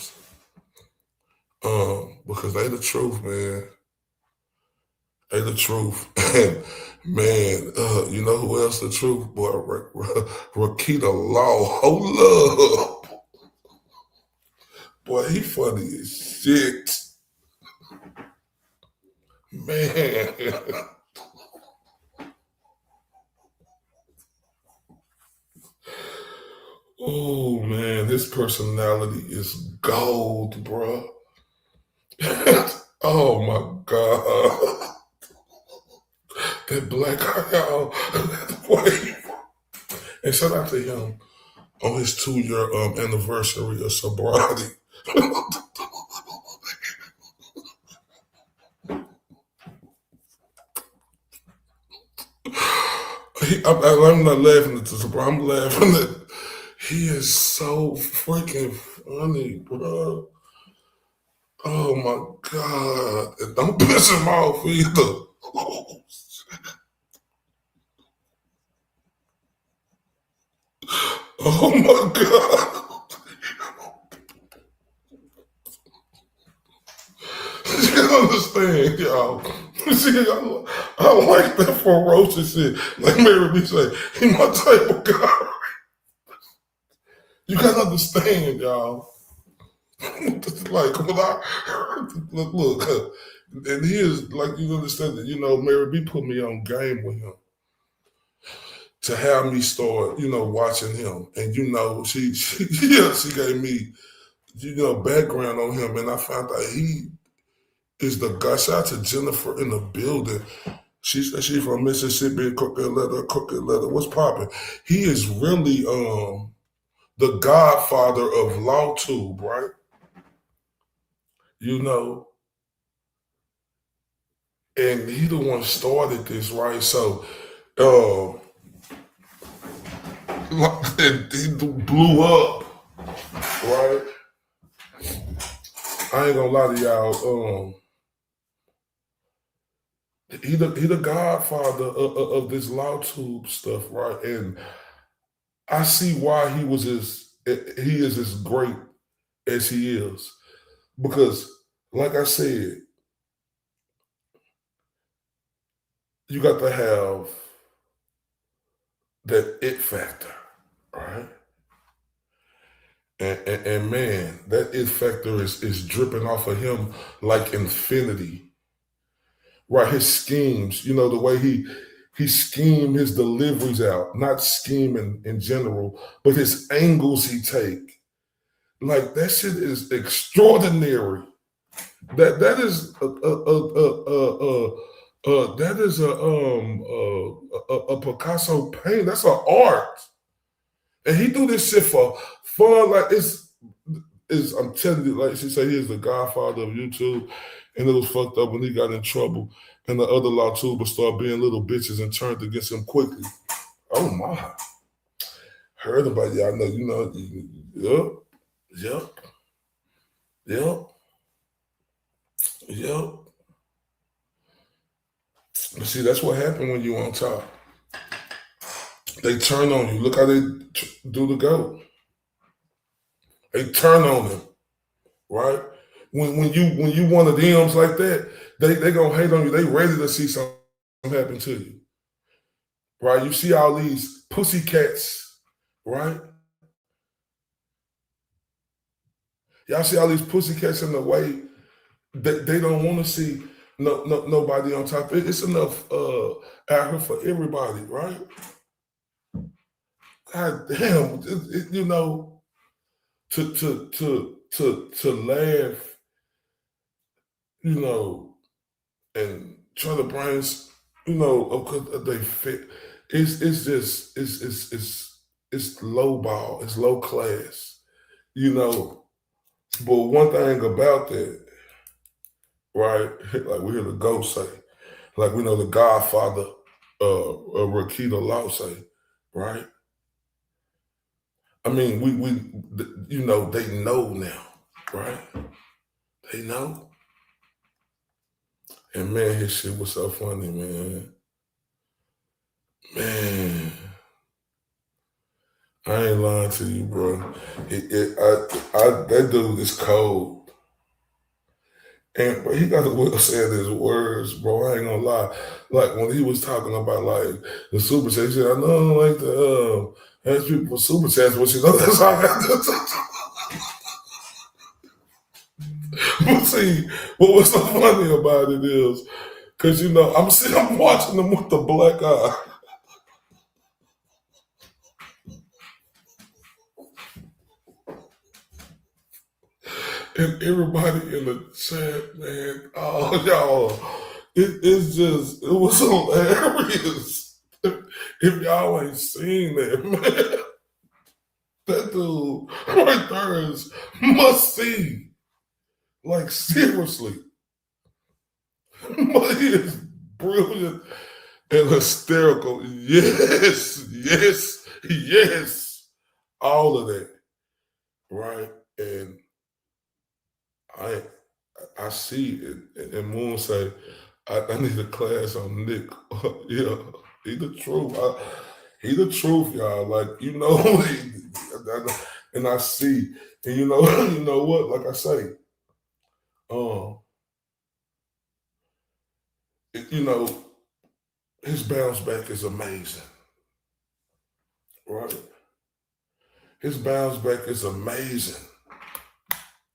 Because they the truth, man. They the truth. And man, you know who else the truth? Boy, Rakita Law. Hold up. Boy, he funny as shit. Man. Oh man, his personality is gold, bro. Oh my God. That black guy, y'all. And shout out to him on his 2-year anniversary of sobriety. I'm not laughing at this, bro. I'm laughing at he is so freaking funny, bro. Oh my God. And don't piss him off either. Oh my God. You understand, y'all. See, I don't like that ferocious shit. Like Mary B say, he my type of guy. You gotta understand, y'all. Like when I look, and he is like you understand that, you know, Mary B put me on game with him to have me start, you know, watching him. And you know, she gave me, you know, background on him, and I found out he is the guy. Shout out to Jennifer in the building. She's from Mississippi, Crooked Letter. What's popping? He is really the godfather of Lttw, right? You know, and he the one started this, right? So, he blew up, right? I ain't gonna lie to y'all. He the godfather of this Lttw stuff, right? And I see why he is as great as he is, because, like I said, you got to have that it factor, right? And man, that it factor is dripping off of him like infinity. Right, his schemes, you know, the way he schemed his deliveries out, not scheming in general, but his angles he take. Like that shit is extraordinary. That is a Picasso paint. That's an art, and he do this shit for fun. Like it's I'm telling you, like she said, he is the godfather of YouTube, and it was fucked up when he got in trouble, and the other Lttw started being little bitches and turned against him quickly. Oh my! Heard about y'all know, you know, yep. But see, that's what happened when you on top. They turn on you. Look how they do the GOAT. They turn on him, right? When you one of them like that, they gonna hate on you. They ready to see something happen to you, right? You see all these pussycats, right? Y'all see all these pussycats in the way that they don't want to see nobody on top. It's enough out here for everybody, right? God damn, you know, to laugh, you know, and try to bring, you know, because they fit. It's low ball, it's low class, you know. But one thing about that, right? Like we hear the GOAT say, like we know the Godfather, Rakita Law say, right? I mean, we you know, they know now, right? They know. And man, his shit was so funny, man. Man, I ain't lying to you, bro. That dude is cold. And but he got a way of saying his words, bro. I ain't gonna lie. Like when he was talking about like the super chat, he said, I know I don't like to ask people for super chats, but you know that's all I got to do. But see, what was so funny about it is, cause you know, I'm watching them with the black eye. And everybody in the chat, man, oh y'all, it was hilarious. If y'all ain't seen that, man, that dude right there is must see. Like seriously. But he is brilliant and hysterical. Yes. All of that. Right? And I see it, and Moon say, I need a class on Nick. Yeah, he the truth. He the truth, y'all. Like, you know, and I see, and you know what? Like I say, you know, his bounce back is amazing, right? His bounce back is amazing,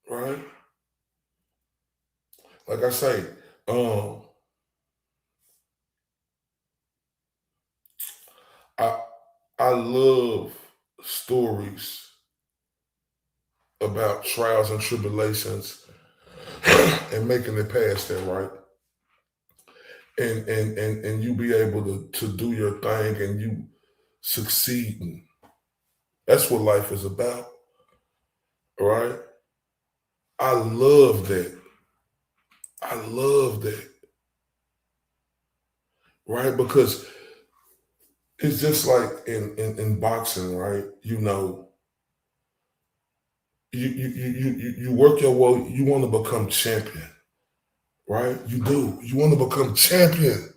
right? Like I say, I love stories about trials and tribulations and making it past that, right? And you be able to do your thing and you succeeding. That's what life is about, right? I love that. Right? Because it's just like in boxing, right? You know, you work your way, you want to become champion, right? You do. You want to become champion,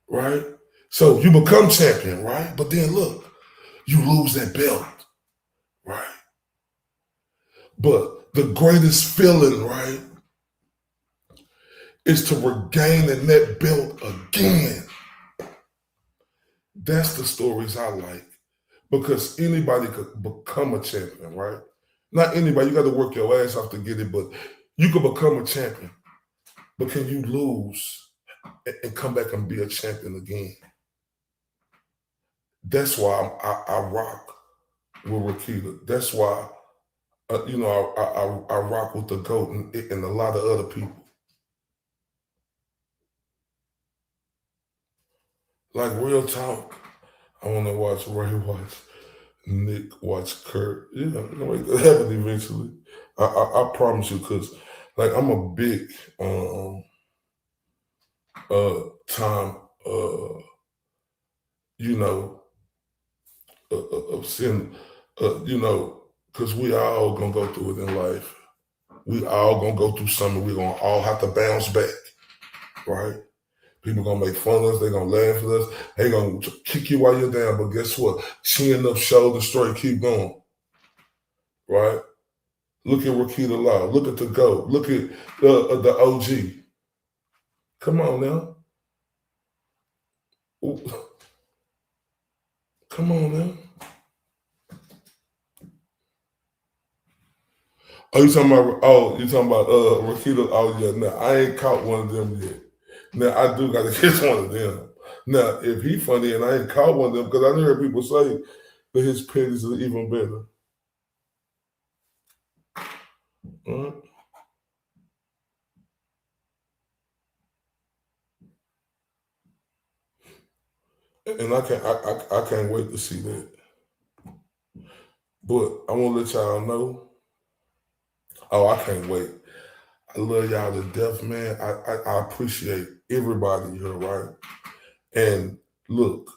right? So you become champion, right? But then look, you lose that belt, right? But the greatest feeling, right, is to regain that belt again. That's the stories I like. because anybody could become a champion, right? Not anybody, you got to work your ass off to get it, but you could become a champion. But can you lose and come back and be a champion again? That's why I rock with Rakita. That's why, I rock with the GOAT and a lot of other people. Like real talk. I want to watch Ray, watch Nick, watch Kurt. Yeah, it could happen eventually. I promise you, because like I'm a big time of sin, because we all gonna go through it in life. We all gonna go through something. We gonna all have to bounce back, right? People gonna make fun of us. They gonna laugh at us. They gonna kick you while you're down. But guess what? Chin up, shoulder straight, keep going, right? Look at Rakita Law. Look at the GOAT. Look at the OG. Come on now. Ooh. Come on now. Oh, you talking about Rakita? Oh yeah, no, I ain't caught one of them yet. Now I do gotta catch one of them. Now, if he funny and I ain't caught one of them, because I heard people say that his pennies are even better. And I can't wait to see that. But I want to let y'all know. Oh, I can't wait. I love y'all to death, man. I appreciate everybody here, right? And look,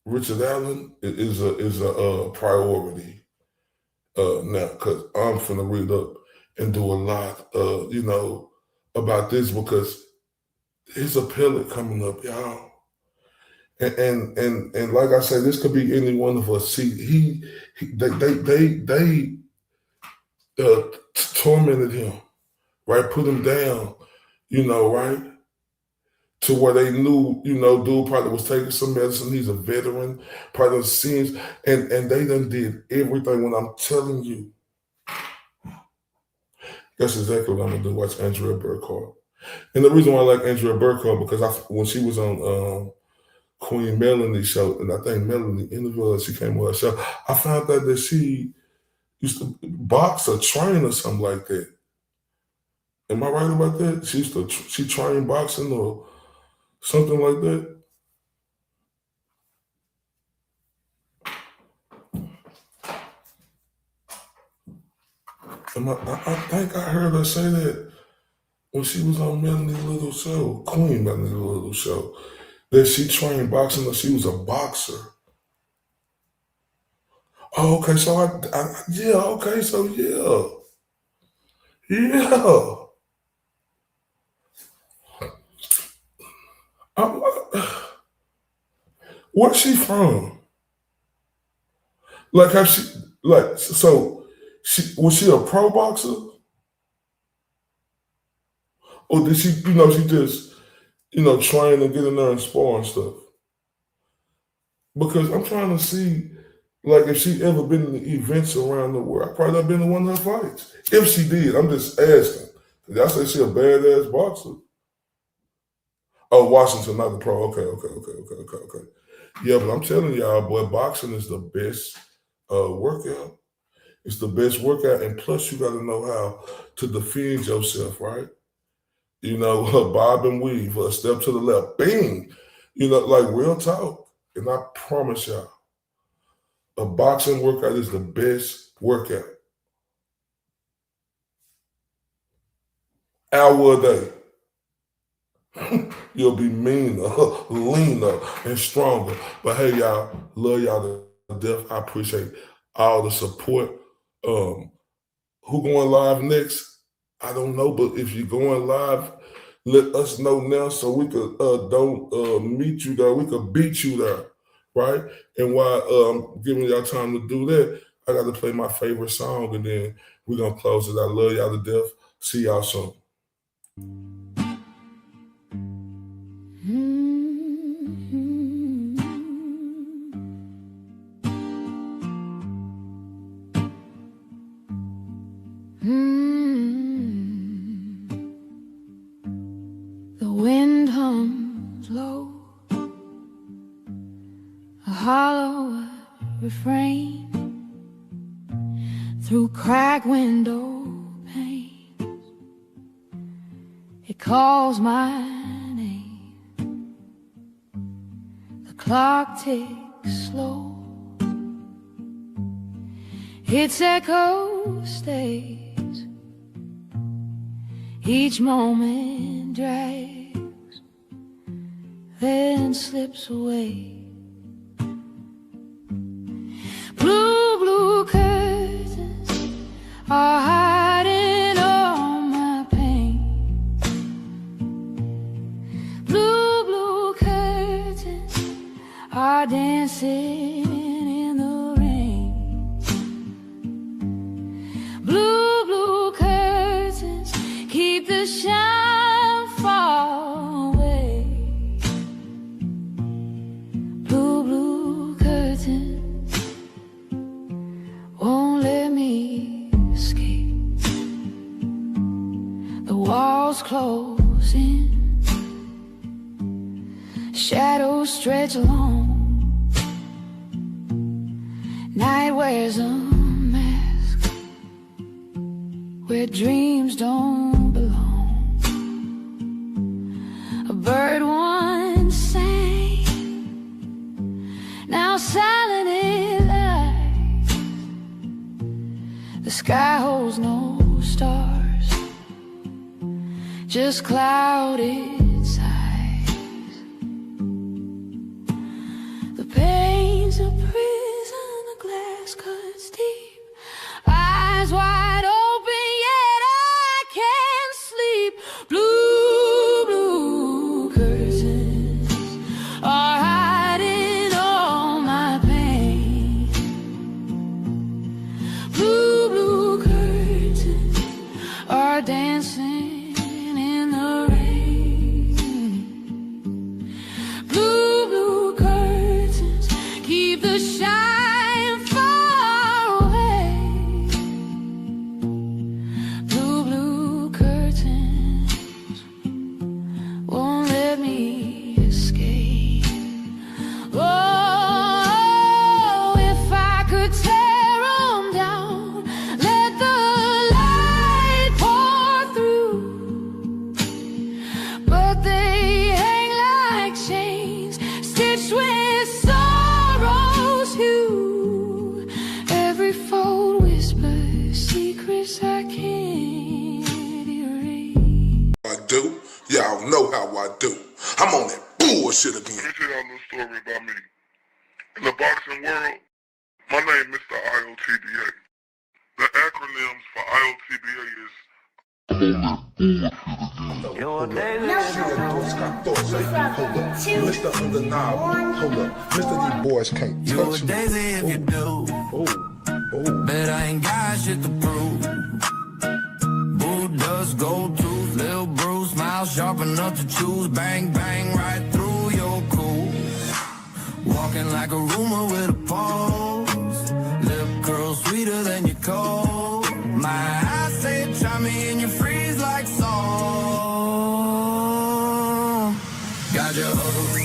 Richard Allen is a priority now, because I'm finna read up and do a lot, about this, because his appellate coming up, y'all. And like I said, this could be any one of us. See, they tormented him, right? Put him down, right? To where they knew, dude probably was taking some medicine. He's a veteran, probably the scenes, and they done did everything. When I'm telling you, that's exactly what I'm gonna do. Watch Andrea Burkhardt. And the reason why I like Andrea Burkhardt, because when she was on Queen Melanie's show, and I think Melanie interviewed her, she came on her show, I found out that she used to box or train or something like that. Am I right about that? She trained boxing or something like that. I think I heard her say that when she was on Melanie Little show, Queen Melanie Little show, that she trained boxing or she was a boxer. Oh, okay, so yeah. Where's she from? Like, was she a pro boxer? Or did she, she just, train and get in there and spar and stuff? Because I'm trying to see, like, if she ever been in the events around the world. I probably not been to one of her fights. If she did, I'm just asking. Y'all say she a badass boxer. Oh, Washington, not the pro. Okay. Yeah, but I'm telling y'all, boy, boxing is the best workout. It's the best workout, and plus you got to know how to defend yourself, right? Bob and weave, a step to the left, bing. Like real talk. And I promise y'all, a boxing workout is the best workout. Hour a day. You'll be meaner, leaner, and stronger. But hey, y'all, love y'all to death. I appreciate all the support. Who going live next? I don't know, but if you're going live, let us know now so we could don't meet you there. We could beat you there, right? And while giving y'all time to do that, I got to play my favorite song, and then we're going to close it. I love y'all to death. See y'all soon. hollow refrain through crack window panes. It calls my name. The clock ticks slow. Its echo stays. Each moment drags, then slips away. Blue, blue curtains are hiding all my pain. Blue, blue curtains are dancing in the rain. Blue, blue curtains keep the shine far away. Blue, blue curtains won't let me escape. The walls close in, shadows stretch long. Night wears a mask where dreams don't belong. A bird once sang, now silent it lies. The sky holds no stars, just clouded sighs. The pain's a prison, the glass cuts deep, eyes wide open, yet I can't sleep. Blue, blue curtains are hiding all my pain. Blue, blue curtains are dancing in the rain. Blue, blue curtains keep the shine far away. Blue, blue curtains won't let me escape. Oh, if I could tear 'em down, let the light pour through. But they hang like chains, stitched with sorrow's hue. Every fold whispers secrets I can't erase. I do. Y'all know how I do. I'm on that bullshit again. Let me tell y'all a little story about me. In the boxing world, my name is Mr. IOTBA. The acronyms for IOTBA is Mr. Undeniable. Hold up. Mr. These boys can't You a touch me. daisy if you do, Oh. but I ain't got shit to prove. Blue dust, gold tooth, little Bruce, smile sharp enough to choose. Bang, bang, right through your cool. Walking like a rumor with a pulse. Lip curl sweeter than your cold. My eyes say try me and you freeze like salt. Got your huggle,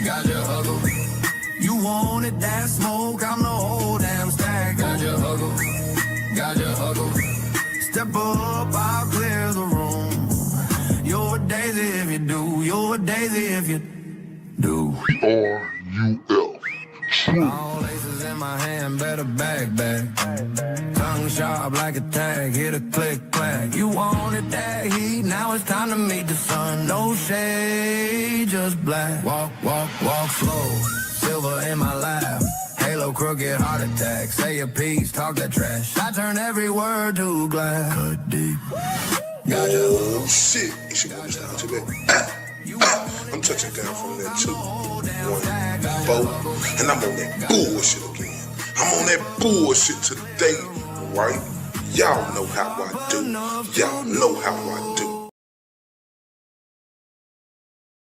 got your huggle. You wanted that smoke, I'm the whole damn stack. Got your huggle, got your huggle. Step up, I'll clear the room. You're a daisy if you do, you're a daisy if you do. R-U-L. All laces in my hand, better bag. Tongue sharp like a tag, hit a click clack. You wanted that heat, now it's time to meet the sun. No shade, just black. Walk, walk, walk slow. Silver in my lap. Halo, crooked heart attack. Say a piece, talk that trash. I turn every word to glass. Cut deep. Gotcha. Oh shit. It's your boy Mr. Lttw. I'm touching down from that 2, 1, 4, and I'm on that bullshit again. I'm on that bullshit today, right? Y'all know how I do. Y'all know how I do.